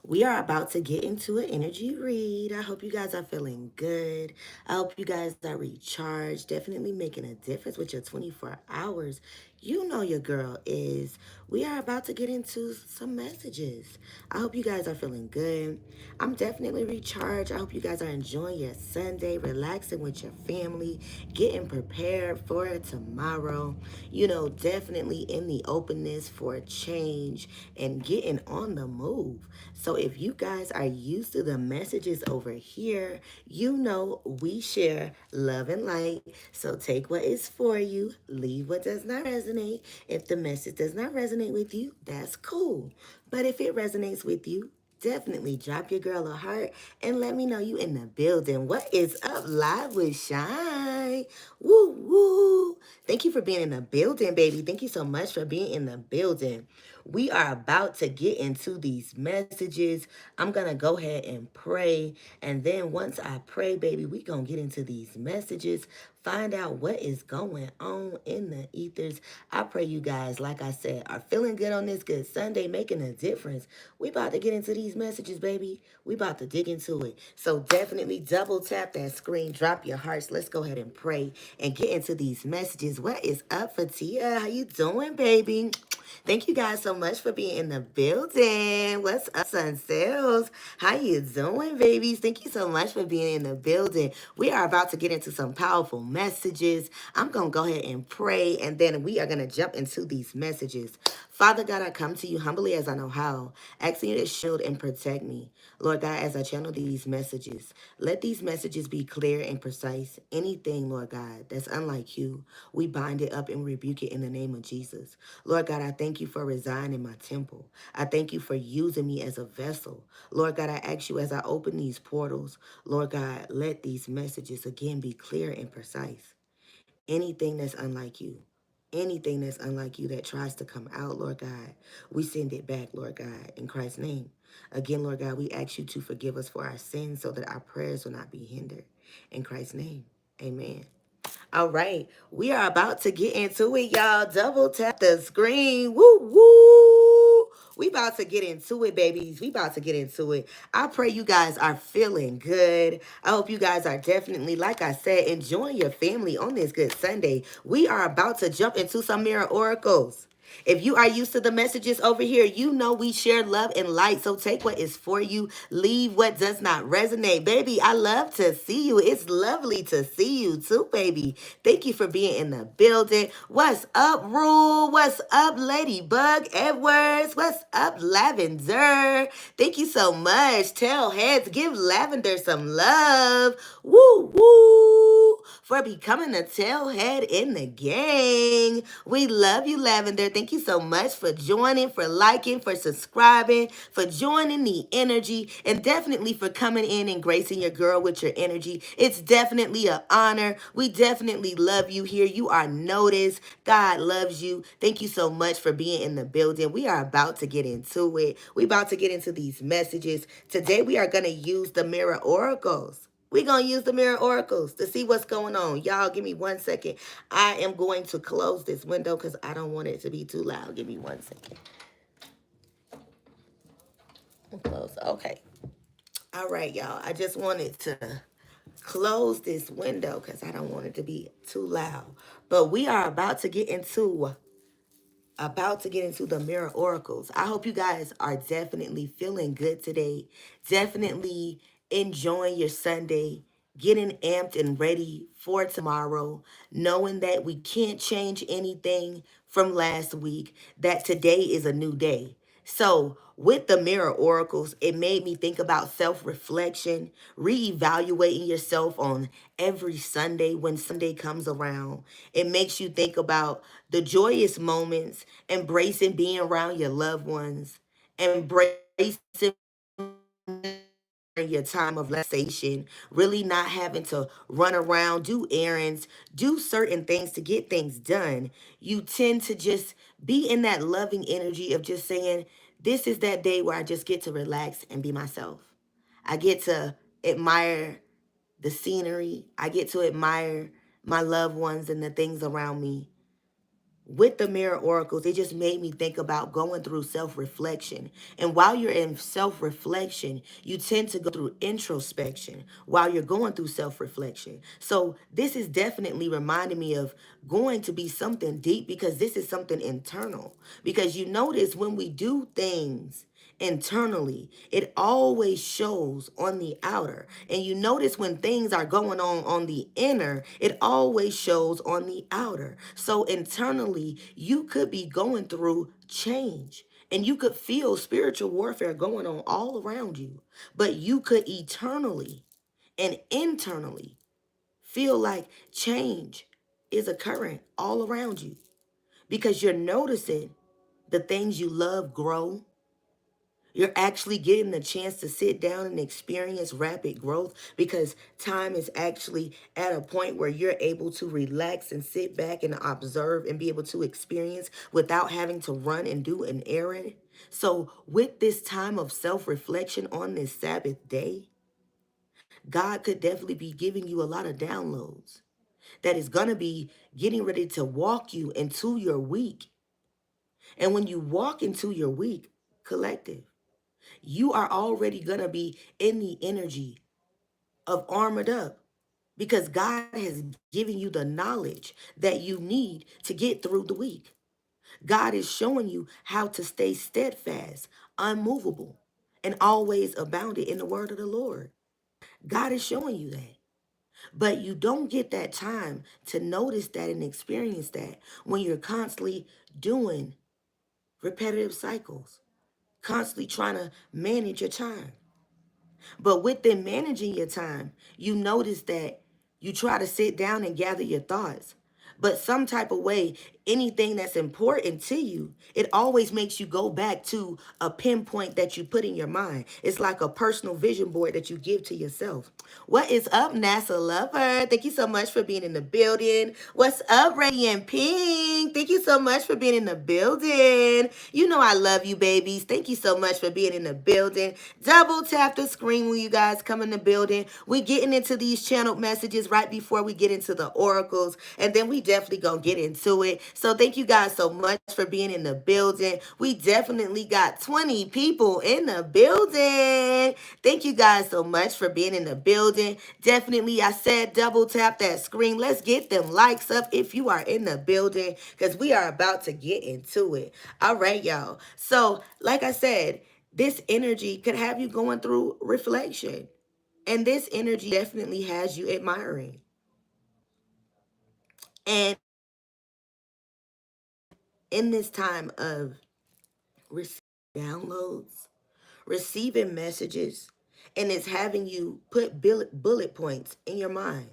We are about to get into an energy read. I hope you guys are feeling good. I hope you guys are recharged, definitely making a difference with your 24 hours. You know your girl is. We are about to get into some messages. I hope you guys are feeling good. I'm definitely recharged. I hope you guys are enjoying your Sunday, relaxing with your family, getting prepared for tomorrow. Definitely in the openness for change and getting on the move. So if you guys are used to the messages over here, we share love and light. So take what is for you, leave what does not resonate. If the message does not resonate with you, that's cool. But if it resonates with you, definitely drop your girl a heart and let me know you in the building. What is up, Live with Shine? Woo, woo. Thank you for being in the building, baby. Thank you so much for being in the building. We are about to get into these messages. I'm going to go ahead and pray. And then once I pray, baby, we going to get into these messages, find out what is going on in the ethers. I pray you guys, like I said, are feeling good on this good Sunday, making a difference. We about to get into these messages, baby. We about to dig into it. So definitely double tap that screen, drop your hearts. Let's go ahead and pray and get into these messages. What is up, Fatia? How you doing, baby? Thank you guys so much for being in the building. What's up, Sun Sales? How you doing, babies? Thank you so much for being in the building. We are about to get into some powerful messages. I'm going to go ahead and pray, and then we are going to jump into these messages. Father God, I come to you humbly as I know how, asking you to shield and protect me. Lord God, as I channel these messages, let these messages be clear and precise. Anything, Lord God, that's unlike you, we bind it up and rebuke it in the name of Jesus. Lord God, I thank you for residing in my temple. I thank you for using me as a vessel. Lord God, I ask you as I open these portals, Lord God, let these messages again be clear and precise. Anything that's unlike you, anything that's unlike you that tries to come out, Lord God, we send it back, Lord God, in Christ's name. Again, Lord God, we ask you to forgive us for our sins so that our prayers will not be hindered. In Christ's name, amen. All right, we are about to get into it, y'all. Double tap the screen. Woo, woo. We about to get into it, babies. We about to get into it. I pray you guys are feeling good. I hope you guys are definitely, like I said, enjoying your family on this good Sunday. We are about to jump into some mirror oracles. If you are used to the messages over here, you know we share love and light. So take what is for you, leave what does not resonate. Baby, I love to see you. It's lovely to see you too, baby. Thank you for being in the building. What's up, Rule? What's up, Ladybug Edwards? What's up, Lavender? Thank you so much. Tell heads, give Lavender some love. Woo, woo. For becoming a tailhead in the gang. We love you, Lavender. Thank you so much for joining, for liking, for subscribing, for joining the energy, and definitely for coming in and gracing your girl with your energy. It's definitely an honor. We definitely love you here. You are noticed. God loves you. Thank you so much for being in the building. We are about to get into it. We about to get into these messages. Today we are going to use the mirror oracles. We're going to use the mirror oracles to see what's going on. Y'all, give me 1 second. I am going to close this window because I don't want it to be too loud. Give me 1 second. Close. Okay. All right, y'all. I just wanted to close this window because I don't want it to be too loud. But we are about to get into the mirror oracles. I hope you guys are definitely feeling good today. Definitely enjoying your Sunday, getting amped and ready for tomorrow, knowing that we can't change anything from last week, that today is a new day. So, with the mirror oracles, it made me think about self reflection, reevaluating yourself on every Sunday when Sunday comes around. It makes you think about the joyous moments, embracing being around your loved ones, embracing your time of relaxation, really not having to run around, do errands, do certain things to get things done. You tend to just be in that loving energy of just saying, this is that day where I just get to relax and be myself. I get to admire the scenery. I get to admire my loved ones and the things around me with the mirror oracles, it just made me think about going through self-reflection. And while you're in self-reflection, you tend to go through introspection while you're going through self-reflection. So this is definitely reminding me of going to be something deep, because this is something internal. Because you notice when we do things internally, it always shows on the outer. And you notice when things are going on the inner, it always shows on the outer. So internally, you could be going through change, and you could feel spiritual warfare going on all around you. But you could eternally and internally feel like change is occurring all around you, because you're noticing the things you love grow. You're actually getting the chance to sit down and experience rapid growth, because time is actually at a point where you're able to relax and sit back and observe and be able to experience without having to run and do an errand. So, with this time of self reflection on this Sabbath day, God could definitely be giving you a lot of downloads that is going to be getting ready to walk you into your week. And when you walk into your week, collective, you are already going to be in the energy of armored up, because God has given you the knowledge that you need to get through the week. God is showing you how to stay steadfast, unmovable, and always abounded in the word of the Lord. God is showing you that. But you don't get that time to notice that and experience that when you're constantly doing repetitive cycles, constantly trying to manage your time. But within managing your time, you notice that you try to sit down and gather your thoughts. But some type of way, anything that's important to you, it always makes you go back to a pinpoint that you put in your mind. It's like a personal vision board that you give to yourself. What is up, NASA lover? Thank you so much for being in the building. What's up, Radiant Pink? Thank you so much for being in the building. You know I love you, babies. Thank you so much for being in the building. Double tap the screen when you guys come in the building. We getting into these channeled messages right before we get into the oracles, and then we definitely gonna get into it. So thank you guys so much for being in the building. We definitely got 20 people in the building. Thank you guys so much for being in the building. Definitely, I said double tap that screen. Let's get them likes up if you are in the building, because we are about to get into it. All right, y'all. So like I said, this energy could have you going through reflection. And this energy definitely has you admiring. And in this time of receiving downloads, receiving messages, and it's having you put bullet points in your mind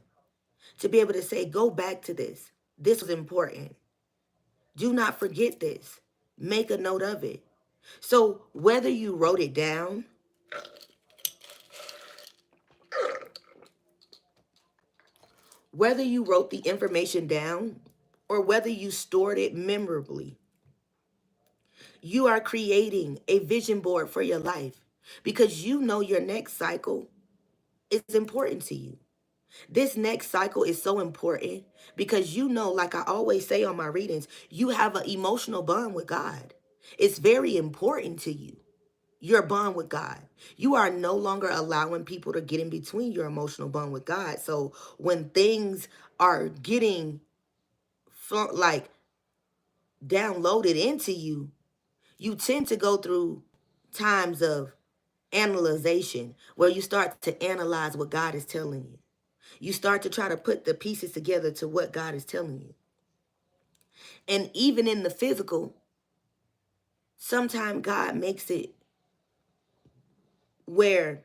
to be able to say, go back to this. This was important. Do not forget this. Make a note of it. So whether you wrote it down, whether you wrote the information down, or whether you stored it memorably, you are creating a vision board for your life, because you know your next cycle is important to you. This next cycle is so important because you know, like I always say on my readings, you have an emotional bond with God. It's very important to you, your bond with God. You are no longer allowing people to get in between your emotional bond with God. So when things are getting like downloaded into you, you tend to go through times of analyzation where you start to analyze what God is telling you. You start to try to put the pieces together to what God is telling you. And even in the physical, sometimes God makes it where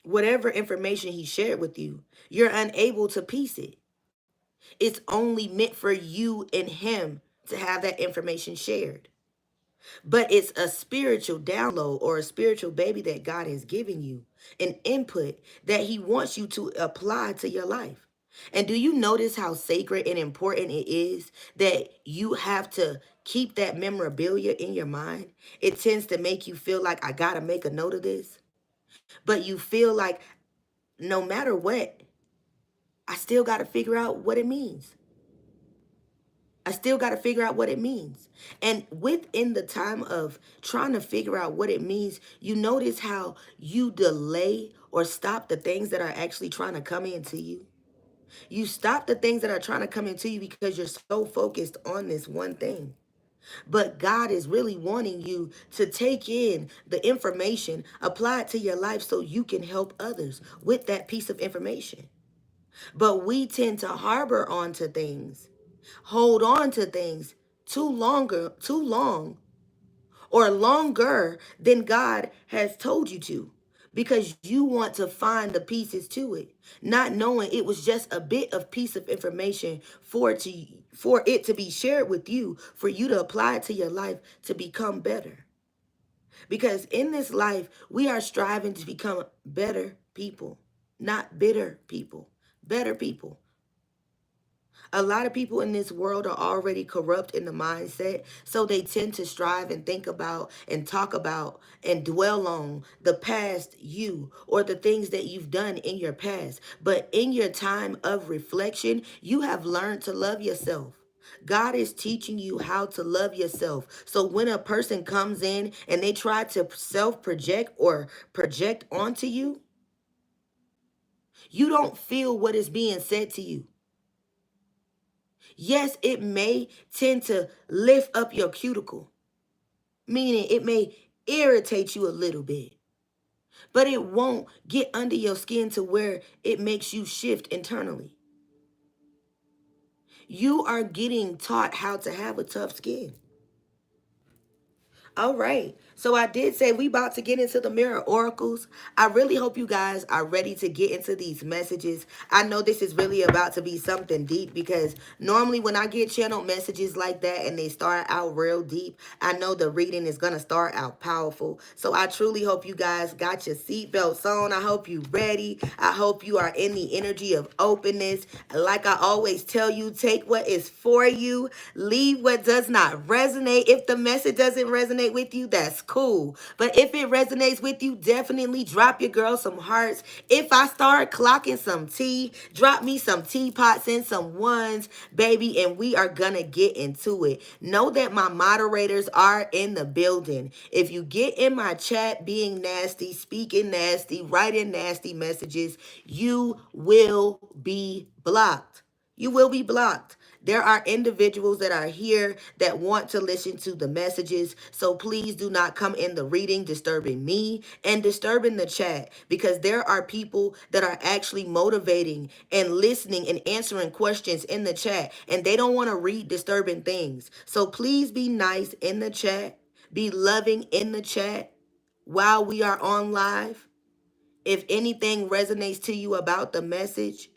whatever information he shared with you, you're unable to piece it. It's only meant for you and him to have that information shared. But it's a spiritual download or a spiritual baby that God has given you, an input that he wants you to apply to your life. And do you notice how sacred and important it is that you have to keep that memorabilia in your mind? It tends to make you feel like I got to make a note of this. But you feel like no matter what, I still got to figure out what it means. I still got to figure out what it means. And within the time of trying to figure out what it means, you notice how you delay or stop the things that are actually trying to come into you. You stop the things that are trying to come into you because you're so focused on this one thing. But God is really wanting you to take in the information, apply it to your life so you can help others with that piece of information. But we tend to harbor onto things, hold on to things too long, or longer than God has told you to, because you want to find the pieces to it, not knowing it was just a bit of piece of information for it to be shared with you, for you to apply it to your life to become better. Because in this life, we are striving to become better people, not bitter people, better people. A lot of people in this world are already corrupt in the mindset, so they tend to strive and think about and talk about and dwell on the past you or the things that you've done in your past. But in your time of reflection, you have learned to love yourself. God is teaching you how to love yourself. So when a person comes in and they try to self project or project onto you, you don't feel what is being said to you. Yes, it may tend to lift up your cuticle, meaning it may irritate you a little bit, but it won't get under your skin to where it makes you shift internally. You are getting taught how to have a tough skin. All right. So I did say we about to get into the mirror oracles. I really hope you guys are ready to get into these messages. I know this is really about to be something deep, because normally when I get channeled messages like that and they start out real deep, I know the reading is going to start out powerful. So I truly hope you guys got your seatbelts on. I hope you ready. I hope you are in the energy of openness. Like I always tell you, take what is for you, leave what does not resonate. If the message doesn't resonate with you, that's cool. But if it resonates with you, definitely drop your girl some hearts. If I start clocking some tea, drop me some teapots and some ones, baby, and we are gonna get into it. Know that my moderators are in the building. If you get in my chat being nasty, speaking nasty, writing nasty messages, you will be blocked. You will be blocked. There are individuals that are here that want to listen to the messages. So please do not come in the reading disturbing me and disturbing the chat, because there are people that are actually motivating and listening and answering questions in the chat, and they don't want to read disturbing things. So please be nice in the chat. Be loving in the chat while we are on live. If anything resonates to you about the message,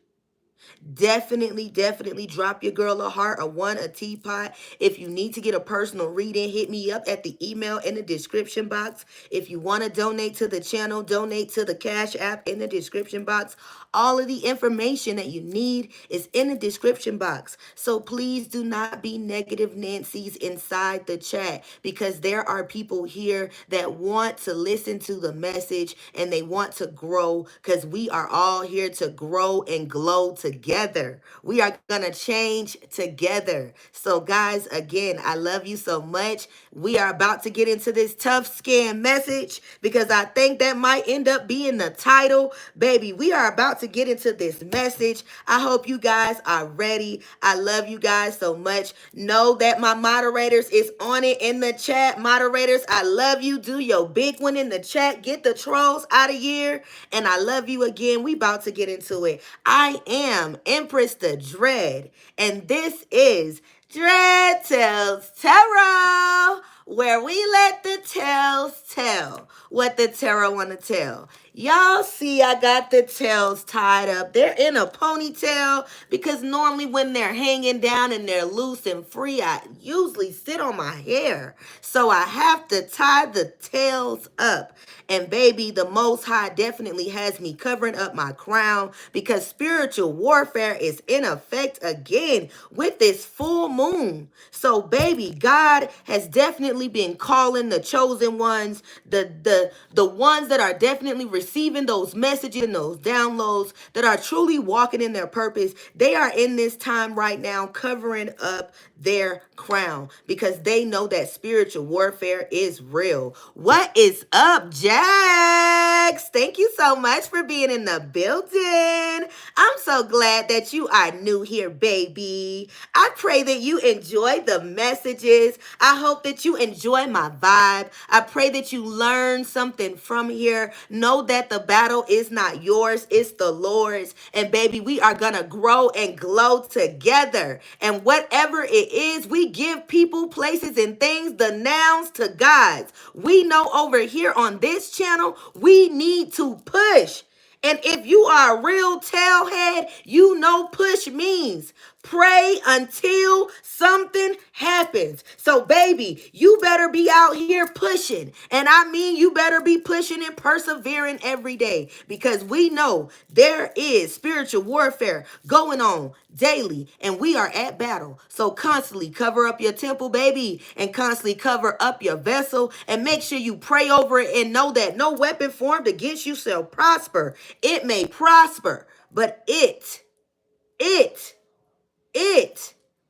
definitely drop your girl a heart, a one, a teapot. If you need to get a personal reading, hit me up at the email in the description box. If you want to donate to the channel, donate to the Cash App in the description box. All of the information that you need is in the description box. So please do not be negative Nancy's inside the chat, because there are people here that want to listen to the message and they want to grow, because we are all here to grow and glow together. We are going to change together. So guys, again, I love you so much. We are about to get into this tough skin message, because I think that might end up being the title. Baby, we are about to get into this message. I hope you guys are ready. I love you guys so much. Know that my moderators is on it in the chat. Moderators, I love you. Do your big one in the chat. Get the trolls out of here. And I love you again. We about to get into it. I am Empress the Dread, and this is Dread Tells Tarot, where we let the tails tell what the tarot want to tell. Y'all see I got the tails tied up. They're in a ponytail, because normally when they're hanging down and they're loose and free, I usually sit on my hair. So I have to tie the tails up. And baby, the Most High definitely has me covering up my crown, because spiritual warfare is in effect again with this full moon. So baby, God has definitely definitely been calling the chosen ones, the ones that are definitely receiving those messages and those downloads, that are truly walking in their purpose. They are in this time right now covering up their crown because they know that spiritual warfare is real. What is up, Jax? Thank you so much for being in the building. I'm so glad that you are new here, baby. I pray that you enjoy the messages. I hope that you enjoy my vibe. I pray that you learn something from here. Know that the battle is not yours, it's the Lord's. And baby, we are gonna grow and glow together. And whatever it is, we give people, places, and things the nouns to God's. We know over here on this channel, we need to push. And if you are a real tailhead, you know push means pray until something happens. So, baby, you better be out here pushing. And I mean, you better be pushing and persevering every day because we know there is spiritual warfare going on daily and we are at battle. So, constantly cover up your temple, baby, and constantly cover up your vessel and make sure you pray over it and know that no weapon formed against you shall prosper. It may prosper, but it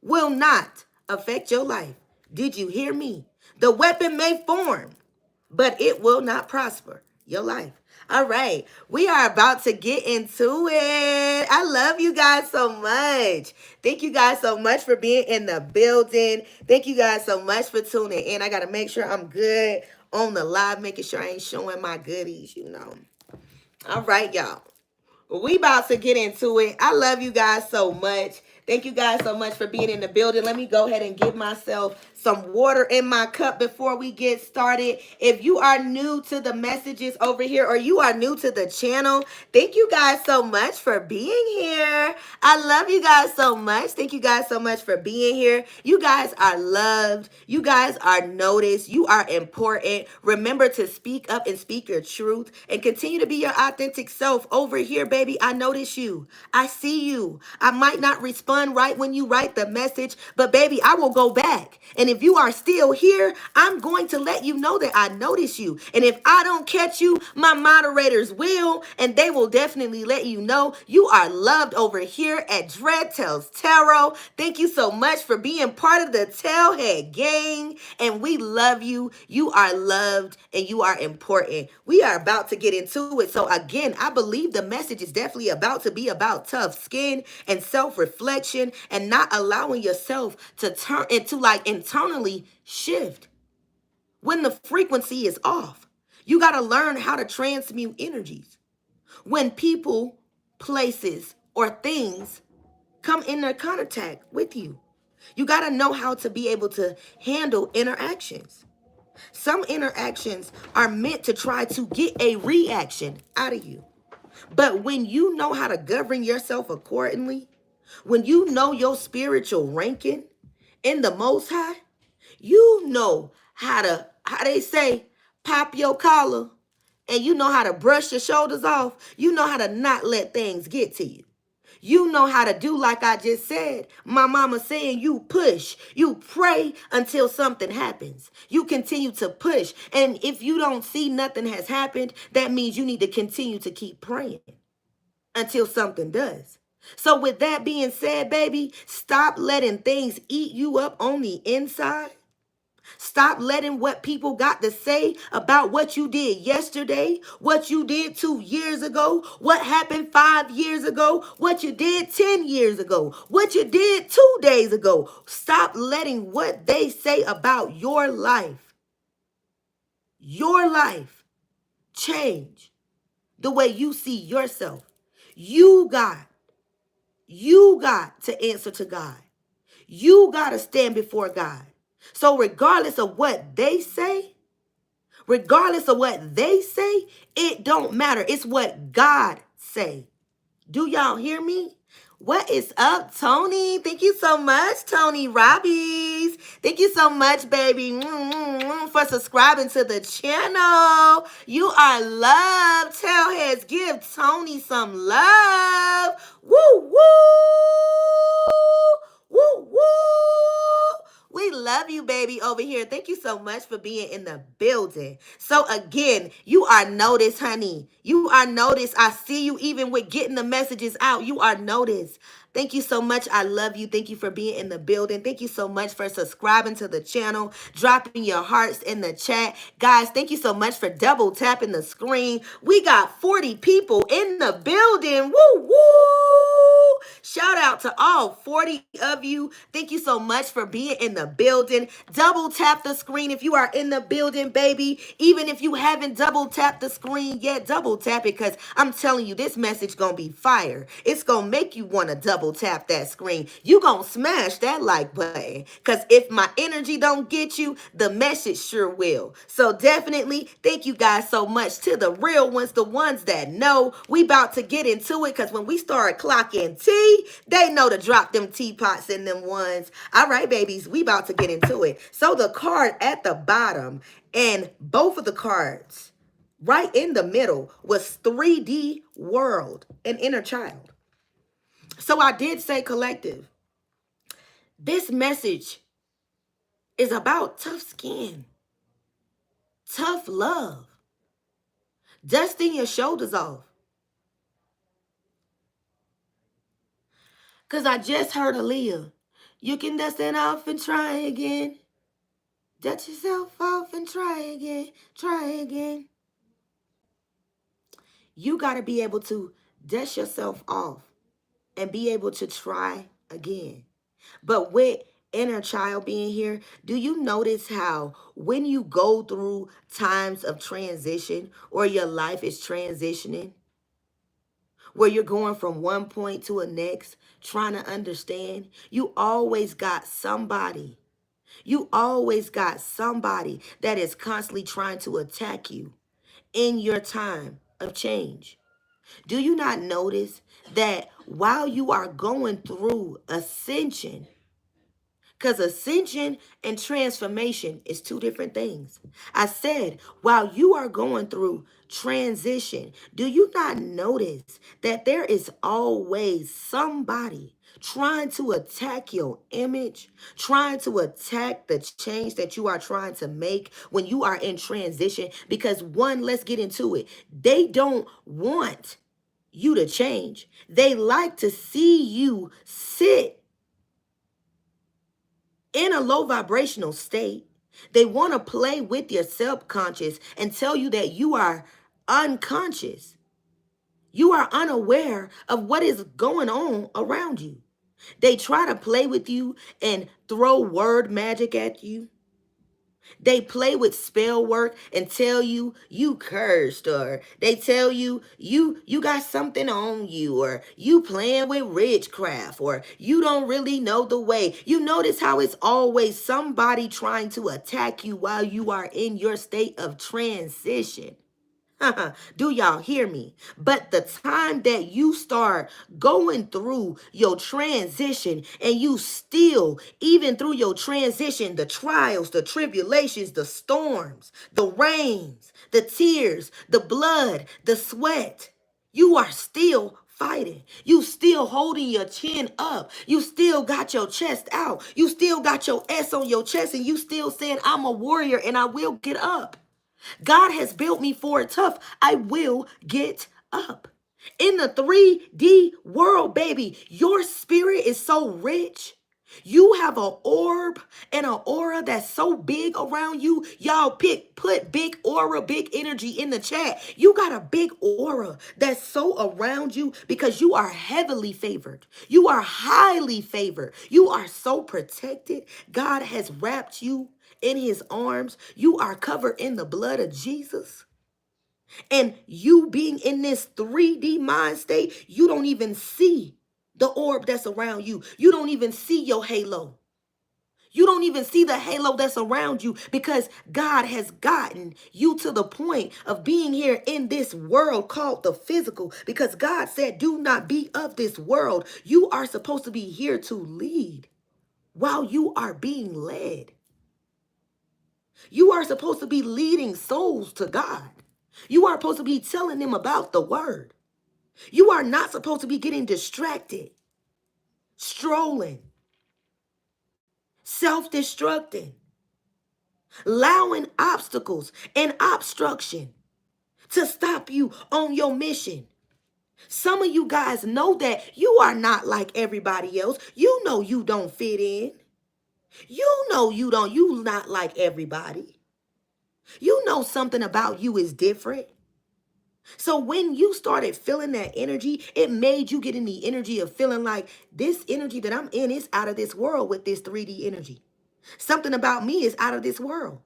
will not affect your life. Did you hear me? The weapon may form, but it will not prosper your life. All right, we are about to get into it. I love you guys so much. Thank you guys so much for being in the building. Thank you guys so much for tuning in. I got to make sure I'm good on the live, making sure I ain't showing my goodies, you know. All right, y'all. We about to get into it. I love you guys so much. Thank you guys so much for being in the building. Let me go ahead and give myself some water in my cup before we get started. If you are new to the messages over here or you are new to the channel, thank you guys so much for being here. I love you guys so much. Thank you guys so much for being here. You guys are loved. You guys are noticed. You are important. Remember to speak up and speak your truth and continue to be your authentic self over here, baby. I notice you. I see you. I might not respond right when you write the message, but baby, I will go back. And if you are still here, I'm going to let you know that I notice you. And if I don't catch you, my moderators will, and they will definitely let you know you are loved over here at Dread Tells Tarot. Thank you so much for being part of the Tailhead gang, and we love you. You are loved, and you are important. We are about to get into it. So again, I believe the message is definitely about to be about tough skin and self-reflection and not allowing yourself to turn into like internally shift when the frequency is off. You got to learn how to transmute energies when people, places, or things come in their contact with you. You got to know how to be able to handle interactions. Some interactions are meant to try to get a reaction out of you. But when you know how to govern yourself accordingly, when you know your spiritual ranking in the Most High, you know how they say, pop your collar, and you know how to brush your shoulders off. You know how to not let things get to you. You know how to do like I just said. My mama saying you push. You pray until something happens. You continue to push. And if you don't see nothing has happened, that means you need to continue to keep praying until something does. So with that being said, baby, stop letting things eat you up on the inside. Stop letting what people got to say about what you did yesterday, what you did 2 years ago, what happened 5 years ago, what you did 10 years ago, what you did 2 days ago. Stop letting what they say about your life change the way you see yourself. You got to answer to God. You got to stand before God. So regardless of what they say, it don't matter. It's what God say. Do y'all hear me? What is up, Tony? Thank you so much, Tony Robbies. Thank you so much, baby, for subscribing to the channel. You are loved. Tailheads, give Tony some love. Woo, woo. Woo, woo. We love you, baby, over here. Thank you so much for being in the building. So again, you are noticed, honey. You are noticed. I see you even with getting the messages out. You are noticed. Thank you so much. I love you. Thank you for being in the building. Thank you so much for subscribing to the channel, dropping your hearts in the chat. Guys, thank you so much for double tapping the screen. We got 40 people in the building. Woo, woo. Shout out to all 40 of you. Thank you so much for being in the building. Double tap the screen if you are in the building, baby. Even if you haven't double tapped the screen yet, double tap it, because I'm telling you, this message gonna be fire. It's gonna make you want to double tap that screen. You gonna smash that like button, because if my energy don't get you, the message sure will. So definitely thank you guys so much. To the real ones, the ones that know, we about to get into it, because when we start clocking tea, they know to drop them teapots in them ones. All right, babies, we about to get into it. So the card at the bottom and both of the cards right in the middle was 3D world and inner child. So I did say collective. This message is about tough skin, tough love, dusting your shoulders off. Because I just heard Aaliyah. You can dust it off and try again. Dust yourself off and try again. Try again. You got to be able to dust yourself off and be able to try again. But with inner child being here, do you notice how when you go through times of transition or your life is transitioning, where you're going from one point to a next, trying to understand, you always got somebody. You always got somebody that is constantly trying to attack you in your time of change. Do you not notice that while you are going through ascension, because ascension and transformation is two different things. I said, while you are going through transition, do you not notice that there is always somebody trying to attack your image, trying to attack the change that you are trying to make when you are in transition? Because one, let's get into it. They don't want you to change. They like to see you sit in a low vibrational state. They want to play with your subconscious and tell you that you are unconscious. You are unaware of what is going on around you. They try to play with you and throw word magic at you. They play with spell work and tell you you cursed, or they tell you you got something on you, or you playing with witchcraft, or you don't really know the way. You notice how it's always somebody trying to attack you while you are in your state of transition. Do y'all hear me? But the time that you start going through your transition, and you still, even through your transition, the trials, the tribulations, the storms, the rains, the tears, the blood, the sweat, you are still fighting. You still holding your chin up. You still got your chest out. You still got your S on your chest, and you still saying, I'm a warrior and I will get up. God has built me for it tough. I will get up. In the 3D world, baby, your spirit is so rich. You have an orb and an aura that's so big around you. Y'all put big aura, big energy in the chat. You got a big aura that's so around you because you are heavily favored. You are highly favored. You are so protected. God has wrapped you in his arms. You are covered in the blood of Jesus. And you being in this 3D mind state, you don't even see the orb that's around you. You don't even see your halo. You don't even see the halo that's around you, because God has gotten you to the point of being here in this world called the physical, because God said, do not be of this world. You are supposed to be here to lead while you are being led. You are supposed to be leading souls to God. You are supposed to be telling them about the word. You are not supposed to be getting distracted, strolling, self-destructing, allowing obstacles and obstruction to stop you on your mission. Some of you guys know that you are not like everybody else. You know you don't fit in. You know you not like everybody. You know something about you is different. So when you started feeling that energy, it made you get in the energy of feeling like this energy that I'm in is out of this world with this 3D energy. Something about me is out of this world.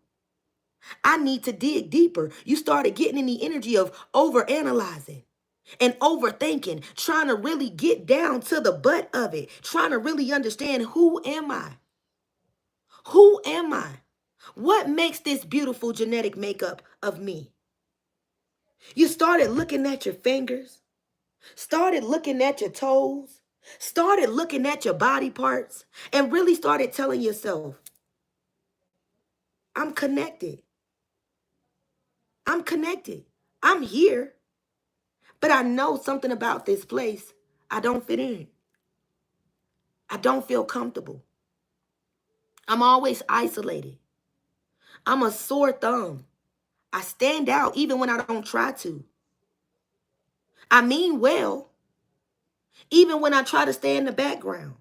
I need to dig deeper. You started getting in the energy of overanalyzing and overthinking, trying to really get down to the butt of it, trying to really understand, who am I? Who am I? What makes this beautiful genetic makeup of me? You started looking at your fingers, started looking at your toes, started looking at your body parts, and really started telling yourself, I'm connected. I'm connected. I'm here, but I know something about this place. I don't fit in. I don't feel comfortable. I'm always isolated. I'm a sore thumb. I stand out even when I don't try to. I mean well, even when I try to stay in the background.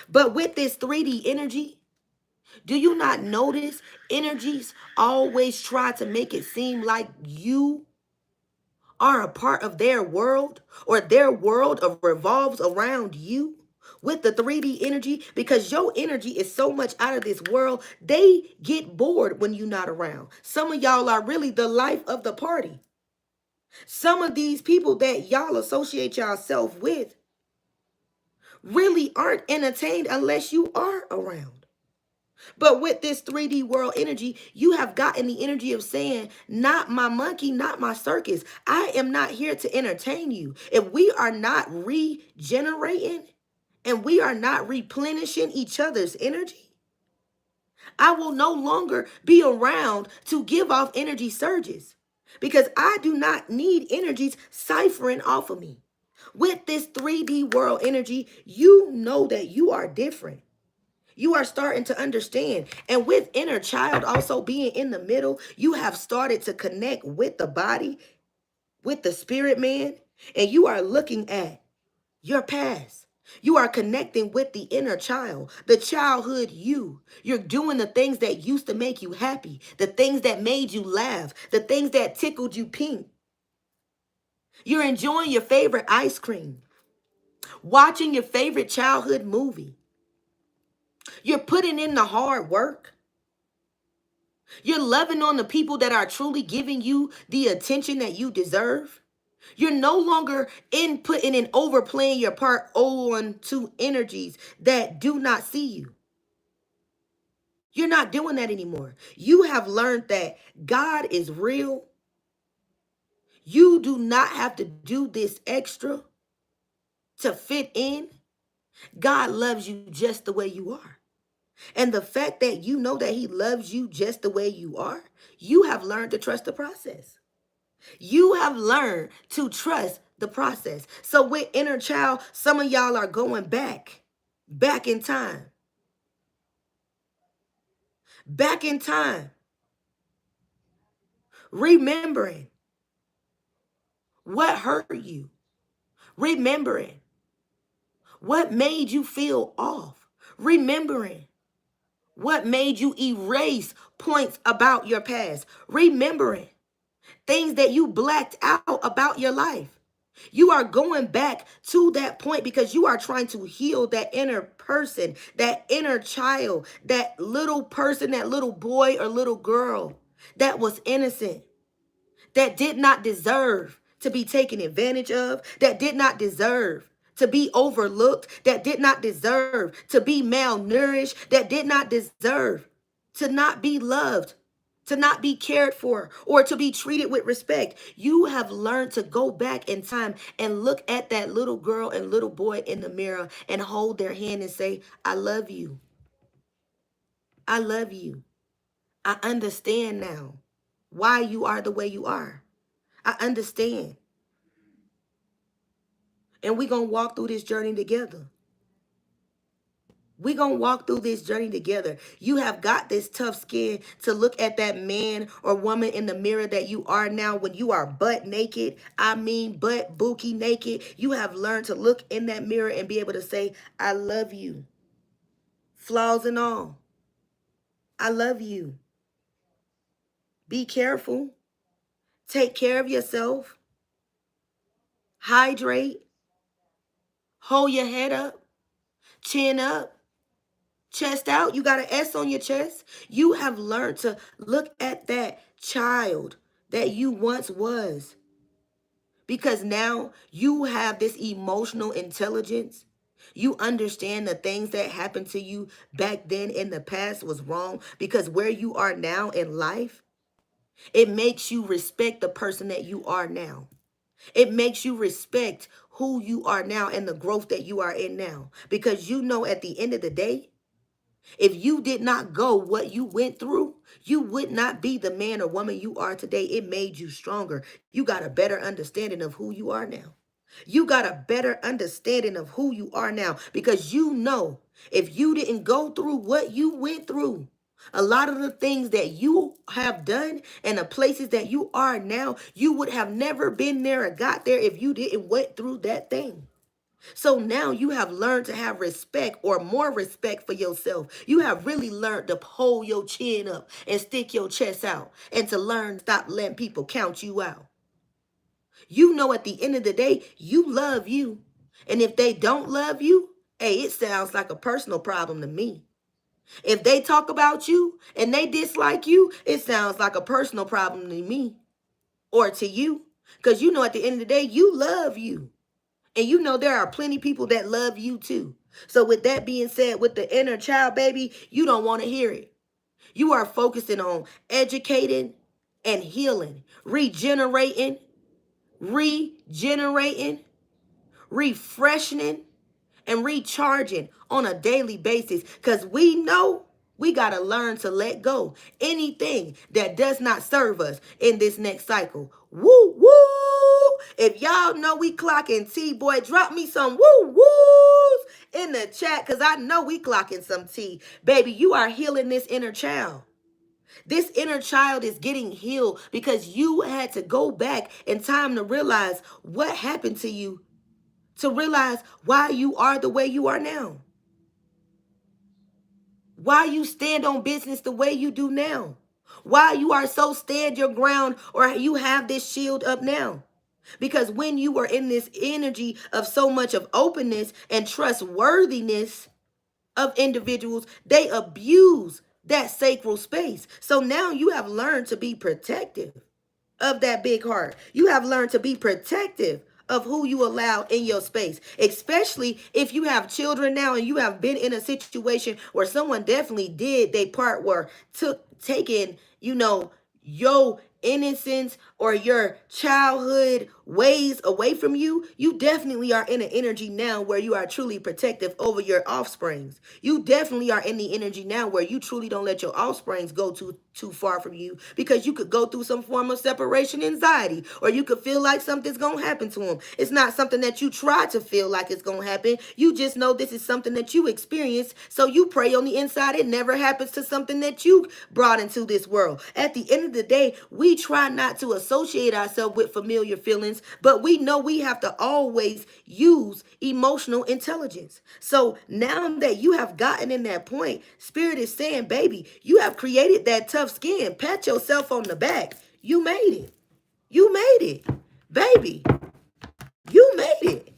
But with this 3D energy, do you not notice energies always try to make it seem like you are a part of their world, or their world revolves around you? With the 3D energy, because your energy is so much out of this world, they get bored when you're not around. Some of y'all are really the life of the party. Some of these people that y'all associate yourself with really aren't entertained unless you are around. But with this 3D world energy, you have gotten the energy of saying, not my monkey, not my circus. I am not here to entertain you. If we are not regenerating and we are not replenishing each other's energy, I will no longer be around to give off energy surges, because I do not need energies ciphering off of me. With this 3D world energy, you know that you are different. You are starting to understand. And with inner child also being in the middle, you have started to connect with the body, with the spirit man, and you are looking at your past. You are connecting with the inner child, the childhood you. You're doing the things that used to make you happy, the things that made you laugh, the things that tickled you pink. You're enjoying your favorite ice cream, watching your favorite childhood movie. You're putting in the hard work. You're loving on the people that are truly giving you the attention that you deserve. You're no longer inputting and overplaying your part on to energies that do not see you. You're not doing that anymore. You have learned that God is real. You do not have to do this extra to fit in. God loves you just the way you are. And the fact that you know that he loves you just the way you are, you have learned to trust the process. You have learned to trust the process. So with inner child, some of y'all are going back in time, back in time, remembering what hurt you, remembering what made you feel off, remembering what made you erase points about your past, remembering things that you blacked out about your life. You are going back to that point because you are trying to heal that inner person, that inner child, that little person, that little boy or little girl that was innocent, that did not deserve to be taken advantage of, that did not deserve to be overlooked, that did not deserve to be malnourished, that did not deserve to not be loved, to not be cared for, or to be treated with respect. You have learned to go back in time and look at that little girl and little boy in the mirror and hold their hand and say, I love you. I love you. I understand now why you are the way you are. I understand. And we're going to walk through this journey together. We gonna walk through this journey together. You have got this tough skin to look at that man or woman in the mirror that you are now when you are butt naked. I mean butt bookie naked. You have learned to look in that mirror and be able to say, I love you. Flaws and all. I love you. Be careful. Take care of yourself. Hydrate. Hold your head up. Chin up. Chest out. You got an S on your chest. You have learned to look at that child that you once was, because now you have this emotional intelligence. You understand the things that happened to you back then in the past was wrong, because where you are now in life, it makes you respect the person that you are now. It makes you respect who you are now and the growth that you are in now, because you know at the end of the day, if you did not go what you went through, you would not be the man or woman you are today. It made you stronger. You got a better understanding of who you are now. You got a better understanding of who you are now, because you know if you didn't go through what you went through, a lot of the things that you have done and the places that you are now, you would have never been there or got there if you didn't went through that thing. So now you have learned to have respect, or more respect, for yourself. You have really learned to hold your chin up and stick your chest out, and to learn stop letting people count you out. You know at the end of the day, you love you. And if they don't love you, hey, it sounds like a personal problem to me. If they talk about you and they dislike you, it sounds like a personal problem to me or to you. Because you know at the end of the day, you love you. And you know there are plenty people that love you too. So with that being said, with the inner child, baby, you don't want to hear it. You are focusing on educating and healing, regenerating, refreshing, and recharging on a daily basis, because we know we got to learn to let go anything that does not serve us in this next cycle. Woo woo. If y'all know we clocking T, boy, drop me some woo woos in the chat, because I know we clocking some T. Baby, you are healing this inner child. This inner child is getting healed because you had to go back in time to realize what happened to you, to realize why you are the way you are now, why you stand on business the way you do now, why you are so stand your ground, or you have this shield up now. Because when you were in this energy of so much of openness and trustworthiness of individuals, they abuse that sacral space. So now you have learned to be protective of that big heart. You have learned to be protective of who you allow in your space, especially if you have children now and you have been in a situation where someone definitely did their part, where taking, your innocence or your childhood ways away from you. You definitely are in an energy now where you are truly protective over your offsprings. You definitely are in the energy now where you truly don't let your offsprings go too far from you, because you could go through some form of separation anxiety, or you could feel like something's gonna happen to them. It's not something that you try to feel like it's gonna happen. You just know this is something that you experienced, so you pray on the inside it never happens to something that you brought into this world. At the end of the day, we try not to associate ourselves with familiar feelings, but we know we have to always use emotional intelligence. So now that you have gotten in that point, Spirit is saying, baby, you have created that tough skin. Pat yourself on the back. You made it. You made it. Baby, you made it.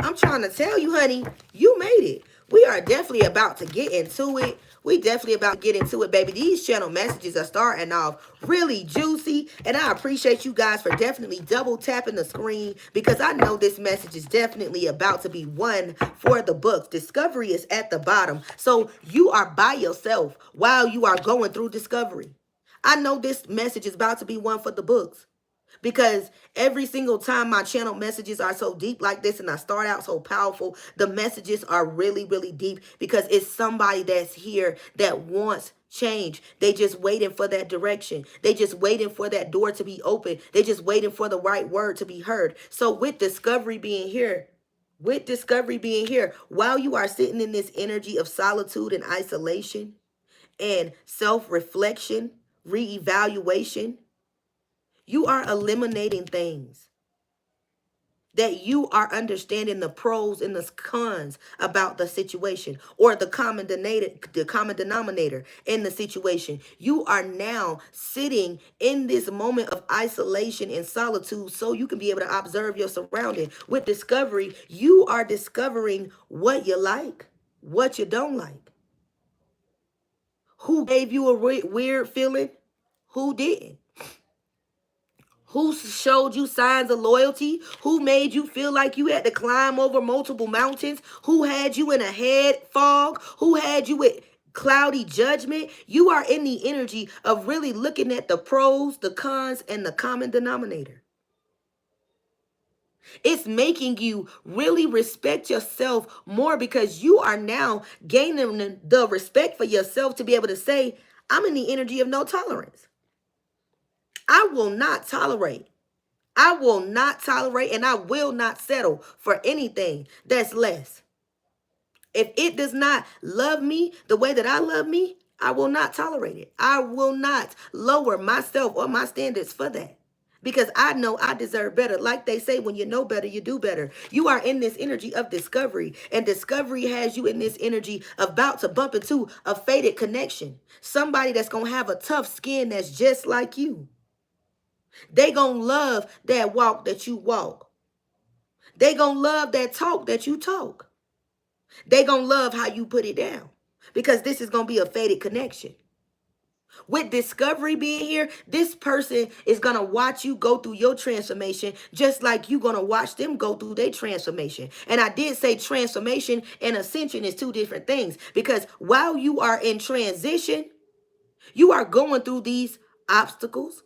I'm trying to tell you, honey, you made it. We are definitely about to get into it. We definitely about to get into it, baby. These channel messages are starting off really juicy, and I appreciate you guys for definitely double tapping the screen, because I know this message is definitely about to be one for the books. Discovery is at the bottom, so you are by yourself while you are going through discovery. I know this message is about to be one for the books, because every single time my channel messages are so deep like this and I start out so powerful, the messages are really, really deep, because it's somebody that's here that wants change. They just waiting for that direction. They just waiting for that door to be open. They just waiting for the right word to be heard. So with discovery being here, With discovery being here, while you are sitting in this energy of solitude and isolation and self-reflection, reevaluation, you are eliminating things that you are understanding the pros and the cons about the situation, or the common denominator in the situation. You are now sitting in this moment of isolation and solitude so you can be able to observe your surrounding. With discovery, you are discovering what you like, what you don't like, who gave you a weird feeling, who didn't. Who showed you signs of loyalty? Who made you feel like you had to climb over multiple mountains? Who had you in a head fog? Who had you with cloudy judgment? You are in the energy of really looking at the pros, the cons, and the common denominator. It's making you really respect yourself more because you are now gaining the respect for yourself to be able to say, I'm in the energy of no tolerance. I will not tolerate. I will not tolerate and I will not settle for anything that's less. If it does not love me the way that I love me, I will not tolerate it. I will not lower myself or my standards for that. Because I know I deserve better. Like they say, when you know better, you do better. You are in this energy of discovery. And discovery has you in this energy about to bump into a fated connection. Somebody that's going to have a tough skin that's just like you. They gonna love that walk that you walk. They gonna love that talk that you talk. They gonna love how you put it down. Because this is gonna be a fated connection. With discovery being here, this person is gonna watch you go through your transformation just like you gonna watch them go through their transformation. And I did say transformation and ascension is two different things. Because while you are in transition, you are going through these obstacles.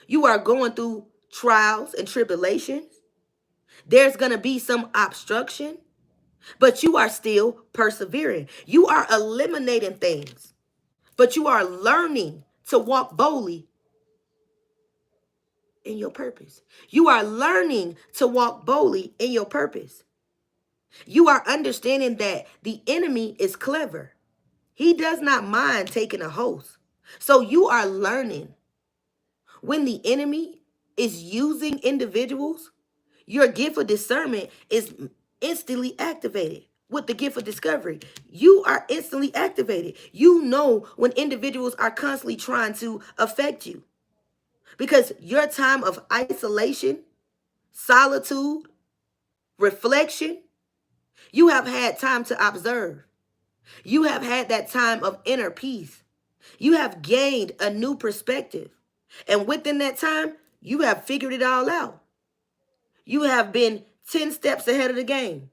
You are going through trials and tribulations. There's going to be some obstruction, but you are still persevering. You are eliminating things, but you are learning to walk boldly in your purpose. You are learning to walk boldly in your purpose. You are understanding that the enemy is clever. He does not mind taking a host. So you are learning when the enemy is using individuals. Your gift of discernment is instantly activated with the gift of discovery. You are instantly activated. You know when individuals are constantly trying to affect you because your time of isolation, solitude, reflection, you have had time to observe. You have had that time of inner peace. You have gained a new perspective. And within that time, you have figured it all out. You have been 10 steps ahead of the game.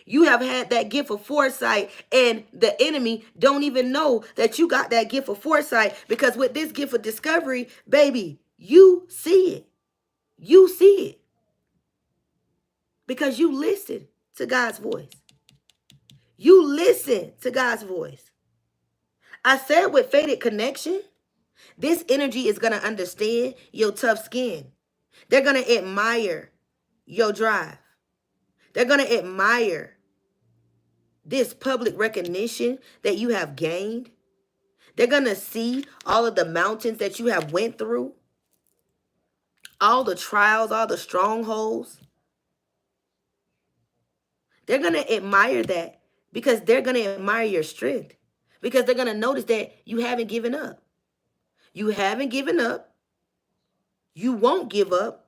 You have had that gift of foresight, and the enemy don't even know that you got that gift of foresight because with this gift of discovery, baby, you see it. You see it because you listen to God's voice. You listen to God's voice. I said with fated connection, this energy is going to understand your tough skin. They're going to admire your drive. They're going to admire this public recognition that you have gained. They're going to see all of the mountains that you have went through, all the trials, all the strongholds. They're going to admire that because they're going to admire your strength, because they're going to notice that you haven't given up. You haven't given up. You won't give up.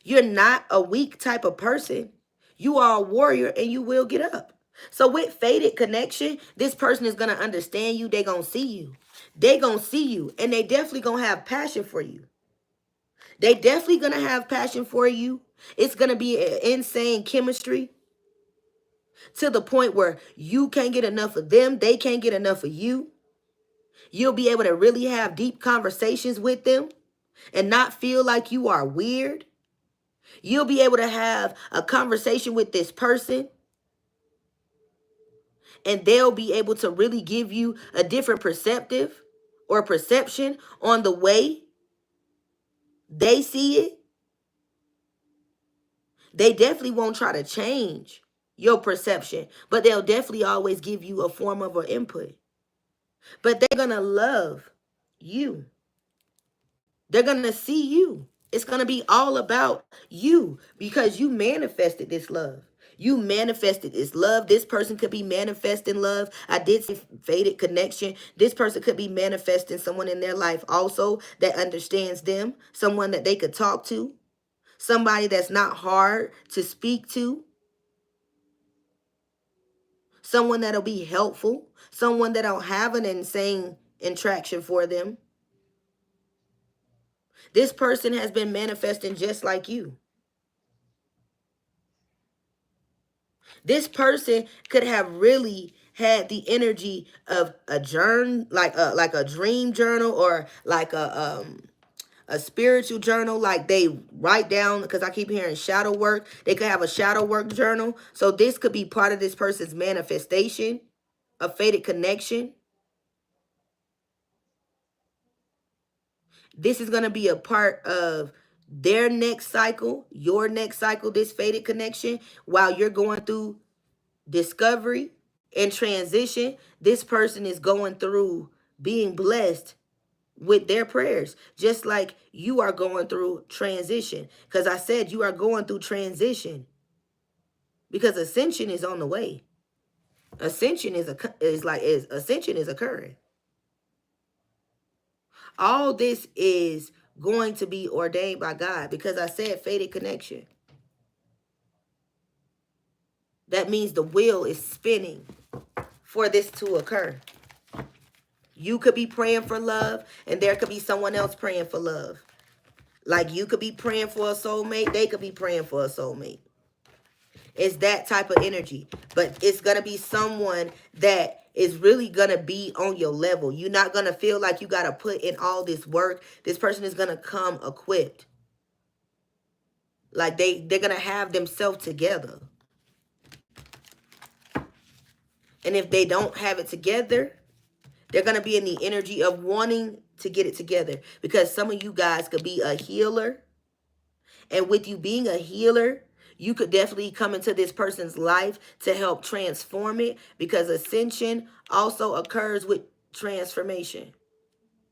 You're not a weak type of person. You are a warrior and you will get up. So with fated connection, this person is going to understand you. They're going to see you. They're going to see you. And they definitely going to have passion for you. They definitely going to have passion for you. It's going to be an insane chemistry to the point where you can't get enough of them. They can't get enough of you. You'll be able to really have deep conversations with them and not feel like you are weird. You'll be able to have a conversation with this person and they'll be able to really give you a different perspective or perception on the way they see it. They definitely won't try to change your perception, but they'll definitely always give you a form of an input. But they're going to love you. They're going to see you. It's going to be all about you because you manifested this love. You manifested this love. This person could be manifesting love. I did say faded connection. This person could be manifesting someone in their life also that understands them, someone that they could talk to, somebody that's not hard to speak to, someone that'll be helpful, someone that'll have an insane attraction for them. This person has been manifesting just like you. This person could have really had the energy of a journal, like a dream journal, or like a spiritual journal, like they write down, because I keep hearing shadow work. They could have a shadow work journal. So this could be part of this person's manifestation, a faded connection. This is going to be a part of their next cycle, your next cycle, this faded connection, while you're going through discovery and transition. This person is going through being blessed with their prayers, just like you are going through transition. Because I said you are going through transition because ascension is on the way. Ascension ascension is occurring. All this is going to be ordained by God because I said faded connection. That means the wheel is spinning for this to occur. You could be praying for love, and there could be someone else praying for love. Like you could be praying for a soulmate, they could be praying for a soulmate. It's that type of energy. But it's going to be someone that is really going to be on your level. You're not going to feel like you got to put in all this work. This person is going to come equipped. Like they're going to have themselves together. And if they don't have it together, they're going to be in the energy of wanting to get it together. Because some of you guys could be a healer. And with you being a healer, you could definitely come into this person's life to help transform it, because ascension also occurs with transformation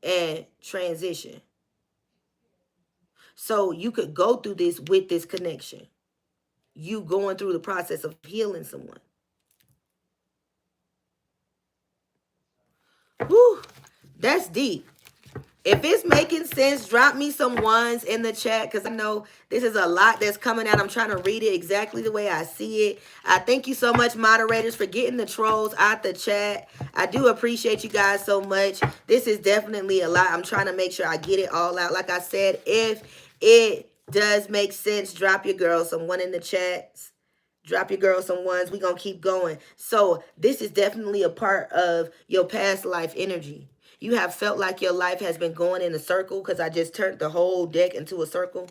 and transition. So you could go through this with this connection. You going through the process of healing someone. Whew, that's deep. If it's making sense, drop me some ones in the chat, because I know this is a lot that's coming out. I'm trying to read it exactly the way I see it. I thank you so much, moderators, for getting the trolls out the chat. I do appreciate you guys so much. This is definitely a lot. I'm trying to make sure I get it all out. Like I said, if it does make sense, drop your girl some one in the chats. Drop your girl some ones. We're going to keep going. So this is definitely a part of your past life energy. You have felt like your life has been going in a circle, because I just turned the whole deck into a circle.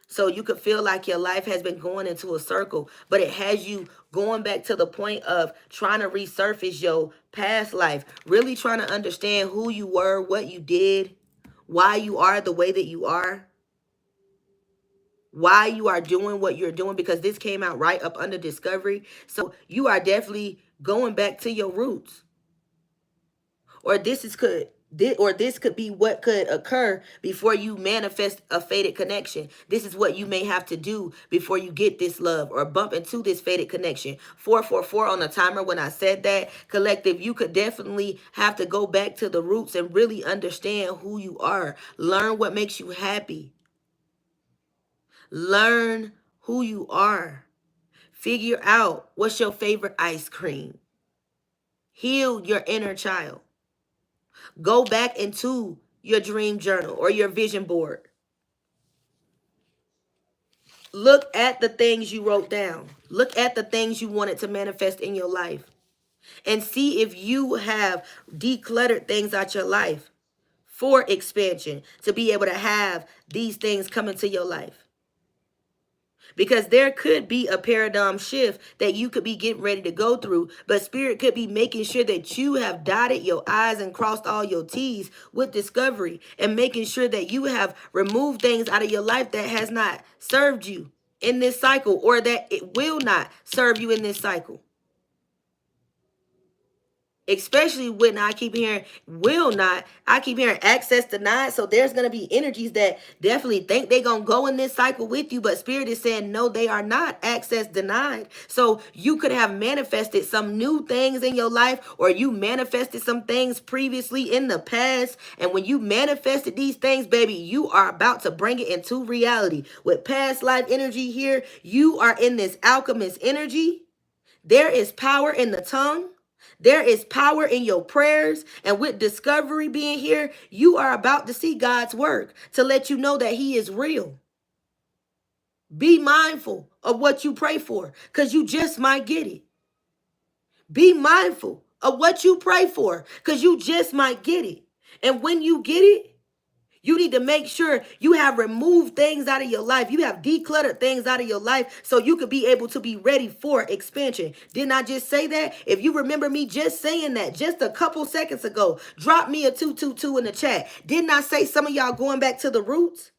So you could feel like your life has been going into a circle, but it has you going back to the point of trying to resurface your past life, really trying to understand who you were, what you did, why you are the way that you are, why you are doing what you're doing, because this came out right up under discovery. So you are definitely going back to your roots. Or this could be what could occur before you manifest a faded connection. This is what you may have to do before you get this love or bump into this faded connection. 444 on the timer when I said that. Collective, you could definitely have to go back to the roots and really understand who you are. Learn what makes you happy. Learn who you are. Figure out what's your favorite ice cream. Heal your inner child. Go back into your dream journal or your vision board. Look at the things you wrote down. Look at the things you wanted to manifest in your life. And see if you have decluttered things out your life for expansion, to be able to have these things come into your life. Because there could be a paradigm shift that you could be getting ready to go through. But Spirit could be making sure that you have dotted your I's and crossed all your T's with discovery. And making sure that you have removed things out of your life that has not served you. in this cycle, or that it will not serve you in this cycle. Especially when I keep hearing will not, I keep hearing access denied. So there's going to be energies that definitely think they're going to go in this cycle with you, but Spirit is saying, no, they are not access denied. So you could have manifested some new things in your life, or you manifested some things previously in the past. And when you manifested these things, baby, you are about to bring it into reality. With past life energy here, you are in this alchemist energy. There is power in the tongue. There is power in your prayers. And with discovery being here, you are about to see God's work to let you know that he is real. Be mindful of what you pray for, because you just might get it. Be mindful of what you pray for, because you just might get it. And when you get it, you need to make sure you have removed things out of your life. You have decluttered things out of your life so you could be able to be ready for expansion. Didn't I just say that? If you remember me just saying that just a couple seconds ago, drop me a 222 in the chat. Didn't I say some of y'all going back to the roots?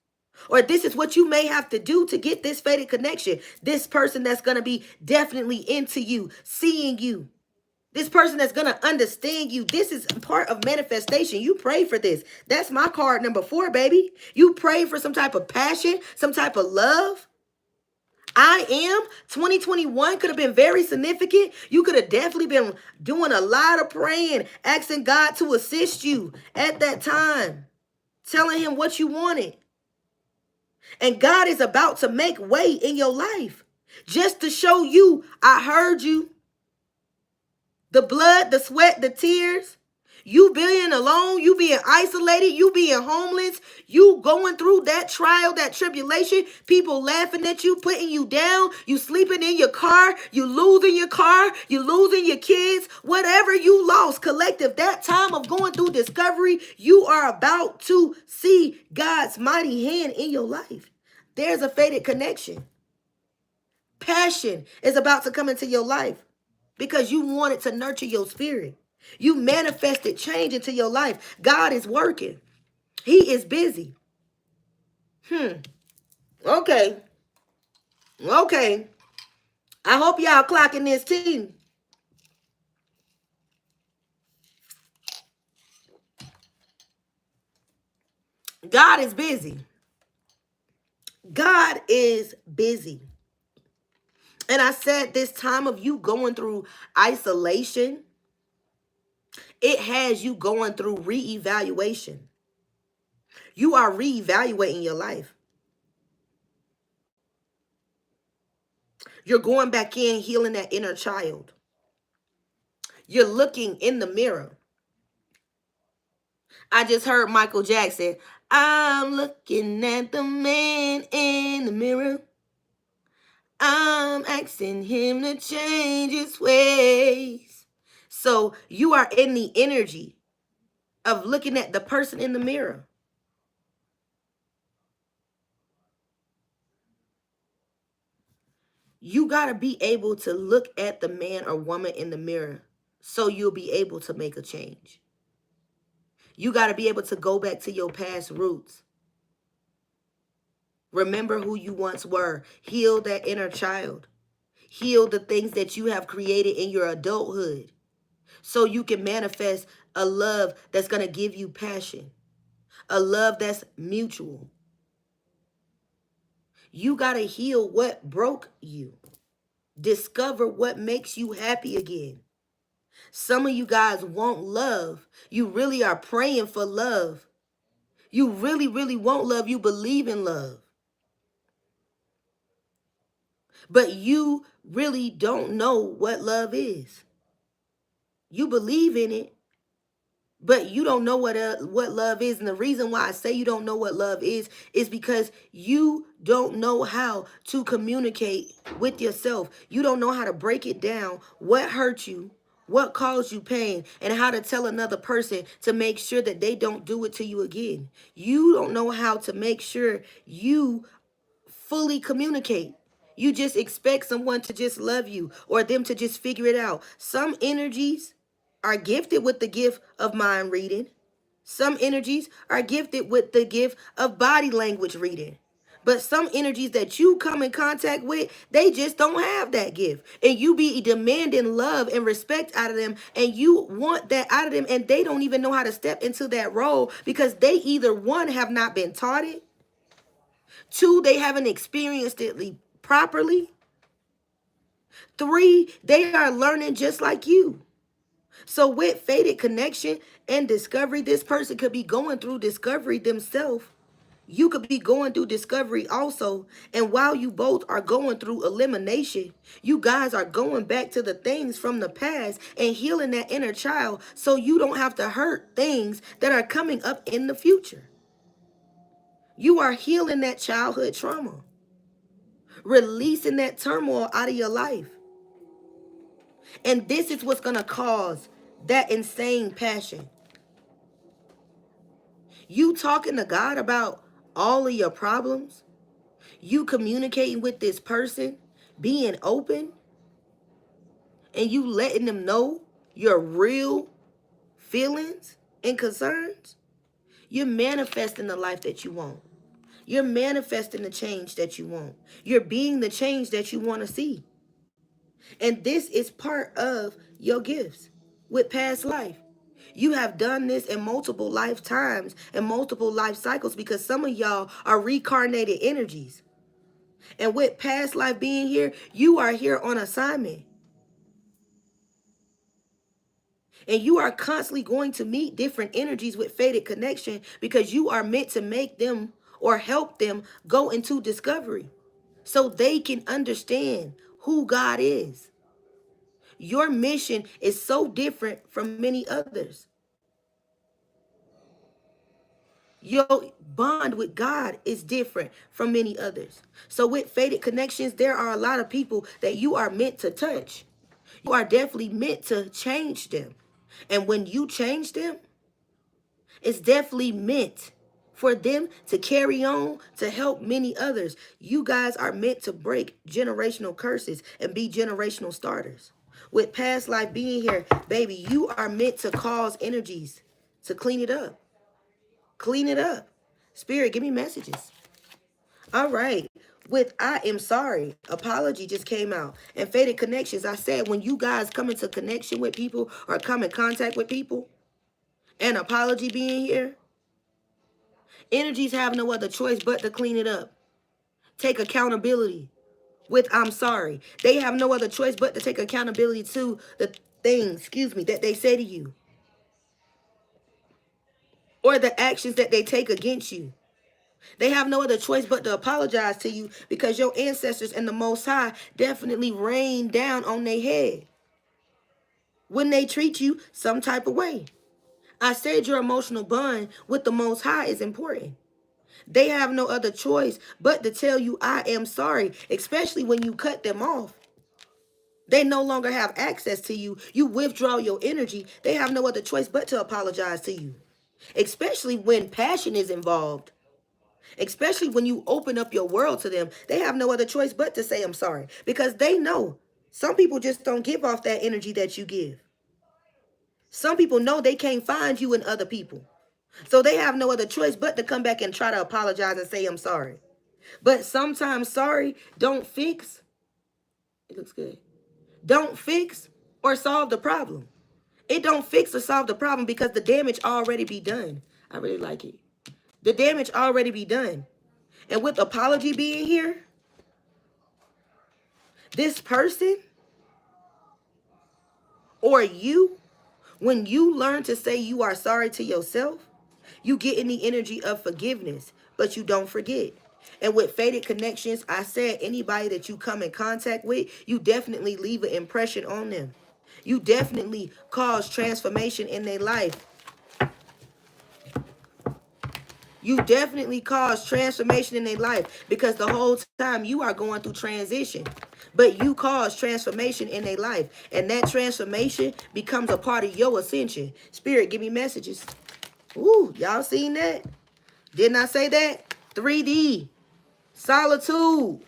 Or this is what you may have to do to get this fated connection. This person that's going to be definitely into you, seeing you. This person that's going to understand you. This is part of manifestation. You pray for this. That's my card number 4, baby. You pray for some type of passion, some type of love. I am 2021 could have been very significant. You could have definitely been doing a lot of praying, asking God to assist you at that time, telling him what you wanted. And God is about to make way in your life just to show you, I heard you. The blood, the sweat, the tears, you being alone, you being isolated, you being homeless, you going through that trial, that tribulation, people laughing at you, putting you down, you sleeping in your car, you losing your car, you losing your kids, whatever you lost, collective, that time of going through discovery, you are about to see God's mighty hand in your life. There's a fated connection. Passion is about to come into your life. Because you wanted to nurture your spirit. You manifested change into your life. God is working. He is busy. Okay. Okay. I hope y'all clocking this team. God is busy. God is busy. And I said this time of you going through isolation, it has you going through reevaluation. You are reevaluating your life. You're going back in, healing that inner child. You're looking in the mirror. I just heard Michael Jackson. I'm looking at the man in the mirror. I'm asking him to change his ways. So you are in the energy of looking at the person in the mirror. You got to be able to look at the man or woman in the mirror so you'll be able to make a change. You got to be able to go back to your past roots. Remember who you once were. Heal that inner child. Heal the things that you have created in your adulthood so you can manifest a love that's going to give you passion, a love that's mutual. You got to heal what broke you. Discover what makes you happy again. Some of you guys want love. You really are praying for love. You really, really want love. You believe in love. But you really don't know what love is. You believe in it, but you don't know what love is. And the reason why I say you don't know what love is because you don't know how to communicate with yourself. You don't know how to break it down, what hurt you, what caused you pain, and how to tell another person to make sure that they don't do it to you again. You don't know how to make sure you fully communicate. You just expect someone to just love you or them to just figure it out. Some energies are gifted with the gift of mind reading. Some energies are gifted with the gift of body language reading. But some energies that you come in contact with, they just don't have that gift. And you be demanding love and respect out of them. And you want that out of them. And they don't even know how to step into that role because they either, one, have not been taught it. Two, they haven't experienced it properly. Three, they are learning just like you. So with fated connection and discovery, this person could be going through discovery themselves. You could be going through discovery also. And while you both are going through elimination, you guys are going back to the things from the past and healing that inner child so you don't have to hurt things that are coming up in the future. You are healing that childhood trauma, releasing that turmoil out of your life. And this is what's going to cause that insane passion. You talking to God about all of your problems, you communicating with this person, being open, and you letting them know your real feelings and concerns, you're manifesting the life that you want. You're manifesting the change that you want. You're being the change that you want to see. And this is part of your gifts with past life. You have done this in multiple lifetimes and multiple life cycles because some of y'all are reincarnated energies. And with past life being here, you are here on assignment. And you are constantly going to meet different energies with fated connection because you are meant to make them or help them go into discovery so they can understand who God is. Your mission is so different from many others. Your bond with God is different from many others. So with fated connections, there are a lot of people that you are meant to touch. You are definitely meant to change them. And when you change them, it's definitely meant for them to carry on to help many others. You guys are meant to break generational curses and be generational starters. With past life being here, baby, you are meant to cause energies to clean it up. Clean it up. Spirit, give me messages. All right. With I am sorry, apology just came out. And fated connections, I said when you guys come into connection with people or come in contact with people, and apology being here, energies have no other choice but to clean it up. Take accountability with I'm sorry. They have no other choice but to take accountability to the things, that they say to you. Or the actions that they take against you. They have no other choice but to apologize to you because your ancestors and the Most High definitely rain down on their head when they treat you some type of way. I said your emotional bond with the Most High is important. They have no other choice but to tell you I am sorry, especially when you cut them off. They no longer have access to you. You withdraw your energy. They have no other choice but to apologize to you, especially when passion is involved. Especially when you open up your world to them, they have no other choice but to say, I'm sorry. Because they know some people just don't give off that energy that you give. Some people know they can't find you in other people. So they have no other choice but to come back and try to apologize and say, I'm sorry. But sometimes sorry don't fix. It looks good. Don't fix or solve the problem. It don't fix or solve the problem because the damage already be done. I really like it. The damage already be done. And with apology being here, this person or you, when you learn to say you are sorry to yourself, you get in the energy of forgiveness, but you don't forget. And with fated connections, I said anybody that you come in contact with, you definitely leave an impression on them. You definitely cause transformation in their life. You definitely cause transformation in their life because the whole time you are going through transition. But you cause transformation in their life. And that transformation becomes a part of your ascension. Spirit, give me messages. Ooh, y'all seen that? Didn't I say that? 3D. Solitude.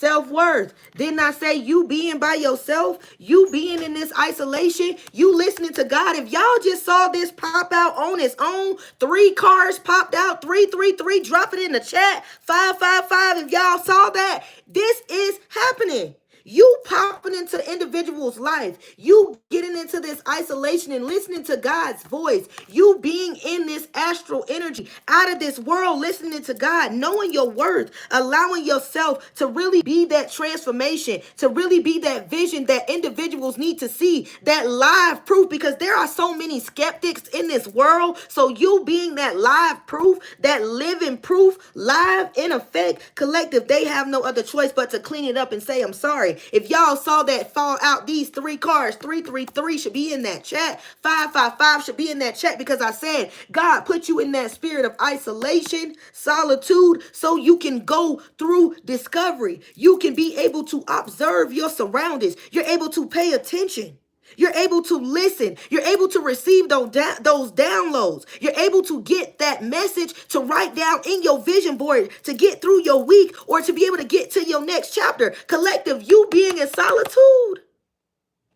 self-worth. Didn't I say you being by yourself, you being in this isolation, you listening to God? If y'all just saw this pop out on its own, 3 cars popped out, 333, drop it in the chat, 555. If y'all saw that, this is happening. You popping into individuals' life. You getting into this isolation and listening to God's voice. You being in this astral energy, out of this world, listening to God, knowing your worth, allowing yourself to really be that transformation, to really be that vision that individuals need to see, that live proof, because there are so many skeptics in this world. So you being that live proof, that living proof, live in effect, collective, they have no other choice but to clean it up and say, I'm sorry. If y'all saw that fall out, these 3 cars, 333 should be in that chat. 555 should be in that chat, because I said God put you in that spirit of isolation, solitude, so you can go through discovery. You can be able to observe your surroundings. You're able to pay attention. You're able to listen. You're able to receive those downloads. You're able to get that message to write down in your vision board to get through your week or to be able to get to your next chapter. Collective, you being in solitude,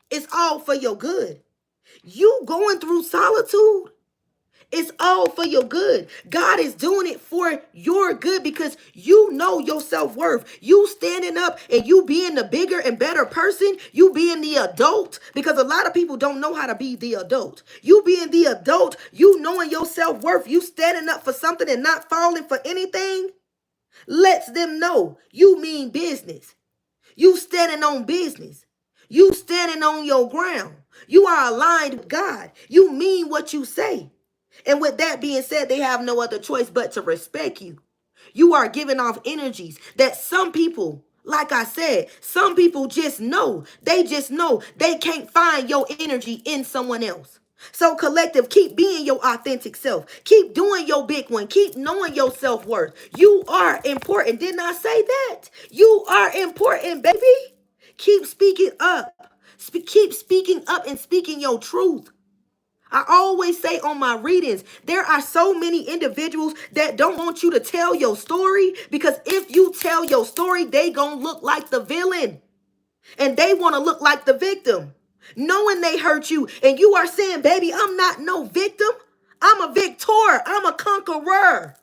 it's all for your good. You going through solitude, it's all for your good. God is doing it for your good because you know your self-worth. You standing up and you being the bigger and better person. You being the adult, because a lot of people don't know how to be the adult. You being the adult, you knowing your self-worth. You standing up for something and not falling for anything lets them know you mean business. You standing on business. You standing on your ground. You are aligned with God. You mean what you say. And with that being said, they have no other choice but to respect you. You are giving off energies that some people, like I said, some people just know. They just know they can't find your energy in someone else. So collective, keep being your authentic self. Keep doing your big one. Keep knowing your self-worth. You are important. Didn't I say that? You are important, baby. Keep speaking up. Keep speaking up and speaking your truth. I always say on my readings, there are so many individuals that don't want you to tell your story, because if you tell your story, they gonna look like the villain and they want to look like the victim, knowing they hurt you. And you are saying, baby, I'm not no victim. I'm a victor. I'm a conqueror.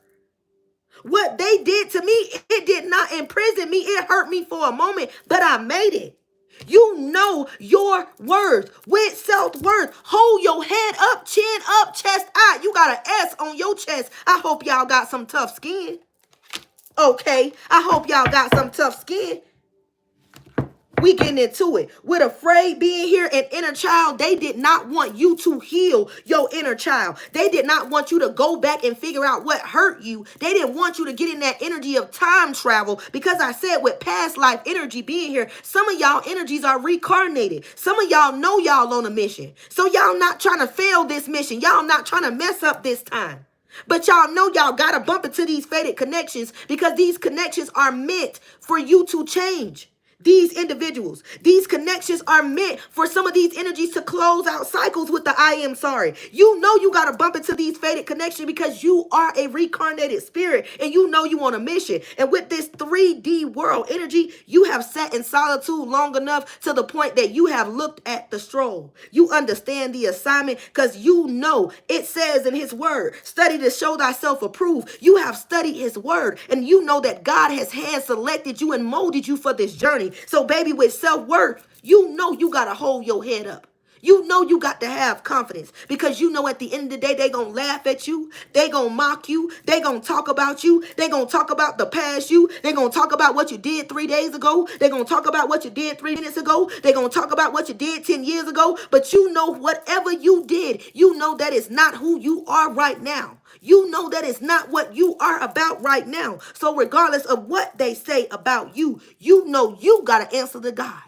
What they did to me, it did not imprison me. It hurt me for a moment, but I made it. You know your worth with self-worth. Hold your head up, chin up, chest out. You got an S on your chest. I hope y'all got some tough skin. Okay, I hope y'all got some tough skin. We getting into it. With afraid being here, an inner child, they did not want you to heal your inner child. They did not want you to go back and figure out what hurt you. They didn't want you to get in that energy of time travel, because I said with past life energy being here, some of y'all energies are reincarnated. Some of y'all know y'all on a mission. So y'all not trying to fail this mission. Y'all not trying to mess up this time. But y'all know y'all got to bump into these fated connections, because these connections are meant for you to change. These individuals, these connections are meant for some of these energies to close out cycles with the I am sorry. You know you got to bump into these fated connections because you are a reincarnated spirit and you know you on a mission. And with this 3D world energy, you have sat in solitude long enough to the point that you have looked at the stroll. You understand the assignment because you know it says in his word, study to show thyself approved. You have studied his word and you know that God has hand selected you and molded you for this journey. So baby, with self-worth, you know you got to hold your head up. You know you got to have confidence, because you know at the end of the day, they going to laugh at you. They going to mock you. They going to talk about you. They going to talk about the past you. They going to talk about what you did 3 days ago. They going to talk about what you did 3 minutes ago. They going to talk about what you did 10 years ago. But you know whatever you did, you know that is not who you are right now. You know that is not what you are about right now. So regardless of what they say about you, you know you got to answer to God.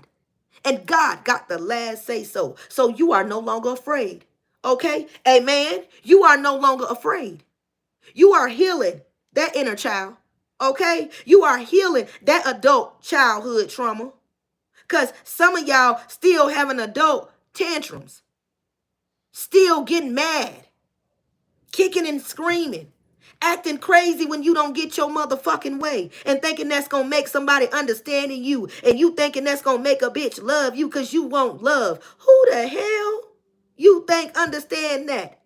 And God got the last say so. So you are no longer afraid. Okay? Amen. You are no longer afraid. You are healing that inner child. Okay? You are healing that adult childhood trauma. Because some of y'all still having adult tantrums. Still getting mad. Kicking and screaming. Acting crazy when you don't get your motherfucking way and thinking that's gonna make somebody understanding you and you thinking that's gonna make a bitch love you because you want love. Who the hell you think understand that?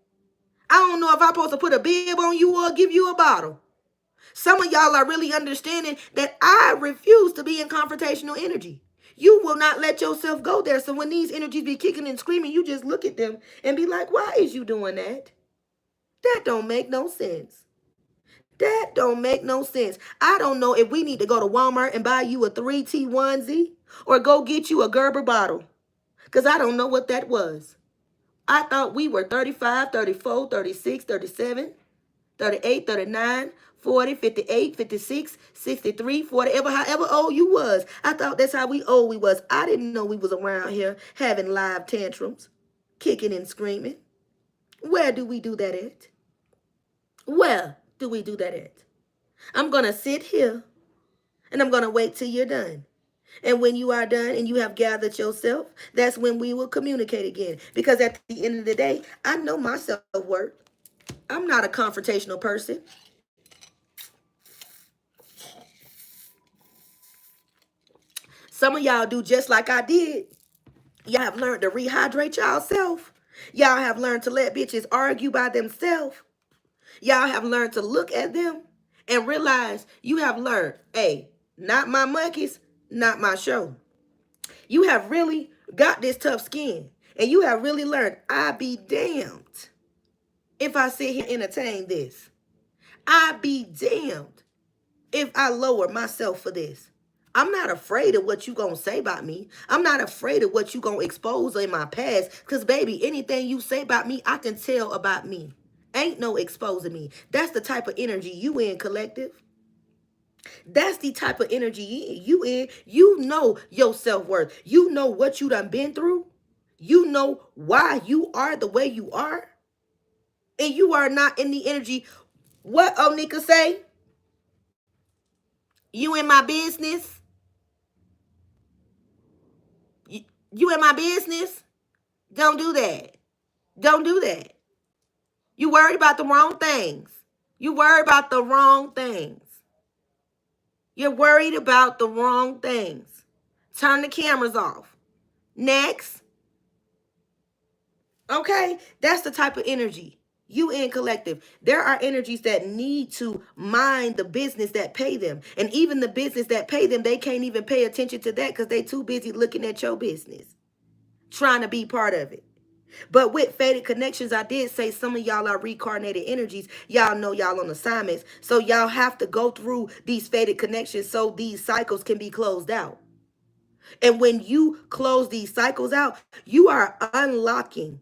I don't know if I'm supposed to put a bib on you or give you a bottle. Some of y'all are really understanding that I refuse to be in confrontational energy. You will not let yourself go there. So when these energies be kicking and screaming, you just look at them and be like, why is you doing that? That don't make no sense. That don't make no sense. I don't know if we need to go to Walmart and buy you a 3T onesie or go get you a Gerber bottle because I don't know what that was. I thought we were 35, 34, 36, 37, 38, 39, 40, 58, 56, 63, 40, however old you was. I thought that's how old we was. I didn't know we was around here having live tantrums, kicking and screaming. Where do we do that at? Where do we do that at? I'm going to sit here and I'm going to wait till you're done. And when you are done and you have gathered yourself, that's when we will communicate again. Because at the end of the day, I know my self-worth. I'm not a confrontational person. Some of y'all do just like I did. Y'all have learned to rehydrate y'allself. Y'all have learned to let bitches argue by themselves. Y'all have learned to look at them and realize you have learned, hey, not my monkeys, not my show. You have really got this tough skin. And you have really learned, I be damned if I sit here and entertain this. I be damned if I lower myself for this. I'm not afraid of what you gonna say about me. I'm not afraid of what you gonna expose in my past. Because, baby, anything you say about me, I can tell about me. Ain't no exposing me. That's the type of energy you in, collective. That's the type of energy you in. You know your self-worth. You know what you done been through. You know why you are the way you are. And you are not in the energy. What Onika say? You in my business? You in my business? Don't do that. Don't do that. You worried about the wrong things. You worried about the wrong things. You're worried about the wrong things. Turn the cameras off. Next. Okay? That's the type of energy. You in, collective. There are energies that need to mind the business that pay them. And even the business that pay them, they can't even pay attention to that because they too busy looking at your business, trying to be part of it. But with Fated Connections, I did say some of y'all are reincarnated energies. Y'all know y'all on assignments. So y'all have to go through these Fated Connections so these cycles can be closed out. And when you close these cycles out, you are unlocking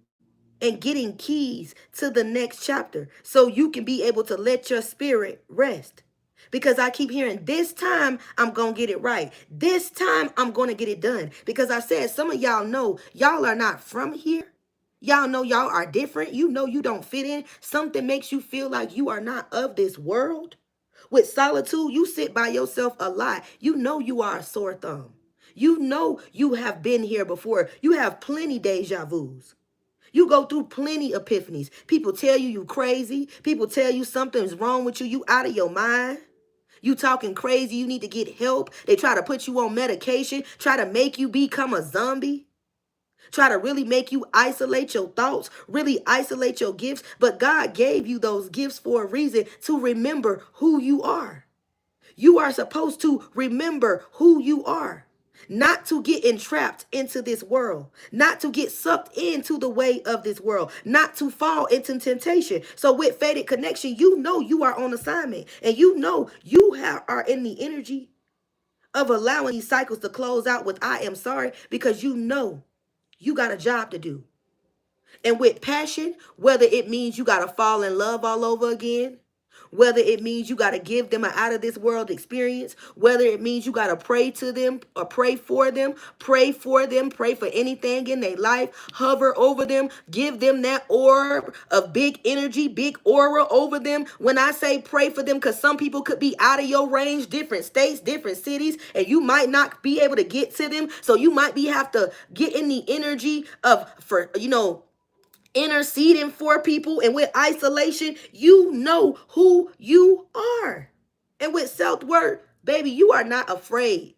and getting keys to the next chapter so you can be able to let your spirit rest. Because I keep hearing, this time I'm going to get it right. This time I'm going to get it done. Because I said, some of y'all know y'all are not from here. Y'all know y'all are different. You know you don't fit in. Something makes you feel like you are not of this world. With solitude, you sit by yourself a lot. You know you are a sore thumb. You know you have been here before. You have plenty deja vus. You go through plenty epiphanies. People tell you crazy. People tell you something's wrong with you. You out of your mind. You talking crazy. You need to get help. They try to put you on medication. Try to make you become a zombie. Try to really make you isolate your thoughts. Really isolate your gifts. But God gave you those gifts for a reason, to remember who you are. You are supposed to remember who you are. Not to get entrapped into this world, not to get sucked into the way of this world, not to fall into temptation. So with Fated Connection, you know you are on assignment, and you know you are in the energy of allowing these cycles to close out with I am sorry, because you know you got a job to do. And with passion, whether it means you got to fall in love all over again, whether it means you got to give them an out of this world experience, whether it means you got to pray to them or pray for them, pray for anything in their life, hover over them, give them that orb of big energy, big aura over them. When I say pray for them, because some people could be out of your range, different states, different cities, and you might not be able to get to them. So you might have to get in the energy of, interceding for people and with isolation, you know who you are. And with self-worth, baby, you are not afraid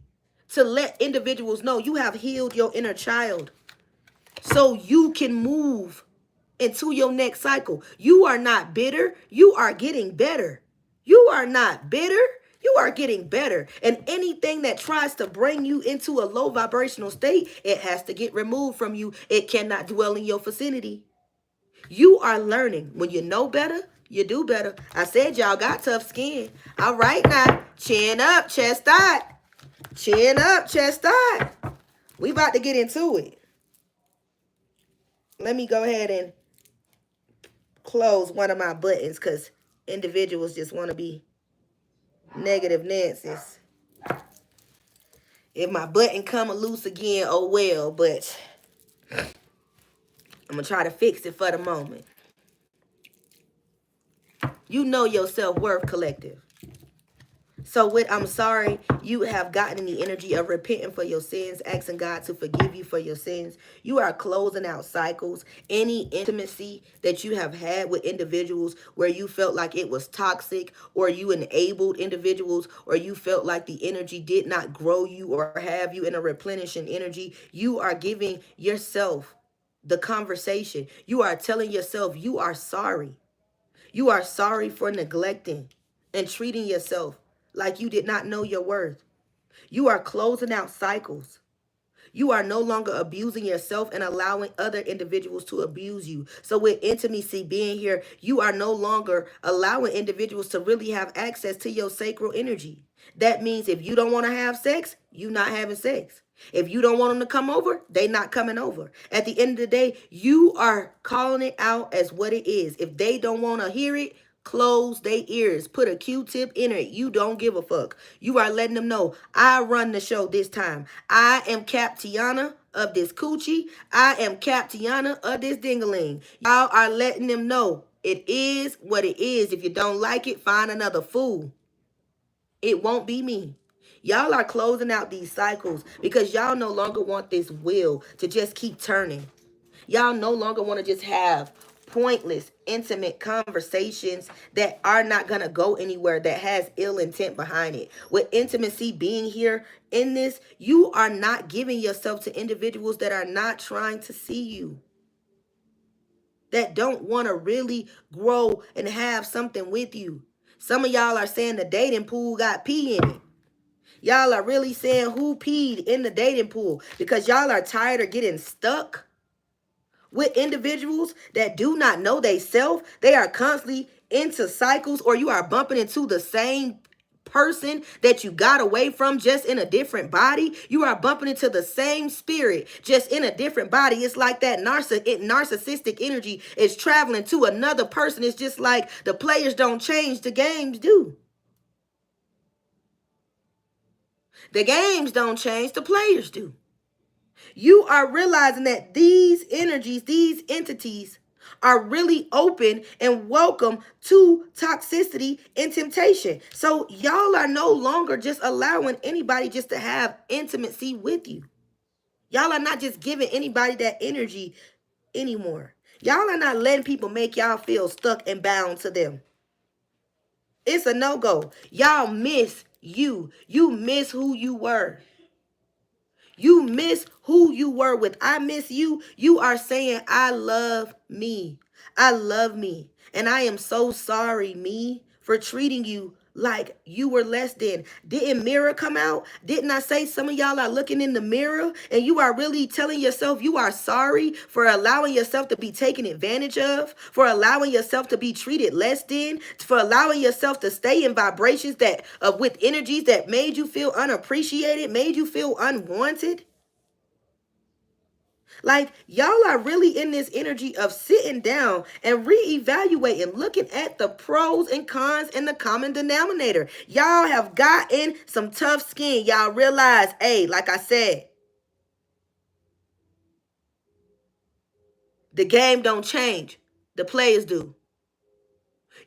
to let individuals know you have healed your inner child so you can move into your next cycle. You are not bitter. You are getting better. You are not bitter. You are getting better. And anything that tries to bring you into a low vibrational state, it has to get removed from you. It cannot dwell in your vicinity. You are learning. When you know better, you do better. I said y'all got tough skin. All right now. Chin up, chest out. Chin up, chest out. We about to get into it. Let me go ahead and close one of my buttons because individuals just want to be negative Nancy's. If my button come loose again, oh well, but I'm going to try to fix it for the moment. You know your self-worth, collective. So with I'm sorry, you have gotten in the energy of repenting for your sins, asking God to forgive you for your sins. You are closing out cycles. Any intimacy that you have had with individuals where you felt like it was toxic, or you enabled individuals, or you felt like the energy did not grow you or have you in a replenishing energy, you are giving yourself the conversation. You are telling yourself you are sorry. You are sorry for neglecting and treating yourself like you did not know your worth. You are closing out cycles. You are no longer abusing yourself and allowing other individuals to abuse you. So with intimacy being here, you are no longer allowing individuals to really have access to your sacral energy. That means if you don't want to have sex, you not having sex. If you don't want them to come over, they not coming over. At the end of the day, you are calling it out as what it is. If they don't want to hear it, close their ears. Put a Q-tip in it. You don't give a fuck. You are letting them know, I run the show this time. I am Captiana of this coochie. I am Captiana of this dingaling. Y'all are letting them know it is what it is. If you don't like it, find another fool. It won't be me. Y'all are closing out these cycles because y'all no longer want this wheel to just keep turning. Y'all no longer want to just have pointless, intimate conversations that are not going to go anywhere, that has ill intent behind it. With intimacy being here in this, you are not giving yourself to individuals that are not trying to see you, that don't want to really grow and have something with you. Some of y'all are saying the dating pool got pee in it. Y'all are really saying who peed in the dating pool because y'all are tired of getting stuck with individuals that do not know they self. They are constantly into cycles, or you are bumping into the same person that you got away from, just in a different body. You are bumping into the same spirit, just in a different body. It's like that narcissistic energy is traveling to another person. It's just like the players don't change, the games do. The games don't change, the players do. You are realizing that these energies, these entities are really open and welcome to toxicity and temptation. So y'all are no longer just allowing anybody just to have intimacy with you. Y'all are not just giving anybody that energy anymore. Y'all are not letting people make y'all feel stuck and bound to them. It's a no-go. Y'all miss you. You miss who you were. You miss who you were with. I miss you. You are saying, I love me. I love me. And I am so sorry, me, for treating you like you were less than. Didn't mirror come out? Didn't I say some of y'all are looking in the mirror and you are really telling yourself you are sorry for allowing yourself to be taken advantage of, for allowing yourself to be treated less than, for allowing yourself to stay in vibrations that with energies that made you feel unappreciated, made you feel unwanted? Like, y'all are really in this energy of sitting down and reevaluating, looking at the pros and cons and the common denominator. Y'all have gotten some tough skin. Y'all realize, hey, like I said, the game don't change. The players do.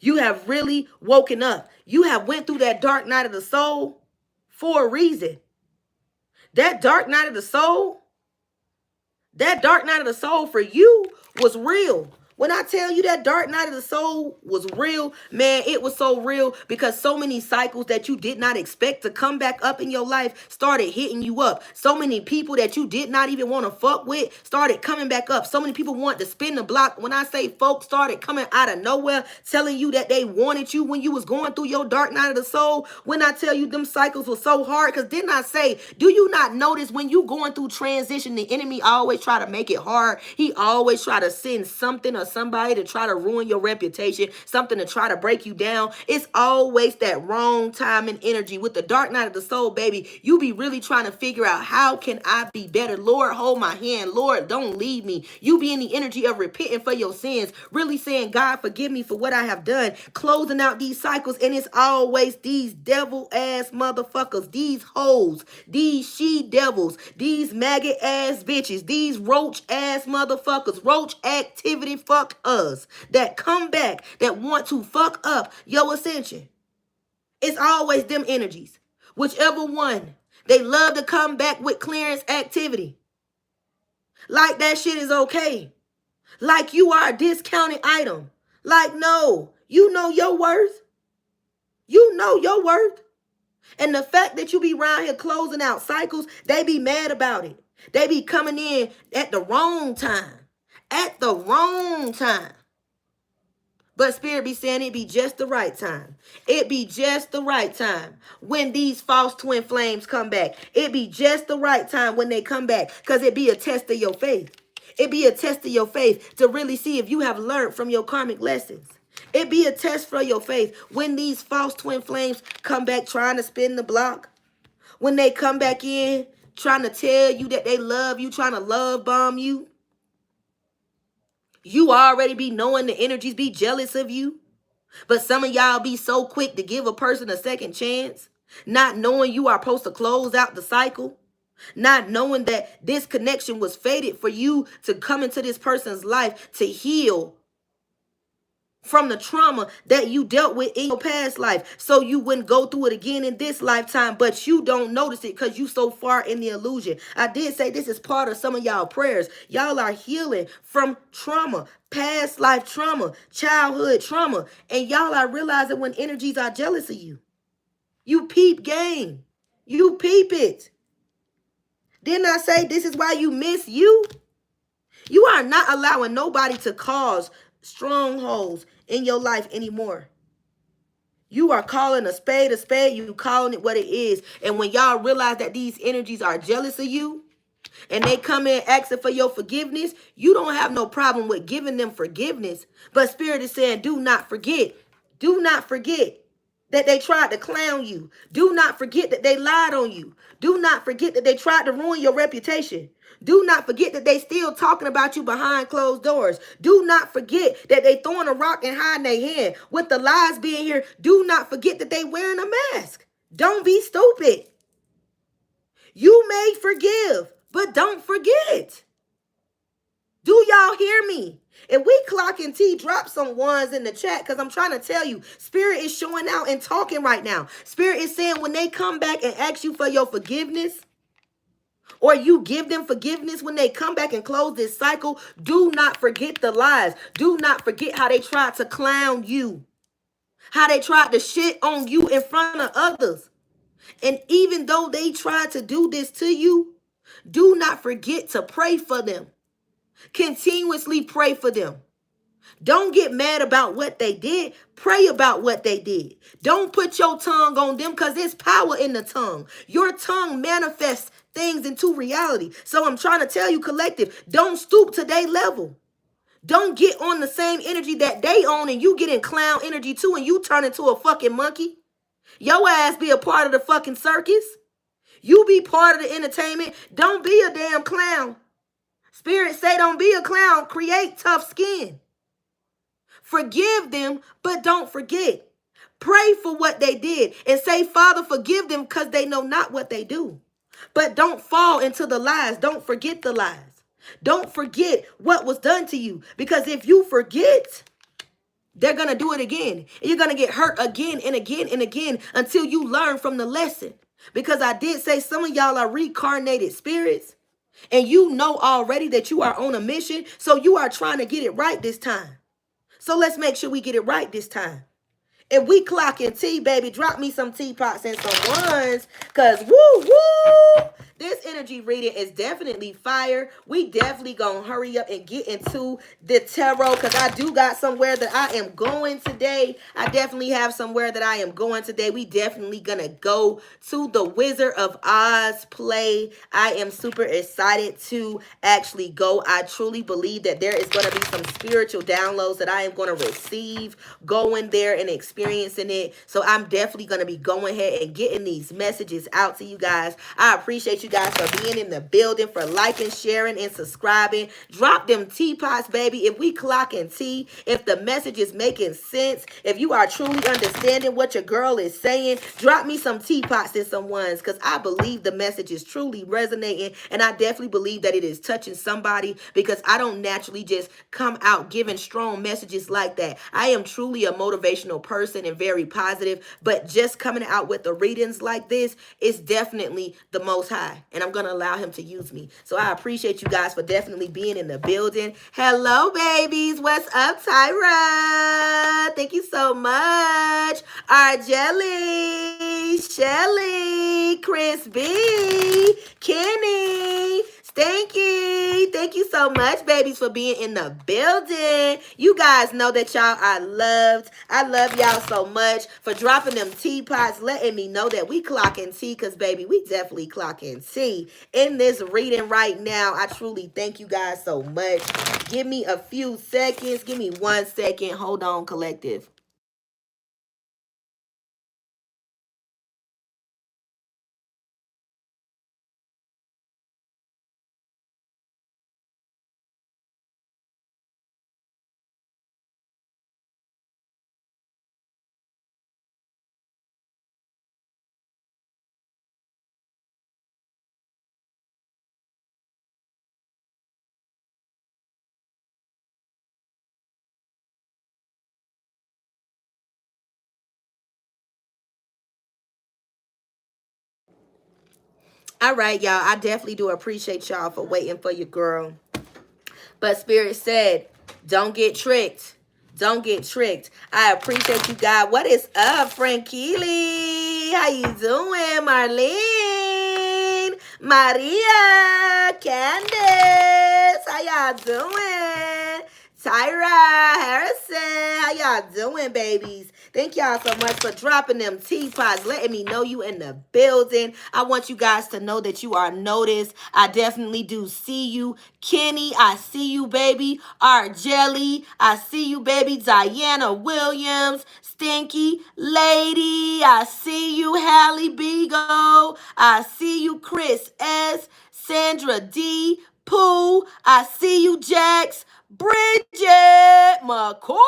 You have really woken up. You have went through that dark night of the soul for a reason. That dark night of the soul for you was real. When I tell you that dark night of the soul was real, man, it was so real because so many cycles that you did not expect to come back up in your life started hitting you up. So many people that you did not even want to fuck with started coming back up. So many people want to spin the block. When I say folks started coming out of nowhere, telling you that they wanted you when you was going through your dark night of the soul. When I tell you them cycles were so hard, because didn't I say, do you not notice when you going through transition, the enemy always try to make it hard. He always try to send something or somebody to try to ruin your reputation, something to try to break you down. It's always that wrong time and energy. With the dark night of the soul, baby, you be really trying to figure out, how can I be better? Lord, hold my hand. Lord, don't leave me. You be in the energy of repenting for your sins, really saying, God, forgive me for what I have done, closing out these cycles. And it's always these devil ass motherfuckers, these hoes, these she devils, these maggot ass bitches, these roach ass motherfuckers, roach activity fuck us, that come back, that want to fuck up your ascension. It's always them energies. Whichever one. They love to come back with clearance activity. Like that shit is okay. Like you are a discounted item. Like, no, you know your worth. You know your worth. And the fact that you be around here closing out cycles, they be mad about it. They be coming in at the wrong time. At the wrong time. But Spirit be saying it be just the right time. It be just the right time when these false twin flames come back. It be just the right time when they come back, because it be a test of your faith. It be a test of your faith to really see if you have learned from your karmic lessons. It be a test for your faith when these false twin flames come back trying to spin the block. When they come back in trying to tell you that they love you, trying to love bomb you. You already be knowing the energies be jealous of you. But some of y'all be so quick to give a person a second chance, not knowing you are supposed to close out the cycle, not knowing that this connection was fated for you to come into this person's life to heal from the trauma that you dealt with in your past life, so you wouldn't go through it again in this lifetime. But you don't notice it because you so far in the illusion. I did say this is part of some of y'all prayers. Y'all are healing from trauma, past life trauma, childhood trauma, and y'all are realizing when energies are jealous of you. You peep game. You peep it. Didn't I say this is why you miss you? You are not allowing nobody to cause strongholds in your life anymore. You are calling a spade. You calling it what it is. And when y'all realize that these energies are jealous of you and they come in asking for your forgiveness, you don't have no problem with giving them forgiveness. But Spirit is saying, do not forget. Do not forget that they tried to clown you. Do not forget that they lied on you. Do not forget that they tried to ruin your reputation. Do not forget that they still talking about you behind closed doors. Do not forget that they throwing a rock and hiding their hand. With the lies being here, do not forget that they wearing a mask. Don't be stupid. You may forgive, but don't forget. Do y'all hear me? If we clock and T, drop some ones in the chat, because I'm trying to tell you, Spirit is showing out and talking right now. Spirit is saying when they come back and ask you for your forgiveness, or you give them forgiveness when they come back and close this cycle, do not forget the lies. Do not forget how they tried to clown you, how they tried to shit on you in front of others. And even though they tried to do this to you, do not forget to pray for them. Continuously pray for them. Don't get mad about what they did. Pray about what they did. Don't put your tongue on them, because there's power in the tongue. Your tongue manifests things into reality. So I'm trying to tell you, collective, don't stoop to their level. Don't get on the same energy that they own and you get in clown energy too and you turn into a fucking monkey. Your ass be a part of the fucking circus. You be part of the entertainment. Don't be a damn clown. Spirit say don't be a clown. Create tough skin. Forgive them, but don't forget. Pray for what they did and say, Father, forgive them because they know not what they do. But don't fall into the lies. Don't forget the lies. Don't forget what was done to you. Because if you forget, they're going to do it again. And you're going to get hurt again and again and again until you learn from the lesson. Because I did say some of y'all are reincarnated spirits. And you know already that you are on a mission, so you are trying to get it right this time. So let's make sure we get it right this time. If we clocking T, baby, drop me some teapots and some ones. Because, woo, woo, this energy reading is definitely fire. We definitely going to hurry up and get into the tarot because I do got somewhere that I am going today. I definitely have somewhere that I am going today. We definitely going to go to the Wizard of Oz play. I am super excited to actually go. I truly believe that there is going to be some spiritual downloads that I am going to receive going there and experiencing it. So I'm definitely going to be going ahead and getting these messages out to you guys. I appreciate you guys for being in the building, for liking, sharing, and subscribing. Drop them teapots, baby. If we clocking tea, if the message is making sense, if you are truly understanding what your girl is saying, drop me some teapots and some ones because I believe the message is truly resonating, and I definitely believe that it is touching somebody because I don't naturally just come out giving strong messages like that. I am truly a motivational person and very positive, but just coming out with the readings like this is definitely the Most High, and I'm going to allow him to use me. So I appreciate you guys for definitely being in the building. Hello, babies. What's up, Tyra? Thank you so much. Arjelly, Shelly, Chris B, Kenny, Stanky. Thank you so much, babies, for being in the building. You guys know that y'all are loved. I love y'all so much for dropping them teapots, letting me know that we clocking tea, because, baby, we definitely clocking tea in this reading right now. I truly thank you guys so much. Give me a few seconds. Give me 1 second. Hold on, collective. All right, y'all. I definitely do appreciate y'all for waiting for your girl. But Spirit said, don't get tricked. Don't get tricked. I appreciate you guys. What is up, Frankili? How you doing, Marlene? Maria, Candace, how y'all doing? Tyra, Harrison, how y'all doing, babies? Thank y'all so much for dropping them teapots, letting me know you in the building. I want you guys to know that you are noticed. I definitely do see you. Kenny, I see you, baby. Art Jelly, I see you, baby. Diana Williams, Stinky Lady, I see you. Hallie Beagle, I see you. Chris S, Sandra D, Pooh, I see you. Jax, Bridget, McCoy,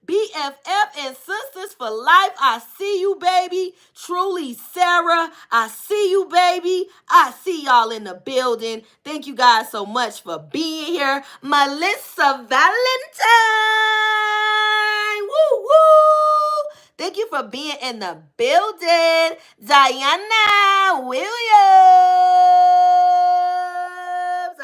BFF and Sisters for Life. I see you, baby. Truly, Sarah. I see you, baby. I see y'all in the building. Thank you guys so much for being here. Melissa Valentine. Woo, woo. Thank you for being in the building. Diana Williams.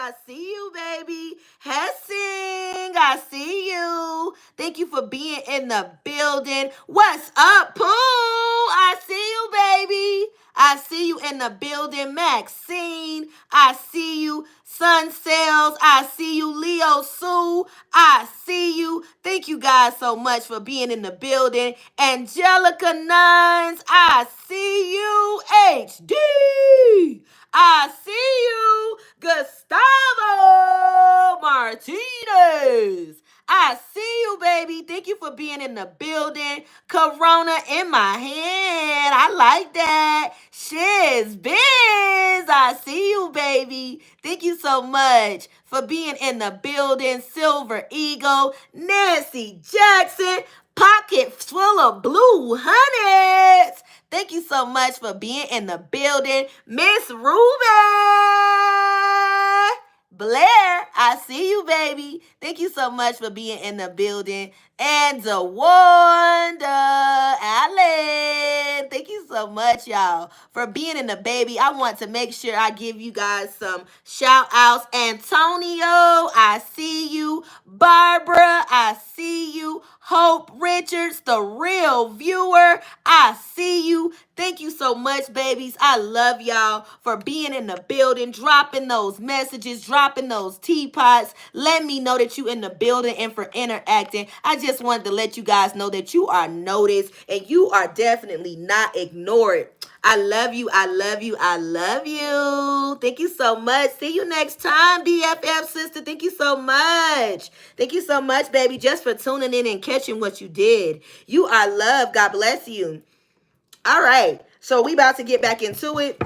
I see you, baby. Hessing, I see you. Thank you for being in the building. What's up, Pooh? I see you, baby. I see you in the building. Maxine, I see you. Sun Sales, I see you. Leo Sue, I see you. Thank you guys so much for being in the building. Angelica Nuns, I see you. HD, I see you. Gustavo Martinez, I see you, baby. Thank you for being in the building. Corona in my hand. I like that. Shiz Biz, I see you, baby. Thank you so much for being in the building. Silver Eagle, Nancy Jackson, pocket full of blue hundreds. Thank you so much for being in the building. Miss Ruben Blair, I see you, baby. Thank you so much for being in the building. And DeWanda Allen. Thank you so much, y'all, for being in the baby. I want to make sure I give you guys some shout outs. Antonio, I see you. Barbara, I see you. Hope Richards, the real viewer, I see you. Thank you so much, babies. I love y'all for being in the building, dropping those messages, dropping those teapots. Let me know that you in the building and for interacting. I just wanted to let you guys know that you are noticed and you are definitely not ignored. I love you. I love you. I love you. Thank you so much. See you next time, BFF sister. Thank you so much. Thank you so much, baby, just for tuning in and catching what you did. You are loved. God bless you. All right. So we about to get back into it.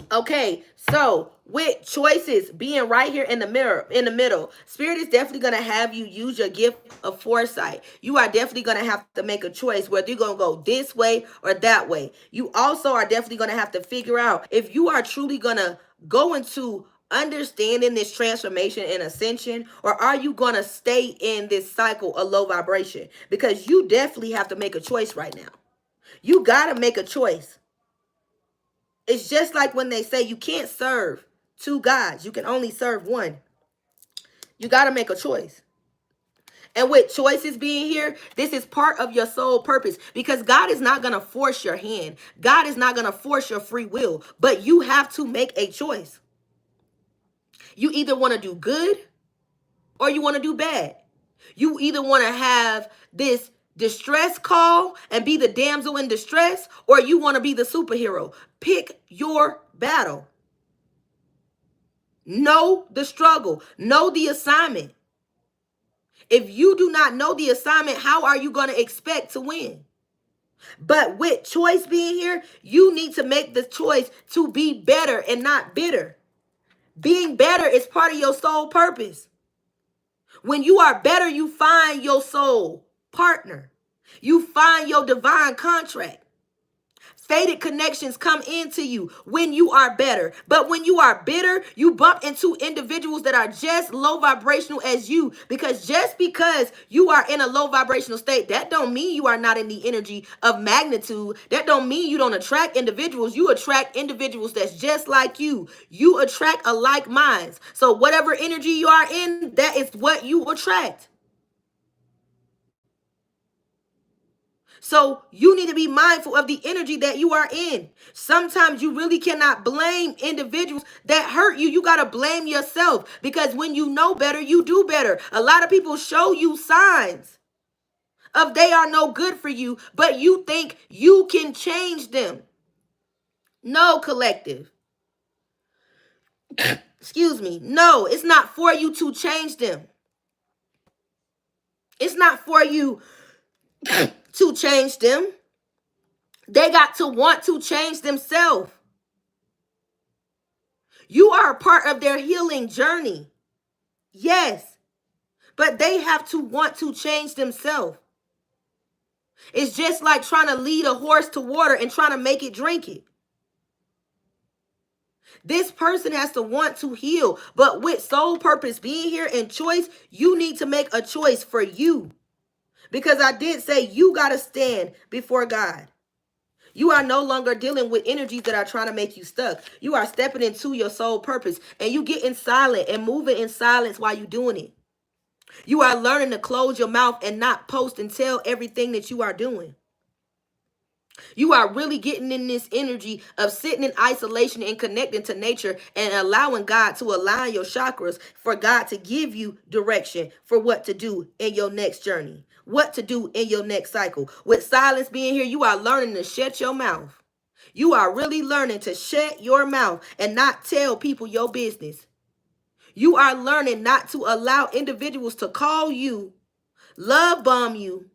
Okay, so with choices being right here in the middle, Spirit is definitely going to have you use your gift of foresight. You are definitely going to have to make a choice whether you're going to go this way or that way. You also are definitely going to have to figure out if you are truly going to go into understanding this transformation and ascension, or are you going to stay in this cycle of low vibration? Because you definitely have to make a choice right now. You got to make a choice. It's just like when they say you can't serve two gods. You can only serve one. You got to make a choice. And with choices being here, this is part of your soul purpose because God is not going to force your hand. God is not going to force your free will, but you have to make a choice. You either want to do good or you want to do bad. You either want to have this distress call and be the damsel in distress, or you want to be the superhero. Pick your battle. Know the struggle. Know the assignment. If you do not know the assignment, how are you going to expect to win? But with choice being here, you need to make the choice to be better and not bitter. Being better is part of your soul purpose. When you are better, you find your soul partner. You find your divine contract. Fated connections come into you when you are better. But when you are bitter, you bump into individuals that are just low vibrational as you. Because just because you are in a low vibrational state, that don't mean you are not in the energy of magnitude. That don't mean you don't attract individuals. You attract individuals that's just like you. You attract alike minds. So whatever energy you are in, that is what you attract. So you need to be mindful of the energy that you are in. Sometimes you really cannot blame individuals that hurt you. You got to blame yourself because when you know better, you do better. A lot of people show you signs of they are no good for you, but you think you can change them. No, collective. Excuse me. No, it's not for you to change them. It's not for you to change them. They got to want to change themselves. You are a part of their healing journey. Yes, but they have to want to change themselves. It's just like trying to lead a horse to water and trying to make it drink it. This person has to want to heal, but with soul purpose being here and choice, you need to make a choice for you. Because I did say you got to stand before God. You are no longer dealing with energies that are trying to make you stuck. You are stepping into your soul purpose and you getting silent and moving in silence while you're doing it. You are learning to close your mouth and not post and tell everything that you are doing. You are really getting in this energy of sitting in isolation and connecting to nature and allowing God to align your chakras for God to give you direction for what to do in your next journey, what to do in your next cycle. With silence being here, you are learning to shut your mouth. You are really learning to shut your mouth and not tell people your business. You are learning not to allow individuals to call you, love bomb you,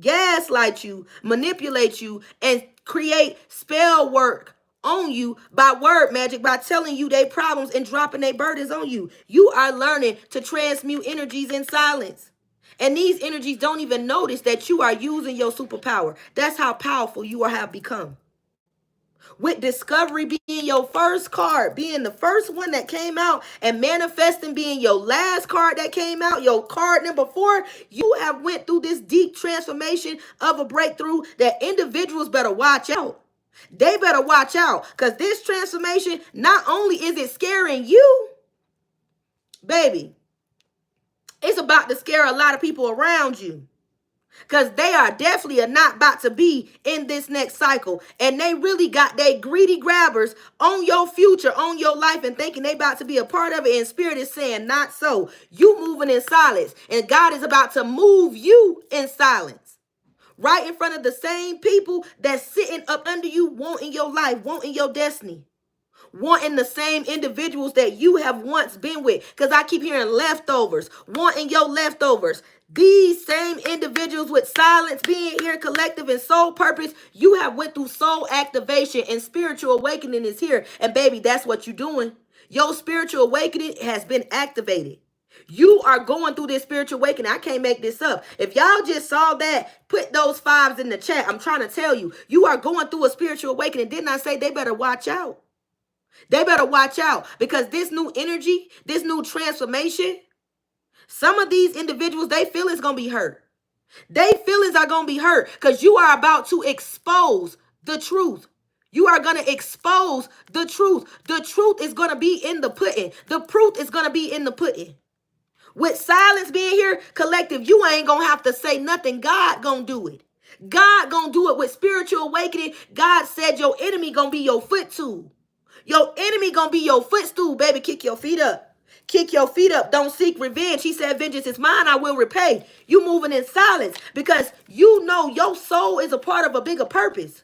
gaslight you, manipulate you, and create spell work on you by word magic, by telling you their problems and dropping their burdens on you. You are learning to transmute energies in silence. And these energies don't even notice that you are using your superpower. That's how powerful you have become. With discovery being your first card, being the first one that came out, and manifesting being your last card that came out, your card number 4, you have went through this deep transformation of a breakthrough that individuals better watch out. They better watch out, because this transformation, not only is it scaring you, baby, it's about to scare a lot of people around you. Because they are definitely not about to be in this next cycle. And they really got they greedy grabbers on your future, on your life, and thinking they about to be a part of it. And Spirit is saying, not so. You moving in silence. And God is about to move you in silence. Right in front of the same people that's sitting up under you, wanting your life, wanting your destiny. Wanting the same individuals that you have once been with. Because I keep hearing leftovers, wanting your leftovers. These same individuals with silence, being here, collective, and soul purpose, you have went through soul activation, and spiritual awakening is here. And baby, that's what you're doing. Your spiritual awakening has been activated. You are going through this spiritual awakening. I can't make this up. If y'all just saw that, put those 5s in the chat. I'm trying to tell you, you are going through a spiritual awakening. Didn't I say they better watch out? They better watch out, because this new energy, this new transformation, some of these individuals, they feelings going to be hurt. They feelings are going to be hurt, because you are about to expose the truth. You are going to expose the truth. The truth is going to be in the pudding. The proof is going to be in the pudding. With silence being here, collective, you ain't going to have to say nothing. God going to do it. God going to do it with spiritual awakening. God said your enemy going to be your footstool. Your enemy gonna be your footstool, baby. Kick your feet up. Kick your feet up. Don't seek revenge. He said, vengeance is mine, I will repay. You moving in silence because you know your soul is a part of a bigger purpose.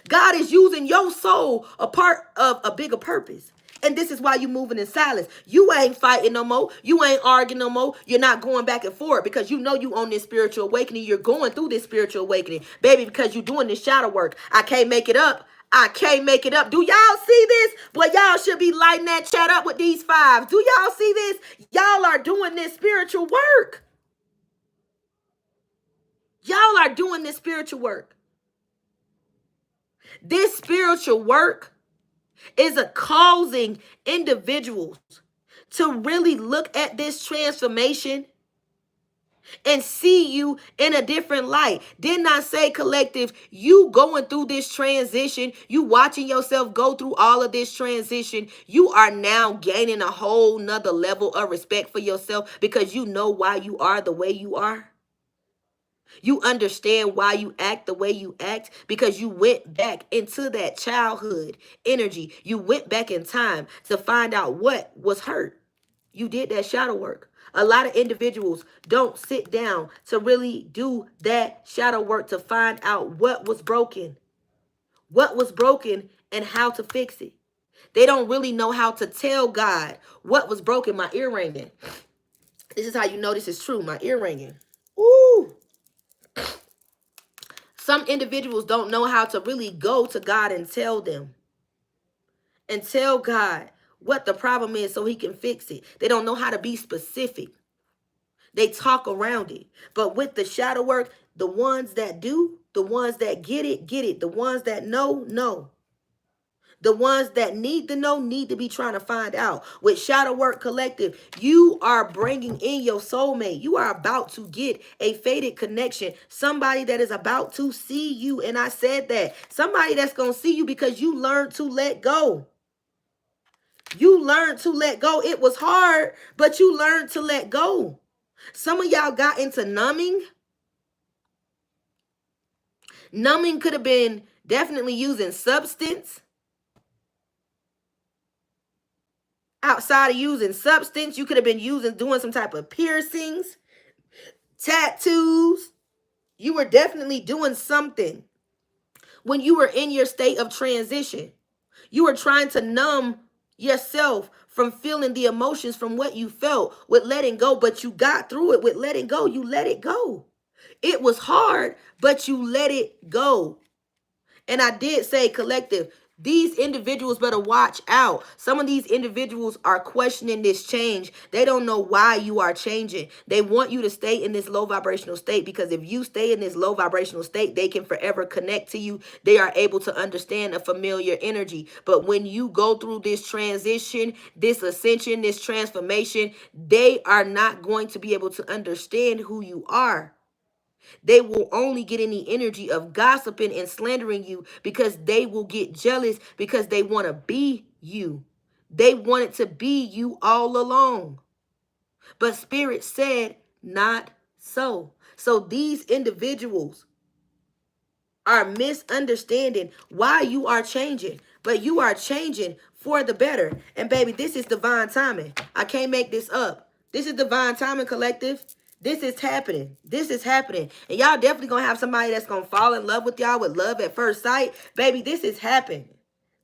God is using your soul a part of a bigger purpose. And this is why you moving in silence. You ain't fighting no more. You ain't arguing no more. You're not going back and forth because you know you on this spiritual awakening. You're going through this spiritual awakening, baby, because you're doing this shadow work. I can't make it up. I can't make it up. Do y'all see this? Boy, y'all should be lighting that chat up with these 5s. Do y'all see this? Y'all are doing this spiritual work. Y'all are doing this spiritual work. This spiritual work is a causing individuals to really look at this transformation and see you in a different light. Didn't I say, collective, you going through this transition, you watching yourself go through all of this transition, you are now gaining a whole nother level of respect for yourself because you know why you are the way you are. You understand why you act the way you act because you went back into that childhood energy. You went back in time to find out what was hurt. You did that shadow work. A lot of individuals don't sit down to really do that shadow work to find out what was broken and how to fix it. They don't really know how to tell God what was broken. My ear ringing. This is how you know this is true. My ear ringing. Ooh. Some individuals don't know how to really go to God and tell God what the problem is so he can fix it. They don't know how to be specific. They talk around it. But with the shadow work, the ones that do, the ones that get it, get it. The ones that know, know. The ones that need to know need to be trying to find out. With Shadow Work Collective, you are bringing in your soulmate. You are about to get a fated connection. Somebody that is about to see you. And I said that. Somebody that's going to see you because you learned to let go. You learned to let go. It was hard, but you learned to let go. Some of y'all got into numbing. Numbing could have been definitely using substance. Outside of using substance, you could have been doing some type of piercings, tattoos. You were definitely doing something when you were in your state of transition. You were trying to numb yourself from feeling the emotions from what you felt with letting go, but you got through it with letting go. You let it go. It was hard, but you let it go. And I did say, collective, These individuals better watch out. Some of these individuals are questioning this change. They don't know why you are changing. They want you to stay in this low vibrational state, because if you stay in this low vibrational state, they can forever connect to you. They are able to understand a familiar energy. But when you go through this transition, this ascension, this transformation, they are not going to be able to understand who you are. They will only get any energy of gossiping and slandering you, because they will get jealous, because they want to be you. They wanted to be you all along. But Spirit said, not so. So these individuals are misunderstanding why you are changing, but you are changing for the better. And baby, this is divine timing. I can't make this up. This is divine timing, collective. This is happening. This is happening. And y'all definitely gonna have somebody that's gonna fall in love with y'all with love at first sight. Baby, this is happening.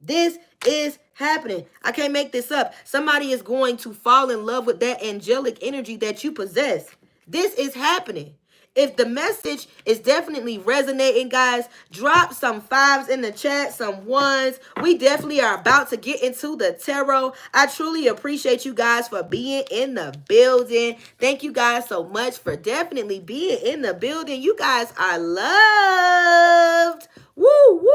This is happening. I can't make this up. Somebody is going to fall in love with that angelic energy that you possess. This is happening. If the message is definitely resonating, guys, drop some fives in the chat, some ones. We definitely are about to get into the tarot. I truly appreciate you guys for being in the building. Thank you guys so much for definitely being in the building. You guys are loved. Woo, woo.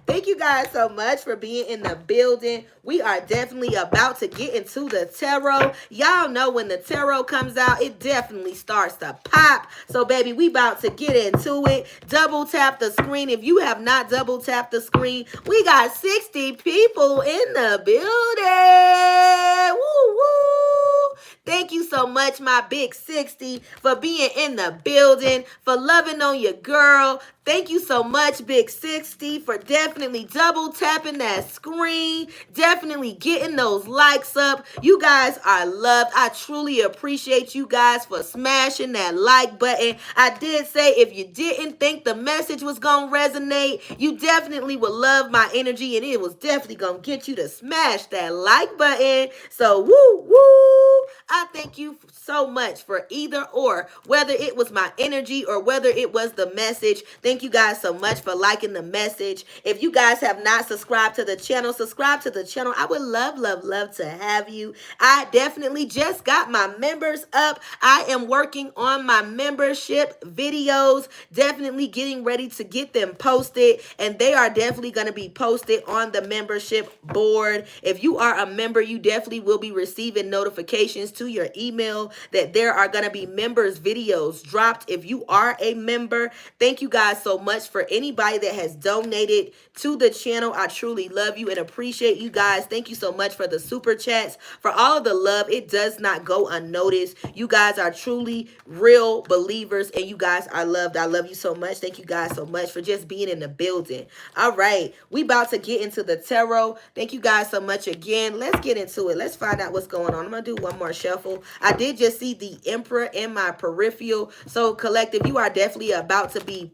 Thank you guys so much for being in the building. We are definitely about to get into the tarot. Y'all know when the tarot comes out, it definitely starts to pop. So, baby, we about to get into it. Double tap the screen. If you have not double tapped the screen, we got 60 people in the building. Woo, woo. Thank you so much, my big 60, for being in the building, for loving on your girl. Thank you so much, Big 60, for definitely double tapping that screen, definitely getting those likes up. You guys are loved. I truly appreciate you guys for smashing that like button. I did say if you didn't think the message was going to resonate, you definitely would love my energy, and it was definitely going to get you to smash that like button. So, woo, woo. I thank you so much for either or, whether it was my energy or whether it was the message. Thank you guys so much for liking the message. If you guys have not subscribed to the channel, subscribe to the channel. I would love, love, love to have you. I definitely just got my members up. I am working on my membership videos, definitely getting ready to get them posted, and they are definitely going to be posted on the membership board. If you are a member, you definitely will be receiving notifications to your email that there are going to be members videos dropped. If you are a member, thank you guys so much. For anybody that has donated to the channel, I truly love you and appreciate you guys. Thank you so much for the super chats, for all of the love. It does not go unnoticed. You guys are truly real believers, and you guys are loved. I love you so much. Thank you guys so much for just being in the building. All right, we about to get into the tarot. Thank you guys so much again. Let's get into it. Let's find out what's going on. I'm gonna do one more shuffle. I did just see the Emperor in my peripheral. So, collective, you are definitely about to be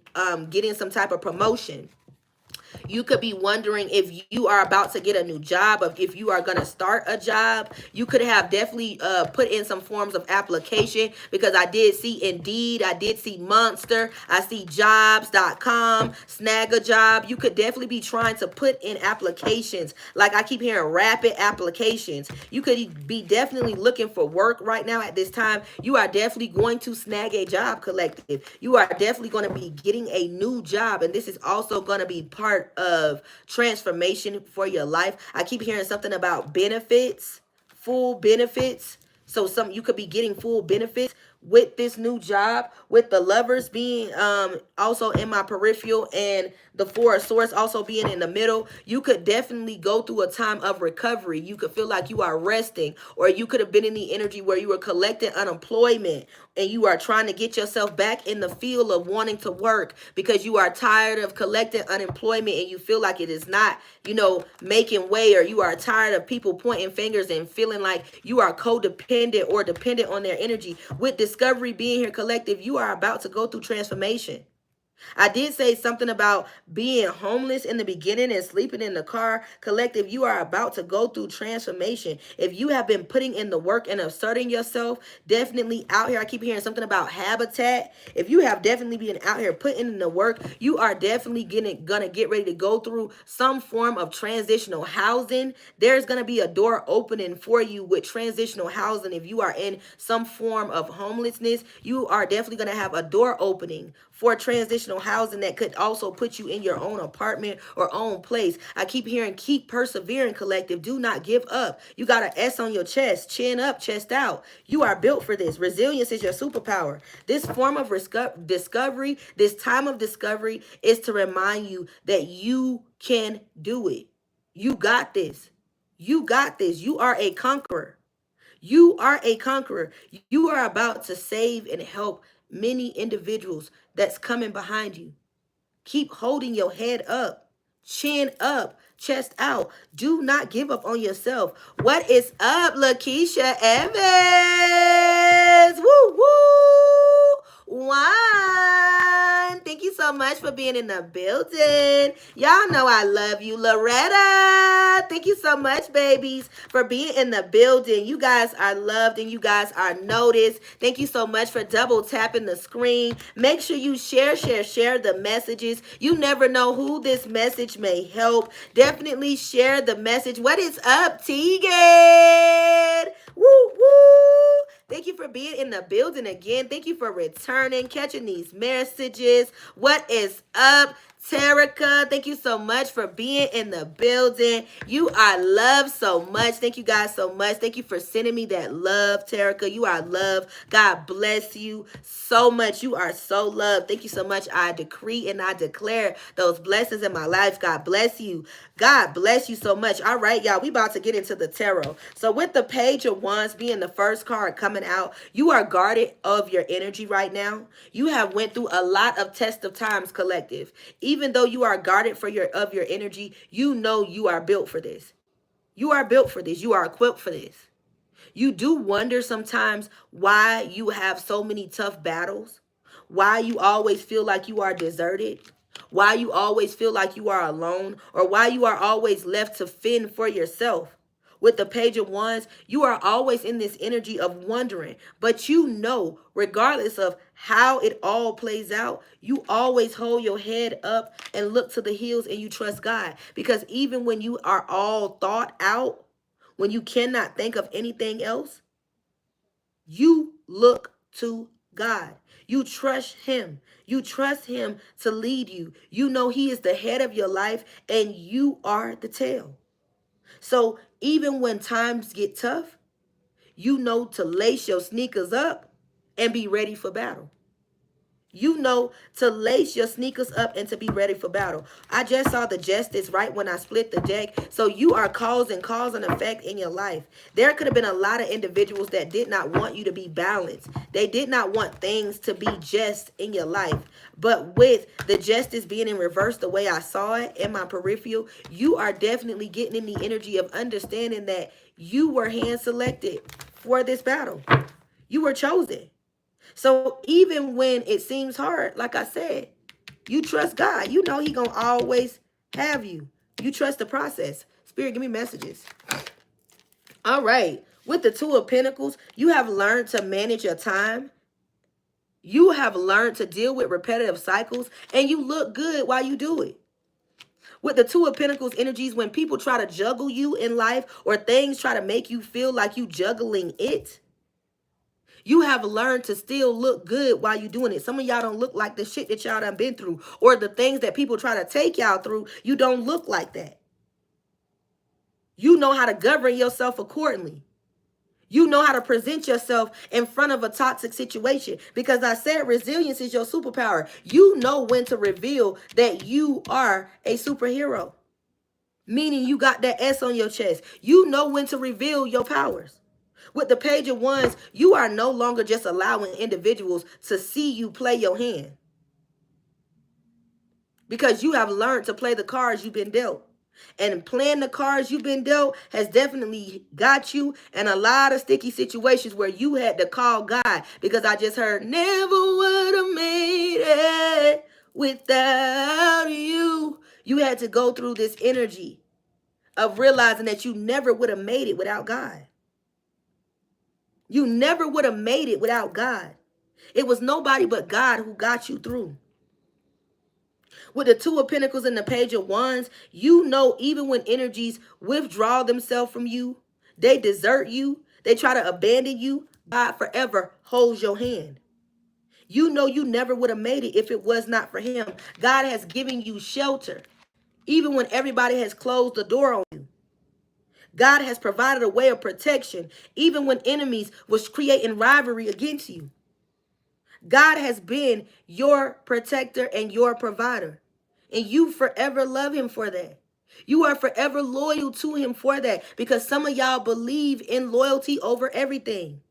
getting some type of promotion. You could be wondering if you are about to get a new job, or if you are going to start a job. You could have definitely put in some forms of application, because I did see Indeed, I did see Monster, I see jobs.com, snag a job. You could definitely be trying to put in applications. Like I keep hearing rapid applications. You could be definitely looking for work right now at this time. You are definitely going to snag a job, collective. You are definitely going to be getting a new job, and this is also going to be part of transformation for your life. I keep hearing something about benefits, full benefits. So you could be getting full benefits with this new job, with the Lovers being also in my peripheral, and the Four of Swords also being in the middle. You could definitely go through a time of recovery. You could feel like you are resting, or you could have been in the energy where you were collecting unemployment, and you are trying to get yourself back in the field of wanting to work, because you are tired of collecting unemployment, and you feel like it is not, making way, or you are tired of people pointing fingers and feeling like you are codependent or dependent on their energy. With discovery being here, collective, you are about to go through transformation. I did say something about being homeless in the beginning and sleeping in the car. Collective, you are about to go through transformation. If you have been putting in the work and asserting yourself, definitely out here. I keep hearing something about habitat. If you have definitely been out here putting in the work, you are definitely gonna get ready to go through some form of transitional housing. There's gonna be a door opening for you with transitional housing. If you are in some form of homelessness, you are definitely gonna have a door opening for transitional housing that could also put you in your own apartment or own place. I keep hearing keep persevering, collective. Do not give up. You got an S on your chest, chin up, chest out. You are built for this. Resilience is your superpower. This form of discovery, this time of discovery is to remind you that you can do it. You got this. You got this. You are a conqueror. You are a conqueror. You are about to save and help many individuals that's coming behind you. Keep holding your head up, chin up, chest out. Do not give up on yourself. What is up, Lakeisha Evans? Woo, woo. One. Thank you so much for being in the building. Y'all know I love you. Loretta, thank you so much, babies, for being in the building. You guys are loved and you guys are noticed. Thank you so much for double tapping the screen. Make sure you share the messages. You never know who this message may help. Definitely share the message. What is up, Tegan? Woo, woo. Thank you for being in the building again. Thank you for returning, catching these messages. What is up, Terica? Thank you so much for being in the building. You are loved so much. Thank you guys so much. Thank you for sending me that love, Terica. You are loved. God bless you so much. You are so loved. Thank you so much. I decree and I declare those blessings in my life. God bless you. God bless you so much. All right, y'all, we about to get into the tarot. So with the Page of Wands being the first card coming out, you are guarded of your energy right now. You have went through a lot of test of times, collective. Even though you are guarded for your energy, you know you are built for this. You are built for this. You are equipped for this. You do wonder sometimes why you have so many tough battles, why you always feel like you are deserted, why you always feel like you are alone, or why you are always left to fend for yourself. With the Page of Wands, you are always in this energy of wondering, but you know, regardless of how it all plays out, you always hold your head up and look to the hills and you trust God. Because even when you are all thought out, when you cannot think of anything else, you look to God. You trust him. You trust him to lead you. You know he is the head of your life and you are the tail. So even when times get tough, you know to lace your sneakers up and be ready for battle. You know to lace your sneakers up and to be ready for battle. I just saw the justice right when I split the deck. So you are cause and effect in your life. There could have been a lot of individuals that did not want you to be balanced. They did not want things to be just in your life. But with the justice being in reverse the way I saw it in my peripheral, you are definitely getting in the energy of understanding that you were hand selected for this battle. You were chosen. So even when it seems hard, like I said, you trust God. You know he gonna always have you. You trust the process. Spirit, give me messages. All right. With the Two of Pentacles, you have learned to manage your time. You have learned to deal with repetitive cycles, and you look good while you do it. With the Two of Pentacles energies, when people try to juggle you in life or things try to make you feel like you juggling it, you have learned to still look good while you're doing it. Some of y'all don't look like the shit that y'all done been through, or the things that people try to take y'all through. You don't look like that. You know how to govern yourself accordingly. You know how to present yourself in front of a toxic situation, because I said resilience is your superpower. You know when to reveal that you are a superhero, meaning you got that S on your chest. You know when to reveal your powers. With the Page of Wands, you are no longer just allowing individuals to see you play your hand, because you have learned to play the cards you've been dealt. And playing the cards you've been dealt has definitely got you in a lot of sticky situations where you had to call God, because I just heard, never would have made it Without you. You had to go through this energy of realizing that you never would have made it without God. You never would have made it without God. It was nobody but God who got you through. With the Two of Pentacles and the Page of Wands, you know, even when energies withdraw themselves from you, they desert you, they try to abandon you, God forever holds your hand. You know you never would have made it if it was not for him. God has given you shelter, even when everybody has closed the door on you. God has provided a way of protection, even when enemies was creating rivalry against you. God has been your protector and your provider. And you forever love him for that. You are forever loyal to him for that, because some of y'all believe in loyalty over everything.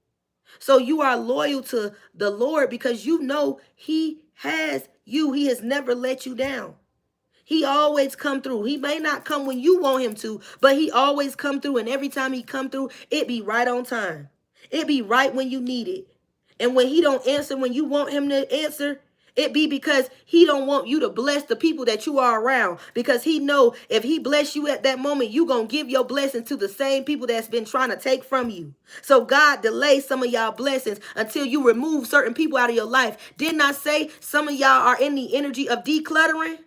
So you are loyal to the Lord because you know he has you. He has never let you down. He always come through. He may not come when you want him to, but he always come through. And every time he come through, it be right on time. It be right when you need it. And when he don't answer when you want him to answer, it be because he don't want you to bless the people that you are around. Because he know if he bless you at that moment, you going to give your blessing to the same people that's been trying to take from you. So God delays some of y'all blessings until you remove certain people out of your life. Didn't I say some of y'all are in the energy of decluttering?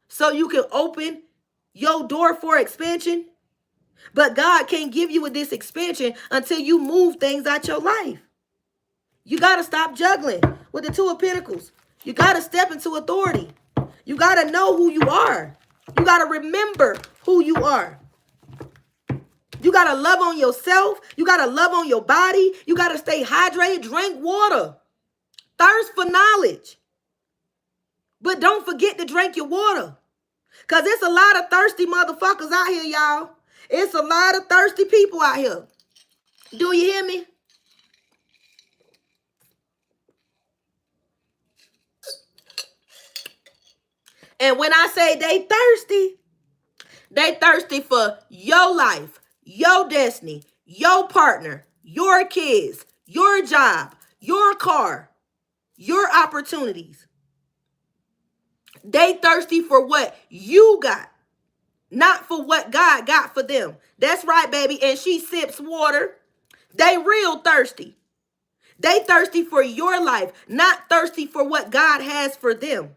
So you can open your door for expansion. But God can't give you this expansion until you move things out your life. You got to stop juggling with the Two of Pentacles. You got to step into authority. You got to know who you are. You got to remember who you are. You got to love on yourself. You got to love on your body. You got to stay hydrated. Drink water. Thirst for knowledge. But don't forget to drink your water. Because it's a lot of thirsty motherfuckers out here, y'all. It's a lot of thirsty people out here. Do you hear me? And when I say they thirsty for your life, your destiny, your partner, your kids, your job, your car, your opportunities. They thirsty for what you got, not for what God got for them. That's right, baby. And she sips water. They real thirsty. They thirsty for your life, not thirsty for what God has for them.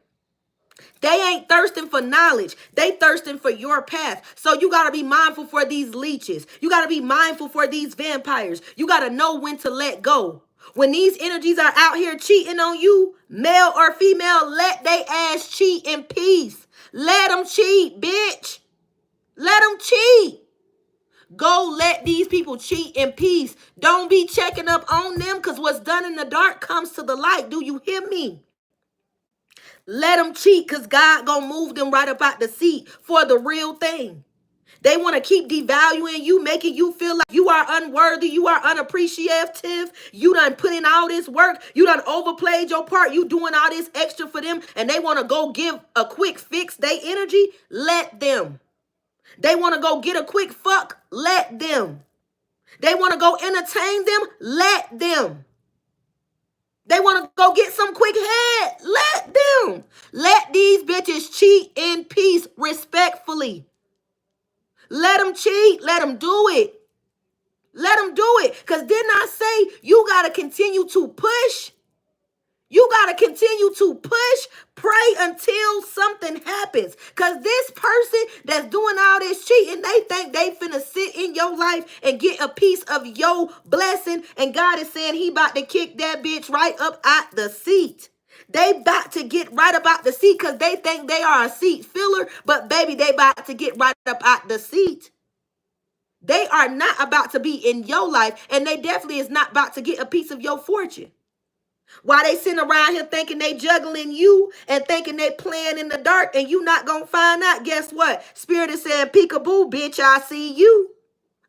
They ain't thirsting for knowledge. They thirsting for your path. So you got to be mindful for these leeches. You got to be mindful for these vampires. You got to know when to let go. When these energies are out here cheating on you, male or female, let they ass cheat in peace. Let them cheat, bitch. Let them cheat. Go let these people cheat in peace. Don't be checking up on them, because what's done in the dark comes to the light. Do you hear me? Let them cheat, because God gonna move them right up out the seat for the real thing. They want to keep devaluing you, making you feel like you are unworthy, you are unappreciative. You done put in all this work. You done overplayed your part. You doing all this extra for them, and they want to go give a quick fix. They energy, let them. They want to go get a quick fuck, let them. They want to go entertain them, let them. They want to go get some quick head, let them. Let these bitches cheat in peace, respectfully. Let them cheat, let them do it. Let them do it. Because didn't I say you got to continue to push? You got to continue to push, pray until something happens. Because this person that's doing all this cheating, they think they finna sit in your life and get a piece of your blessing. And God is saying he about to kick that bitch right up out the seat. They about to get right up out the seat because they think they are a seat filler. But baby, they about to get right up out the seat. They are not about to be in your life. And they definitely is not about to get a piece of your fortune. While they sitting around here thinking they juggling you and thinking they playing in the dark, and you not gonna find out, guess what? Spirit is saying, peekaboo, bitch, I see you.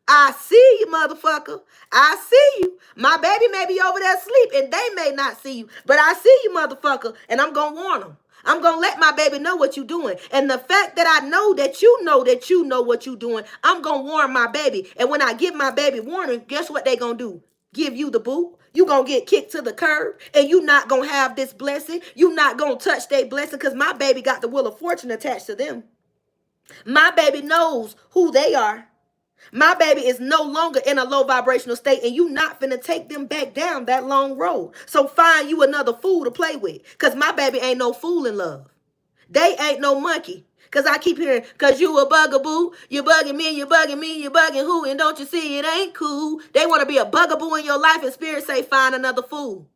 I see you, motherfucker. I see you. My baby may be over there asleep and they may not see you, but I see you, motherfucker, and I'm gonna warn them. I'm gonna let my baby know what you're doing. And the fact that I know that you know what you're doing, I'm gonna warn my baby. And when I give my baby warning, guess what they gonna do? give you the boot. You gonna get kicked to the curb, and you not gonna have this blessing. You not gonna touch their blessing, because my baby got the wheel of fortune attached to them. My baby knows who they are. My baby is no longer in a low vibrational state, and you not finna take them back down that long road. So find you another fool to play with, because my baby ain't no fool in love. They ain't no monkey. Because I keep hearing, because you a bugaboo, you bugging me, you bugging me, you bugging who, and don't you see it ain't cool. They want to be a bugaboo in your life, and Spirit say find another fool.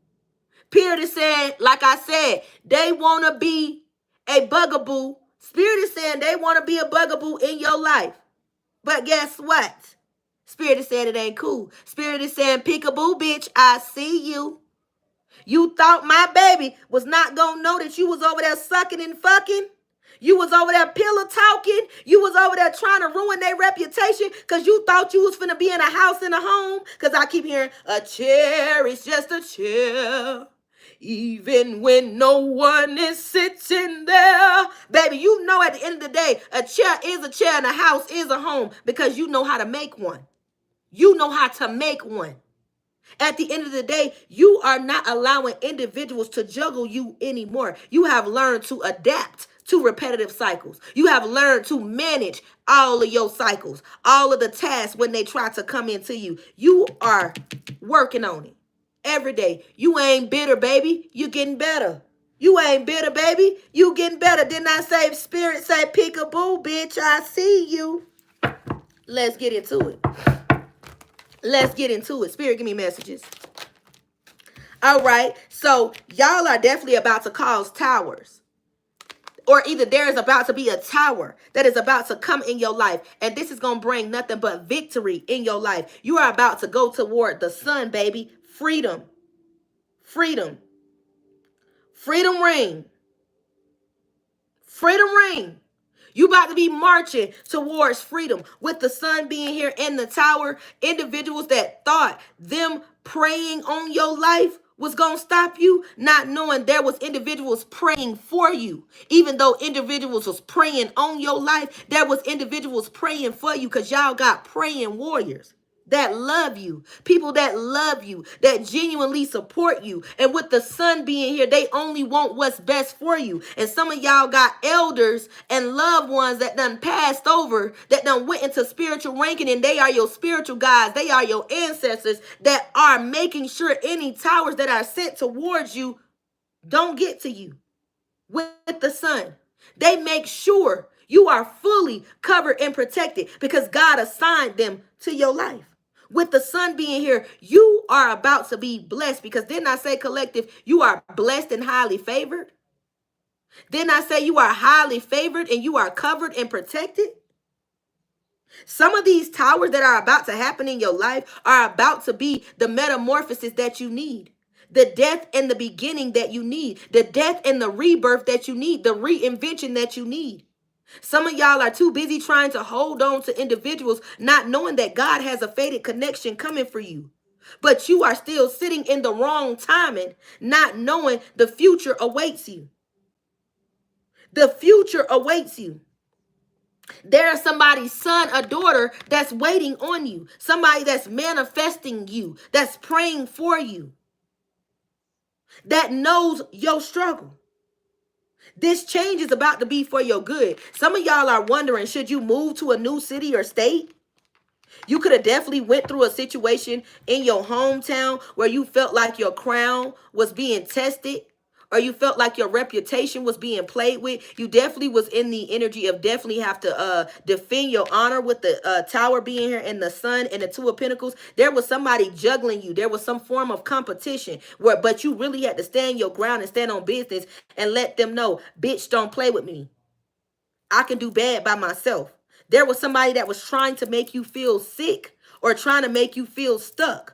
Spirit is saying, like I said, they want to be a bugaboo. Spirit is saying they want to be a bugaboo in your life. But guess what? Spirit is saying it ain't cool. Spirit is saying, peekaboo, bitch, I see you. You thought my baby was not going to know that you was over there sucking and fucking? You was over there pillow talking. You was over there trying to ruin their reputation because you thought you was finna be in a house and a home. Because I keep hearing, a chair is just a chair, even when no one is sitting there. Baby, you know at the end of the day, a chair is a chair and a house is a home because you know how to make one. You know how to make one. At the end of the day, you are not allowing individuals to juggle you anymore. You have learned to adapt to repetitive cycles. You have learned to manage all of your cycles, all of the tasks when they try to come into you. You are working on it every day. You ain't bitter, baby. You getting better. You ain't bitter, baby. You getting better. Didn't I say, Spirit say, peekaboo, bitch, I see you. Let's get into it. Let's get into it. Spirit, give me messages. All right. So y'all are definitely about to cause towers. Or either there is about to be a tower that is about to come in your life. And this is going to bring nothing but victory in your life. You are about to go toward the sun, baby. Freedom. Freedom. Freedom ring. Freedom ring. You about to be marching towards freedom with the sun being here in the tower. Individuals that thought them praying on your life was going to stop you, not knowing there was individuals praying for you. Even though individuals was praying on your life, there was individuals praying for you because y'all got praying warriors that love you, people that love you, that genuinely support you. And with the sun being here, they only want what's best for you. And some of y'all got elders and loved ones that done passed over, that done went into spiritual ranking, and they are your spiritual guides. They are your ancestors that are making sure any towers that are sent towards you don't get to you with the sun. They make sure you are fully covered and protected because God assigned them to your life. With the sun being here, you are about to be blessed, because didn't I say, collective, you are blessed and highly favored? Didn't I say you are highly favored and you are covered and protected? Some of these towers that are about to happen in your life are about to be the metamorphosis that you need. The death and the beginning that you need. The death and the rebirth that you need. The reinvention that you need. Some of y'all are too busy trying to hold on to individuals, not knowing that God has a fated connection coming for you. But you are still sitting in the wrong timing, not knowing the future awaits you. The future awaits you. There's somebody's son or daughter that's waiting on you. Somebody that's manifesting you, that's praying for you, that knows your struggle. This change is about to be for your good. Some of y'all are wondering, should you move to a new city or state? You could have definitely went through a situation in your hometown where you felt like your crown was being tested, or you felt like your reputation was being played with. You definitely was in the energy of definitely have to defend your honor with the tower being here and the sun and the two of pentacles. There was somebody juggling you. There was some form of competition but you really had to stand your ground and stand on business and let them know, bitch, don't play with me. I can do bad by myself. There was somebody that was trying to make you feel sick or trying to make you feel stuck.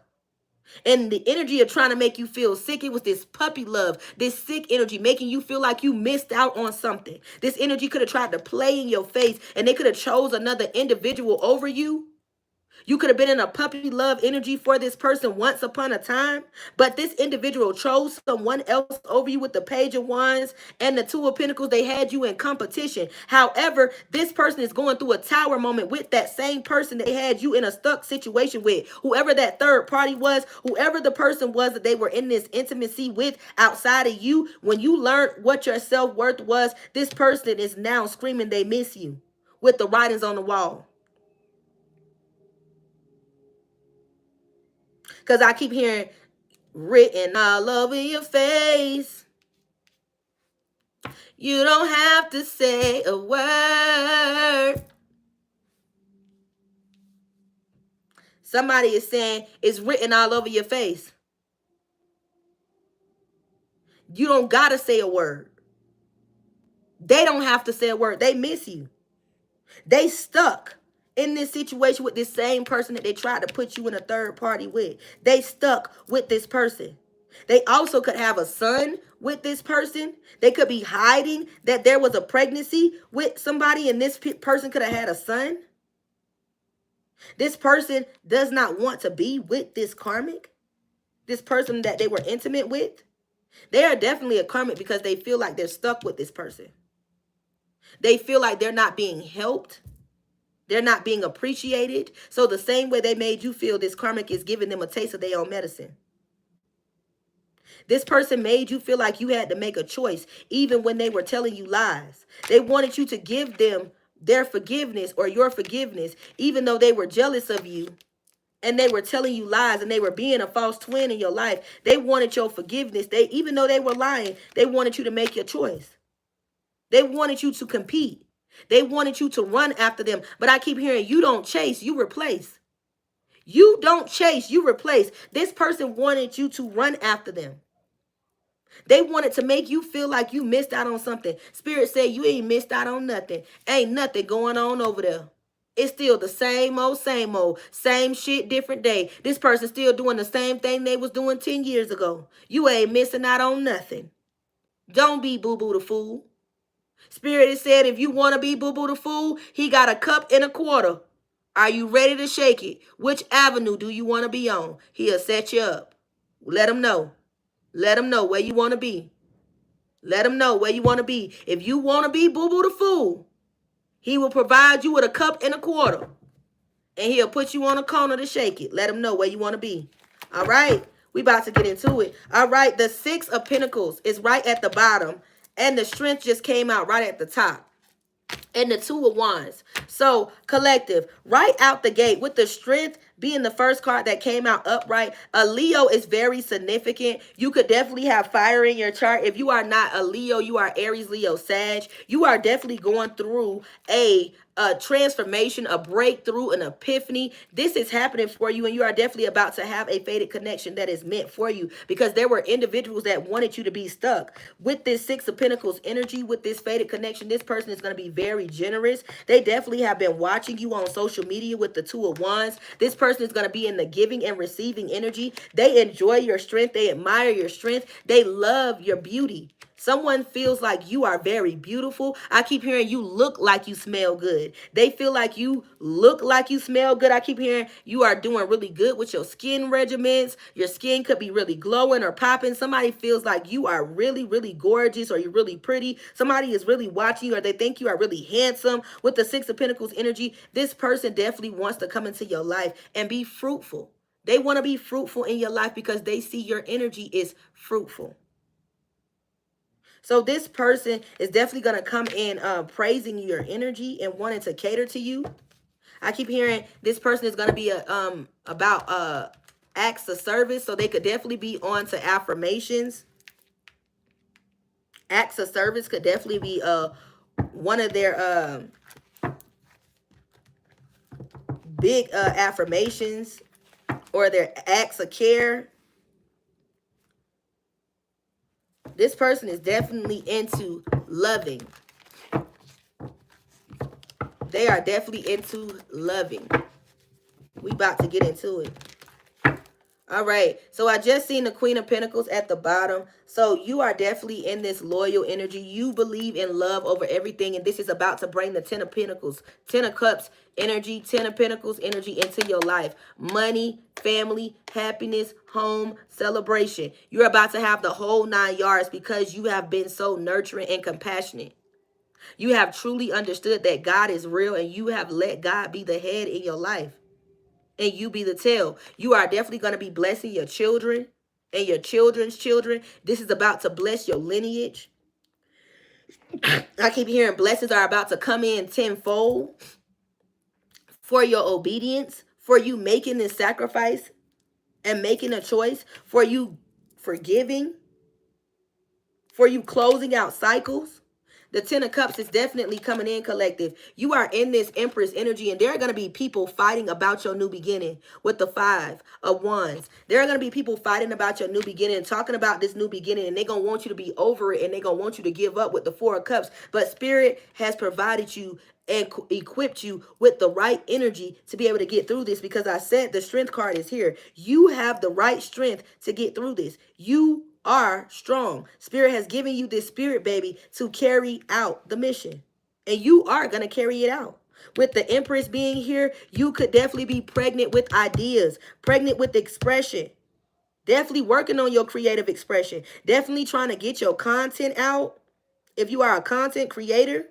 And the energy of trying to make you feel sick, it was this puppy love, this sick energy, making you feel like you missed out on something. This energy could have tried to play in your face, and they could have chose another individual over you. You could have been in a puppy love energy for this person once upon a time, but this individual chose someone else over you with the Page of Wands and the Two of Pentacles. They had you in competition. However, this person is going through a tower moment with that same person that they had you in a stuck situation with. Whoever that third party was, whoever the person was that they were in this intimacy with outside of you, when you learned what your self-worth was, this person is now screaming they miss you with the writings on the wall. Because I keep hearing written all over your face. You don't have to say a word. Somebody is saying it's written all over your face. You don't got to say a word. They don't have to say a word. They miss you. They stuck in this situation with this same person that they tried to put you in a third party with. They stuck with this person. They also could have a son with this person. They could be hiding that there was a pregnancy with somebody and this person could have had a son. This person does not want to be with this karmic, this person that they were intimate with. They are definitely a karmic because they feel like they're stuck with this person. They feel like they're not being helped. They're not being appreciated. So the same way they made you feel, this karmic is giving them a taste of their own medicine. This person made you feel like you had to make a choice, even when they were telling you lies. They wanted you to give them their forgiveness or your forgiveness, even though they were jealous of you and they were telling you lies and they were being a false twin in your life. They wanted your forgiveness. Even though they were lying, they wanted you to make your choice. They wanted you to compete. They wanted you to run after them. But I keep hearing you don't chase, you replace. You don't chase, you replace. This person wanted you to run after them. They wanted to make you feel like you missed out on something. Spirit said you ain't missed out on nothing. Ain't nothing going on over there. It's still the same old, same shit, different day. This person's still doing the same thing they was doing 10 years ago. You ain't missing out on nothing. Don't be boo-boo the fool. Spirit has said if you want to be boo-boo the fool, he got a cup and a quarter. Are you ready to shake it? Which avenue do you want to be on? He'll set you up. Let him know. Let him know where you want to be. Let him know where you want to be. If you want to be boo-boo the fool, he will provide you with a cup and a quarter. And he'll put you on a corner to shake it. Let him know where you want to be. All right. We about to get into it. All right. The Six of Pentacles is right at the bottom. And the Strength just came out right at the top. And the Two of Wands. So, collective, right out the gate with the Strength being the first card that came out upright. A Leo is very significant. You could definitely have fire in your chart. If you are not a Leo, you are Aries, Leo, Sag. You are definitely going through a transformation, a breakthrough, an epiphany. This is happening for you, and you are definitely about to have a fated connection that is meant for you, because there were individuals that wanted you to be stuck. With this Six of Pentacles energy, with this fated connection, this person is going to be very generous. They definitely have been watching you on social media with the Two of Wands. This person is going to be in the giving and receiving energy. They enjoy your strength. They admire your strength. They love your beauty. Someone feels like you are very beautiful. I keep hearing you look like you smell good. They feel like you look like you smell good. I keep hearing you are doing really good with your skin regimens. Your skin could be really glowing or popping. Somebody feels like you are really, really gorgeous, or you're really pretty. Somebody is really watching you, or they think you are really handsome. With the Six of Pentacles energy, this person definitely wants to come into your life and be fruitful. They want to be fruitful in your life because they see your energy is fruitful. So this person is definitely going to come in praising your energy and wanting to cater to you. I keep hearing this person is going to be about acts of service. So they could definitely be on to affirmations. Acts of service could definitely be one of their big affirmations, or their acts of care. This person is definitely into loving. They are definitely into loving. We about to get into it. All right. So I just seen the Queen of Pentacles at the bottom. So you are definitely in this loyal energy. You believe in love over everything. And this is about to bring the Ten of Pentacles, Ten of Cups energy, Ten of Pentacles energy into your life. Money, family, happiness, home, celebration. You're about to have the whole 9 yards because you have been so nurturing and compassionate. You have truly understood that God is real and you have let God be the head in your life. And you be the tail. You are definitely going to be blessing your children and your children's children. This is about to bless your lineage. I keep hearing blessings are about to come in tenfold for your obedience, for you making this sacrifice and making a choice, for you forgiving, for you closing out cycles. The Ten of Cups is definitely coming in, collective. You are in this Empress energy, and there are going to be people fighting about your new beginning with the Five of Wands. There are going to be people fighting about your new beginning, talking about this new beginning, and they're going to want you to be over it, and they're going to want you to give up with the Four of Cups. But Spirit has provided you and equipped you with the right energy to be able to get through this, because I said the Strength card is here. You have the right strength to get through this. You are strong. Spirit has given you this spirit, baby, to carry out the mission. And you are going to carry it out. With the Empress being here, you could definitely be pregnant with ideas, pregnant with expression. Definitely working on your creative expression. Definitely trying to get your content out. If you are a content creator,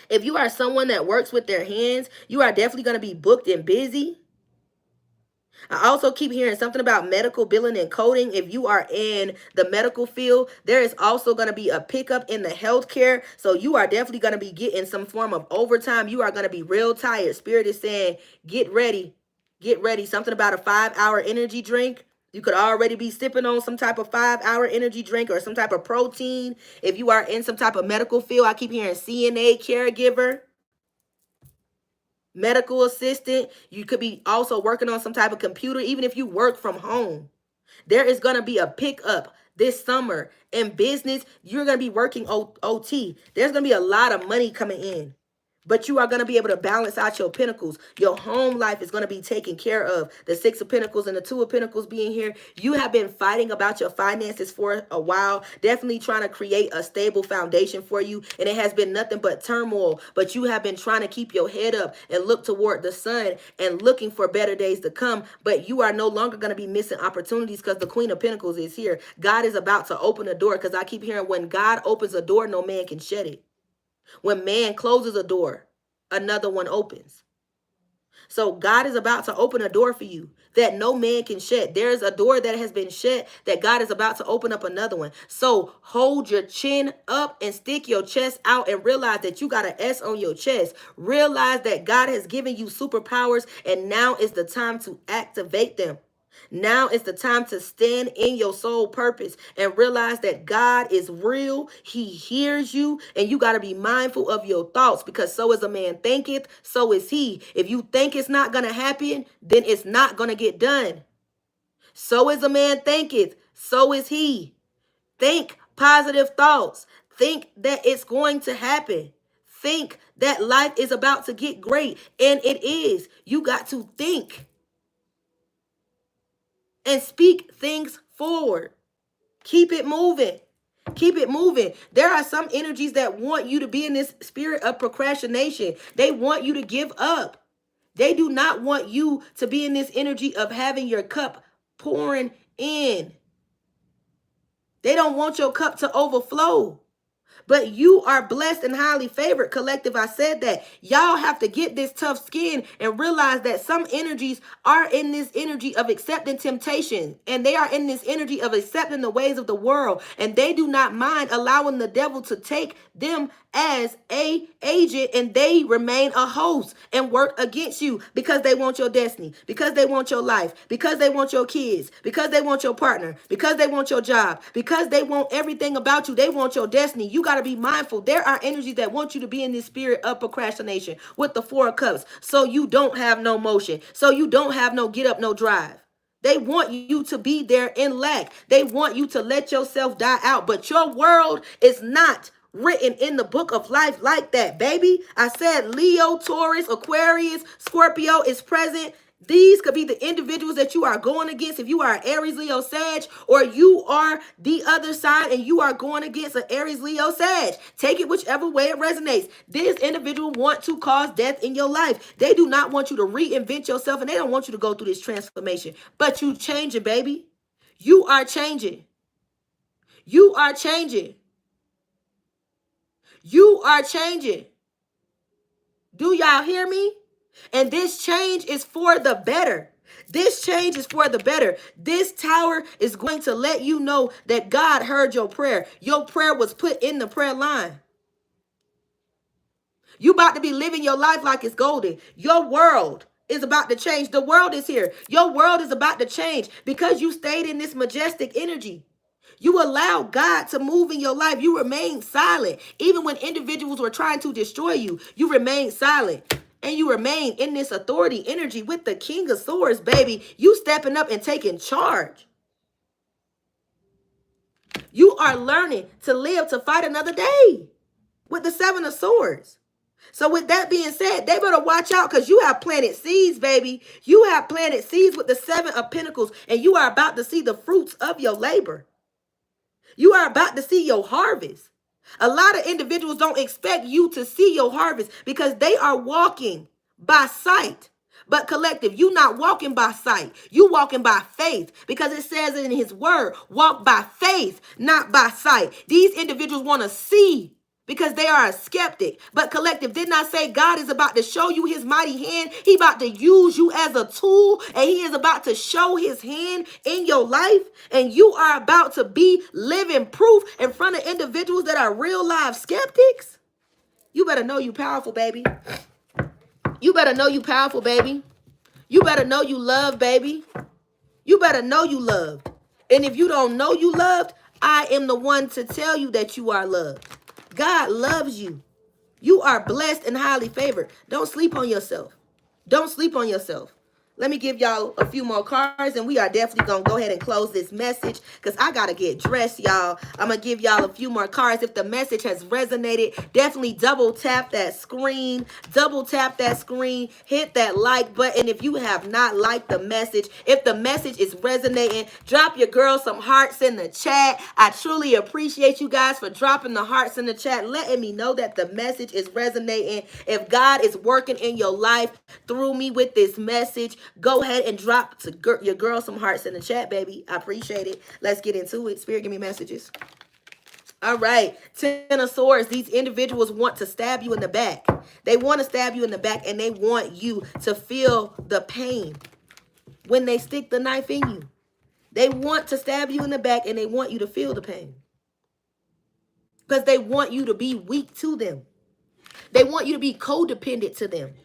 if you are someone that works with their hands, you are definitely going to be booked and busy. I also keep hearing something about medical billing and coding. If you are in the medical field, there is also going to be a pickup in the healthcare. So you are definitely going to be getting some form of overtime. You are going to be real tired. Spirit is saying, get ready. Get ready. Something about a 5-hour energy drink. You could already be sipping on some type of 5-hour energy drink or some type of protein. If you are in some type of medical field, I keep hearing CNA, caregiver, medical assistant. You could be also working on some type of computer, even if you work from home. There is going to be a pickup this summer in business. You're going to be working OT. There's going to be a lot of money coming in. But you are going to be able to balance out your pentacles. Your home life is going to be taken care of. The Six of Pentacles and the Two of Pentacles being here. You have been fighting about your finances for a while. Definitely trying to create a stable foundation for you. And it has been nothing but turmoil. But you have been trying to keep your head up and look toward the sun and looking for better days to come. But you are no longer going to be missing opportunities because the Queen of Pentacles is here. God is about to open a door, because I keep hearing when God opens a door, no man can shut it. When man closes a door, another one opens. So God is about to open a door for you that no man can shut. There's a door that has been shut that God is about to open up another one. So hold your chin up and stick your chest out and realize that you got an S on your chest. Realize that God has given you superpowers, and now is the time to activate them. Now is the time to stand in your soul purpose and realize that God is real. He hears you, and you got to be mindful of your thoughts, because so as a man thinketh, so is he. If you think it's not going to happen, then it's not going to get done. So as a man thinketh, so is he. Think positive thoughts. Think that it's going to happen. Think that life is about to get great, and it is. You got to think and speak things forward. Keep it moving. Keep it moving. There are some energies that want you to be in this spirit of procrastination. They want you to give up. They do not want you to be in this energy of having your cup pouring in. They don't want your cup to overflow. But you are blessed and highly favored, collective. I said that. Y'all have to get this tough skin and realize that some energies are in this energy of accepting temptation. And they are in this energy of accepting the ways of the world. And they do not mind allowing the devil to take them as a agent, and they remain a host and work against you because they want your destiny, because they want your life, because they want your kids, because they want your partner, because they want your job, because they want everything about you. They want your destiny. You got to be mindful. There are energies that want you to be in this spirit of procrastination with the Four of Cups, so you don't have no motion, so you don't have no get up, no drive. They want you to be there in lack. They want you to let yourself die out. But your world is not written in the book of life like that, baby. I said Leo, Taurus, Aquarius, Scorpio is present. These could be the individuals that you are going against. If you are Aries, Leo, Sag, or you are the other side and you are going against an Aries, Leo, Sag. Take it whichever way it resonates. This individual want to cause death in your life. They do not want you to reinvent yourself, and they don't want you to go through this transformation. But you changing, baby. You are changing. You are changing. You are changing. Do y'all hear me? And this change is for the better. This change is for the better. This tower is going to let you know that God heard your prayer. Your prayer was put in the prayer line. You about to be living your life like it's golden. Your world is about to change. The world is here. Your world is about to change because you stayed in this majestic energy. You allow God to move in your life. You remain silent. Even when individuals were trying to destroy you, you remain silent. And you remain in this authority energy with the King of Swords, baby. You stepping up and taking charge. You are learning to live to fight another day with the Seven of Swords. So with that being said, they better watch out because you have planted seeds, baby. You have planted seeds with the Seven of Pentacles, and you are about to see the fruits of your labor. You are about to see your harvest. A lot of individuals don't expect you to see your harvest because they are walking by sight. But collective, you not walking by sight. You walking by faith because it says in his word, walk by faith, not by sight. These individuals want to see because they are a skeptic. But collective, did not say God is about to show you his mighty hand. He about to use you as a tool, and he is about to show his hand in your life. And you are about to be living proof in front of individuals that are real life skeptics. You better know you powerful, baby. You better know you powerful, baby. You better know you love, baby. You better know you loved. And if you don't know you loved, I am the one to tell you that you are loved. God loves you. You are blessed and highly favored. Don't sleep on yourself. Don't sleep on yourself. Let me give y'all a few more cards, and we are definitely going to go ahead and close this message because I got to get dressed, y'all. I'm going to give y'all a few more cards. If the message has resonated, definitely double tap that screen. Double tap that screen. Hit that like button if you have not liked the message. If the message is resonating, drop your girl some hearts in the chat. I truly appreciate you guys for dropping the hearts in the chat, letting me know that the message is resonating. If God is working in your life through me with this message, go ahead and drop your girl some hearts in the chat, baby. I appreciate it. Let's get into it. Spirit, give me messages. All right. Ten of Swords. These individuals want to stab you in the back. They want to stab you in the back, and they want you to feel the pain when they stick the knife in you. They want to stab you in the back, and they want you to feel the pain because they want you to be weak to them. They want you to be codependent to them.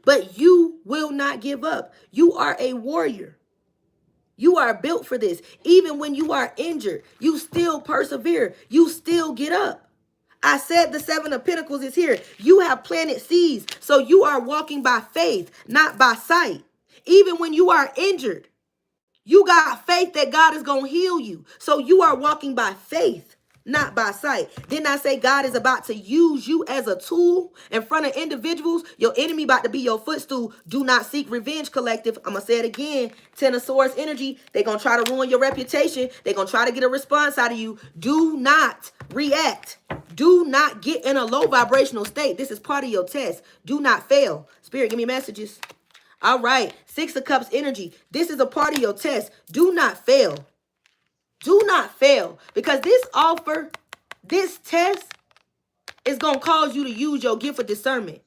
But you will not give up. You are a warrior. You are built for this. Even when you are injured, you still persevere. You still get up. I said the Seven of Pentacles is here. You have planted seeds. So you are walking by faith, not by sight. Even when you are injured, you got faith that God is going to heal you. So you are walking by faith, not by sight. Didn't I say God is about to use you as a tool in front of individuals? Your enemy about to be your footstool. Do not seek revenge, collective. I'm going to say it again. Ten of Swords energy. They're going to try to ruin your reputation. They're going to try to get a response out of you. Do not react. Do not get in a low vibrational state. This is part of your test. Do not fail. Spirit, give me messages. All right. Six of Cups energy. This is a part of your test. Do not fail. Do not fail, because this offer, this test is going to cause you to use your gift of discernment.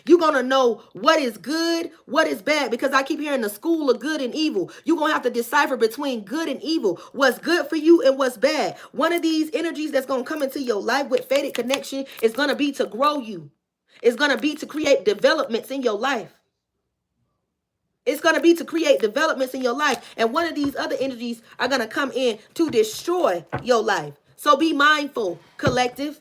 You're going to know what is good, what is bad, because I keep hearing the school of good and evil. You're going to have to decipher between good and evil, what's good for you and what's bad. One of these energies that's going to come into your life with fated connection is going to be to grow you. It's going to be to create developments in your life. It's going to be to create developments in your life. And one of these other energies are going to come in to destroy your life. So be mindful, collective.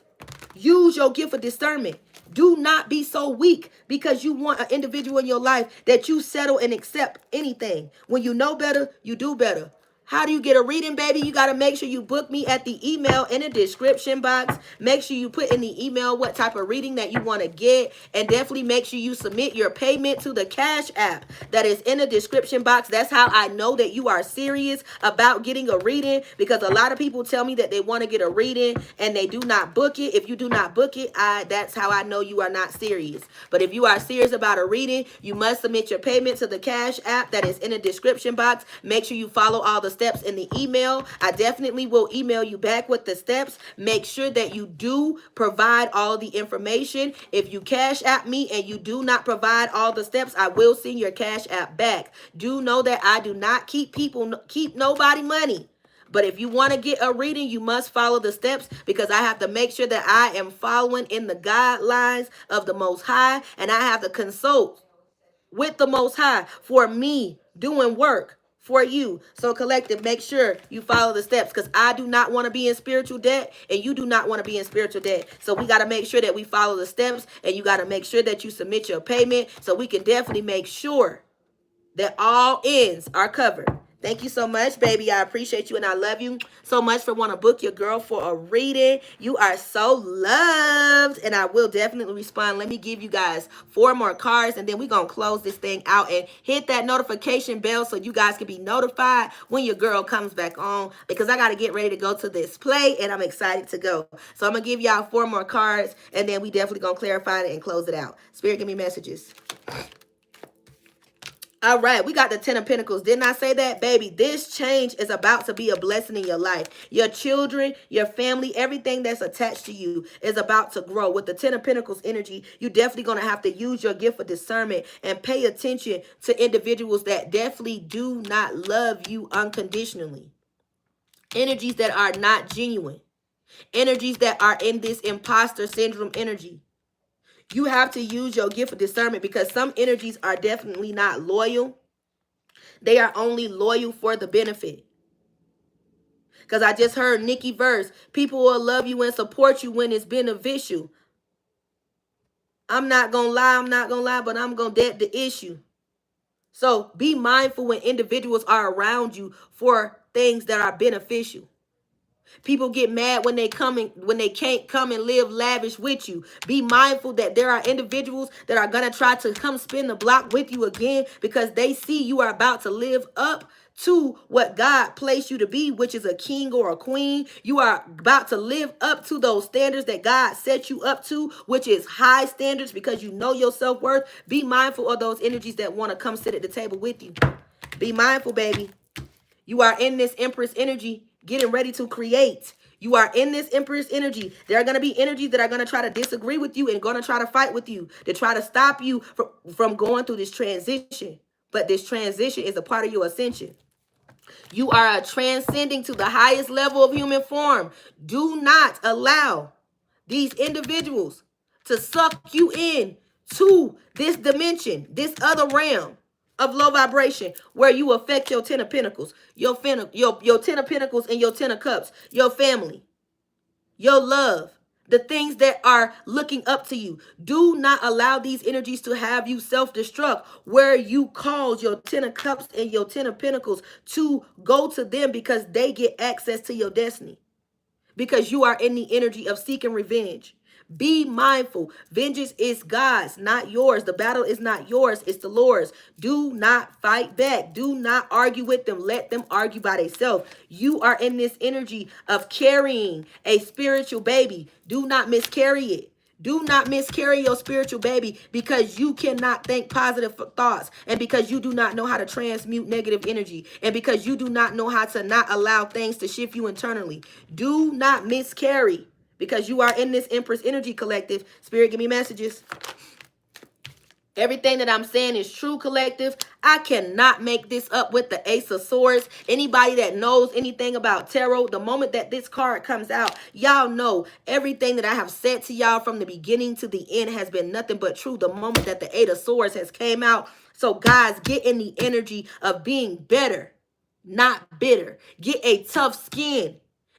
Use your gift of discernment. Do not be so weak because you want an individual in your life that you settle and accept anything. When you know better, you do better. How do you get a reading, baby? You got to make sure you book me at the email in the description box. Make sure you put in the email what type of reading that you want to get. And definitely make sure you submit your payment to the Cash App that is in the description box. That's how I know that you are serious about getting a reading, because a lot of people tell me that they want to get a reading and they do not book it. If you do not book it, that's how I know you are not serious. But if you are serious about a reading, you must submit your payment to the Cash App that is in the description box. Make sure you follow all the steps in the email. I definitely will email you back with the steps. Make sure that you do provide all the information. If you Cash App me and you do not provide all the steps, I will send your Cash App back. Do know that I do not keep nobody money. But if you want to get a reading, you must follow the steps, because I have to make sure that I am following in the guidelines of the Most High, and I have to consult with the Most High for me doing work for you. So collective, make sure you follow the steps, because I do not want to be in spiritual debt and you do not want to be in spiritual debt. So we got to make sure that we follow the steps, and you got to make sure that you submit your payment so we can definitely make sure that all ends are covered. Thank you so much, baby. I appreciate you and I love you so much for wanting to book your girl for a reading. You are so loved, and I will definitely respond. Let me give you guys 4 more cards, and then we're going to close this thing out, and hit that notification bell so you guys can be notified when your girl comes back on, because I got to get ready to go to this play, and I'm excited to go. So I'm going to give y'all 4 more cards, and then we definitely going to clarify it and close it out. Spirit, give me messages. All right, we got the 10 of Pentacles. Didn't I say that, baby? This change is about to be a blessing in your life. Your children, your family, everything that's attached to you is about to grow. With the 10 of Pentacles energy, you're definitely going to have to use your gift of discernment and pay attention to individuals that definitely do not love you unconditionally. Energies that are not genuine. Energies that are in this imposter syndrome energy. You have to use your gift of discernment, because some energies are definitely not loyal. They are only loyal for the benefit. Because I just heard Nikki verse. People will love you and support you when it's beneficial. I'm not going to lie, but I'm going to dead the issue. So be mindful when individuals are around you for things that are beneficial. People get mad when they can't come and live lavish with you. Be mindful that there are individuals that are going to try to come spin the block with you again, because they see you are about to live up to what God placed you to be, which is a king or a queen. You are about to live up to those standards that God set you up to, which is high standards, because you know your self-worth. Be mindful of those energies that want to come sit at the table with you. Be mindful, baby. You are in this Empress energy, getting ready to create. You are in this Empress energy. There are going to be energies that are going to try to disagree with you and going to try to fight with you, to try to stop you from going through this transition. But this transition is a part of your ascension. You are transcending to the highest level of human form. Do not allow these individuals to suck you in to this dimension, this other realm of low vibration, where you affect your 10 of Pentacles, your 10 of Pentacles and your 10 of Cups, your family, your love, the things that are looking up to you. Do not allow these energies to have you self-destruct, where you cause your 10 of Cups and your 10 of Pentacles to go to them, because they get access to your destiny, because you are in the energy of seeking revenge. Be mindful. Vengeance is God's, not yours. The battle is not yours. It's the Lord's. Do not fight back. Do not argue with them. Let them argue by themselves. You are in this energy of carrying a spiritual baby. Do not miscarry it. Do not miscarry your spiritual baby, because you cannot think positive thoughts, and because you do not know how to transmute negative energy, and because you do not know how to not allow things to shift you internally. Do not miscarry, because you are in this Empress energy, collective. Spirit, give me messages. Everything that I'm saying is true, collective. I cannot make this up with the Ace of Swords. Anybody that knows anything about tarot, the moment that this card comes out, y'all know everything that I have said to y'all from the beginning to the end has been nothing but true. The moment that the Eight of Swords has came out. So guys, get in the energy of being better, not bitter. Get a tough skin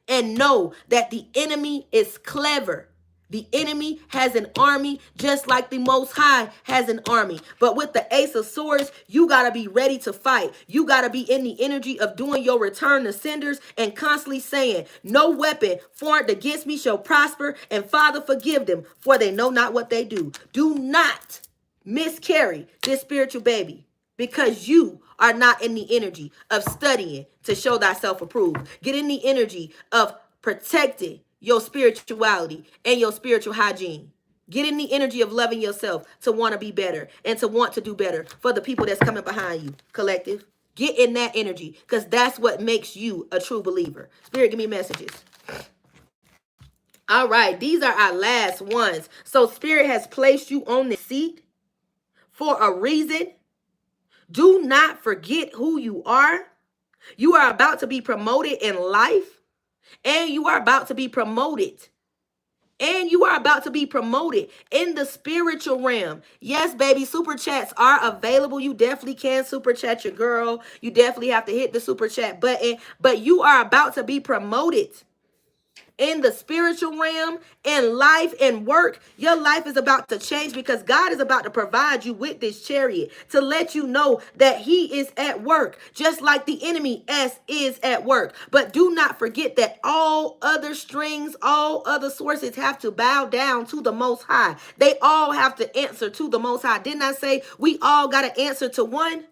and know that the enemy is clever. The enemy has an army just like the Most High has an army. But with the Ace of Swords, you got to be ready to fight. You got to be in the energy of doing your return to senders and constantly saying, no weapon formed against me shall prosper. And Father, forgive them, for they know not what they do. Do not miscarry this spiritual baby, because you are not in the energy of studying to show thyself approved. Get in the energy of protecting your spirituality and your spiritual hygiene. Get in the energy of loving yourself to want to be better and to want to do better for the people that's coming behind you, collective. Get in that energy, because that's what makes you a true believer. Spirit, give me messages. All right, these are our last ones. So Spirit has placed you on the seat for a reason. Do not forget who you are. You are about to be promoted in life, and you are about to be promoted. And you are about to be promoted in the spiritual realm. Yes, baby, super chats are available. You definitely can super chat your girl. You definitely have to hit the super chat button. But you are about to be promoted in the spiritual realm, in life and work. Your life is about to change, because God is about to provide you with this chariot to let you know that he is at work, just like the enemy is at work. But do not forget that all other strings, all other sources have to bow down to the Most High. They all have to answer to the Most High. Didn't I say we all got to answer to one?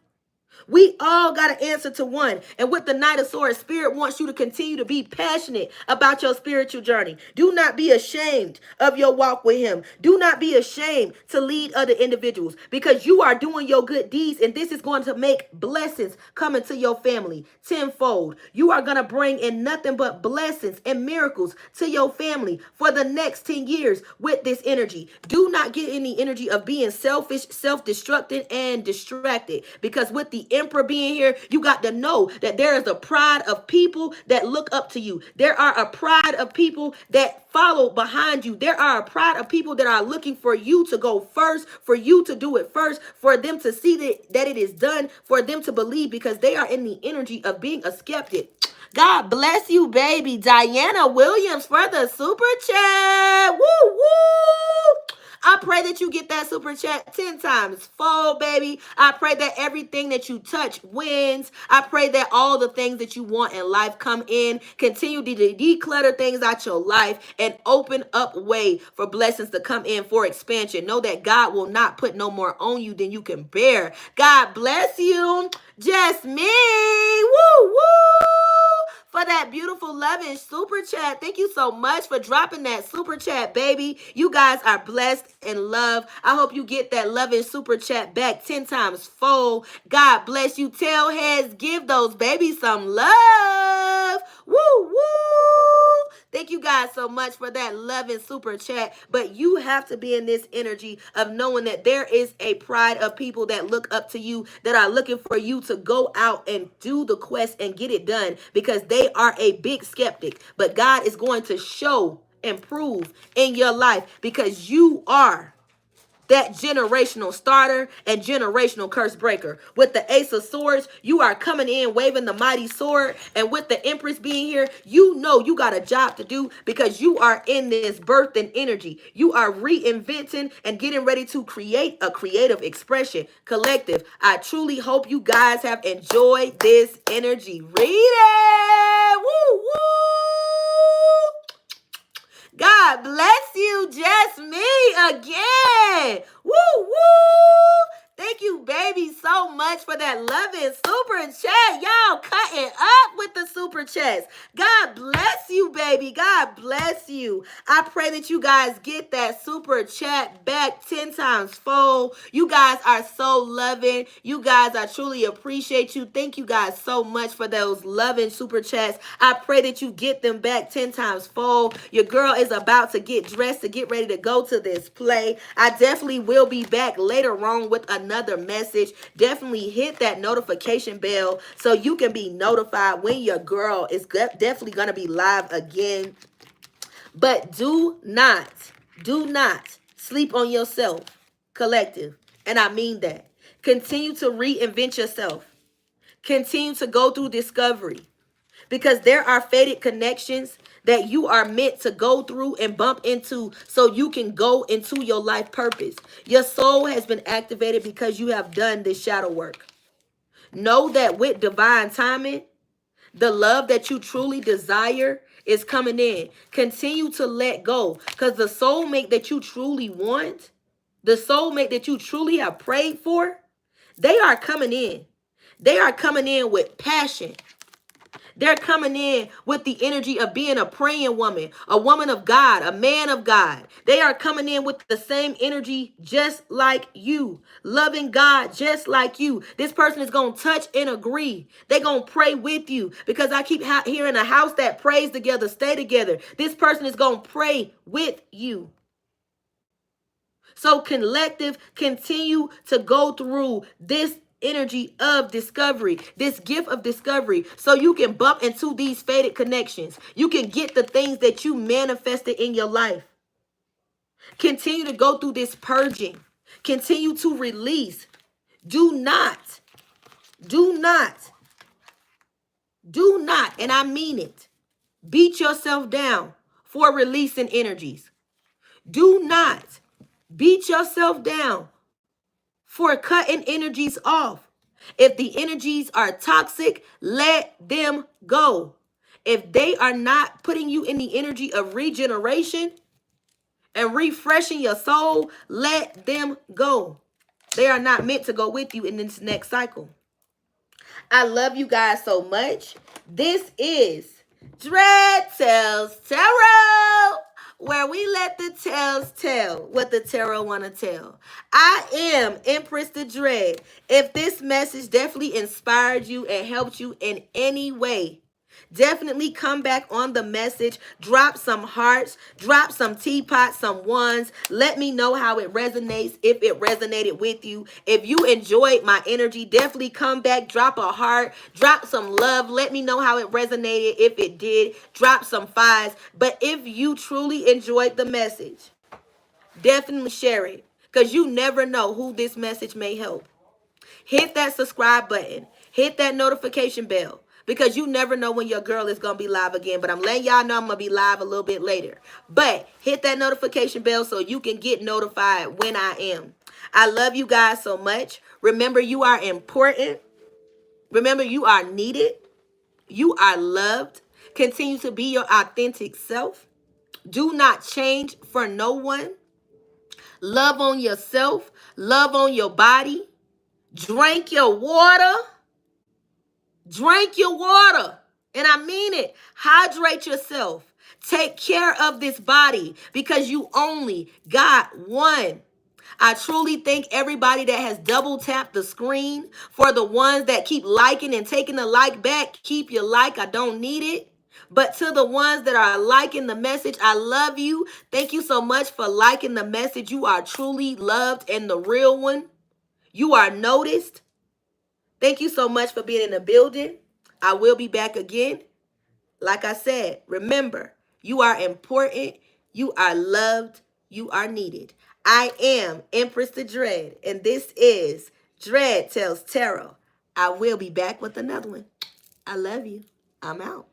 We all got to answer to one. And with the Knight of Swords, Spirit wants you to continue to be passionate about your spiritual journey. Do not be ashamed of your walk with him. Do not be ashamed to lead other individuals, because you are doing your good deeds, and this is going to make blessings come into your family tenfold. You are going to bring in nothing but blessings and miracles to your family for the next 10 years with this energy. Do not get in the energy of being selfish, self-destructing, and distracted, because with the Emperor being here, you got to know that there is a pride of people that look up to you. There are a pride of people that follow behind you. There are a pride of people that are looking for you to go first, for you to do it first, for them to see that it is done, for them to believe, because they are in the energy of being a skeptic. God bless you, baby. Diana Williams for the super chat. Woo, woo. I pray that you get that super chat 10 times fold, baby. I pray that everything that you touch wins. I pray that all the things that you want in life come in. Continue to declutter things out your life and open up way for blessings to come in for expansion. Know that God will not put no more on you than you can bear. God bless you, Jasmine. Woo, woo. For that beautiful loving super chat. Thank you so much for dropping that super chat, baby. You guys are blessed and loved. I hope you get that loving super chat back 10 times fold. God bless you. Tailheads, give those babies some love. Woo, woo. Thank you guys so much for that loving super chat. But you have to be in this energy of knowing that there is a pride of people that look up to you, that are looking for you to go out and do the quest and get it done, because they are a big skeptic. But God is going to show and prove in your life, because you are that generational starter and generational curse breaker. With the Ace of Swords, you are coming in waving the mighty sword. And with the Empress being here, you know you got a job to do, because you are in this birthing energy. You are reinventing and getting ready to create a creative expression. Collective, I truly hope you guys have enjoyed this energy reading. Woo, woo. God bless you, just me again. Woo, woo. Thank you, baby, so much for that loving super chat. Y'all cutting up with the super chats. God bless you, baby. God bless you. I pray that you guys get that super chat back 10 times fold. You guys are so loving. You guys, I truly appreciate you. Thank you guys so much for those loving super chats. I pray that you get them back 10 times fold. Your girl is about to get dressed to get ready to go to this play. I definitely will be back later on with another message. Definitely hit that notification bell so you can be notified when your girl is definitely going to be live again. But do not sleep on yourself, collective. And I mean that. Continue to reinvent yourself. Continue to go through discovery. because there are fated connections that you are meant to go through and bump into so you can go into your life purpose. Your soul has been activated because you have done this shadow work. Know that with divine timing, the love that you truly desire is coming in. Continue to let go, because the soulmate that you truly want, the soulmate that you truly have prayed for, they are coming in. They are coming in with passion. They're coming in with the energy of being a praying woman, a woman of God, a man of God. They are coming in with the same energy just like you, loving God just like you. This person is going to touch and agree. They're going to pray with you, because I keep hearing a house that prays together, stay together. This person is going to pray with you. So collective, continue to go through this energy of discovery, this gift of discovery, so you can bump into these fated connections. You can get the things that you manifested in your life. Continue to go through this purging. Continue to release. Do not, and I mean it, beat yourself down for releasing energies. Do not beat yourself down for cutting energies off. If the energies are toxic, let them go. If they are not putting you in the energy of regeneration and refreshing your soul, let them go. They are not meant to go with you in this next cycle. I love you guys so much. This is Dread Tells Tarot, where we let the tales tell what the tarot want to tell. I am Empress the Dread. If this message definitely inspired you and helped you in any way, definitely come back on the message, drop some hearts, drop some teapots, some ones. Let me know how it resonates, if it resonated with you. If you enjoyed my energy, definitely come back, drop a heart, drop some love. Let me know how it resonated. If it did, drop some fives. But if you truly enjoyed the message, definitely share it, because you never know who this message may help. Hit that subscribe button. Hit that notification bell, because you never know when your girl is going to be live again. But I'm letting y'all know I'm going to be live a little bit later. But hit that notification bell so you can get notified when I am. I love you guys so much. Remember, you are important. Remember, you are needed. You are loved. Continue to be your authentic self. Do not change for no one. Love on yourself. Love on your body. Drink your water. Drink your water. And I mean it. Hydrate yourself. Take care of this body, because you only got one. I truly thank everybody that has double tapped the screen. For the ones that keep liking and taking the like back, keep your like. I don't need it. But to the ones that are liking the message, I love you. Thank you so much for liking the message. You are truly loved and the real one. You are noticed. Thank you so much for being in the building. I will be back again. Like I said, remember, you are important. You are loved. You are needed. I am Empress the Dread, and this is Dread Tells Tarot. I will be back with another one. I love you. I'm out.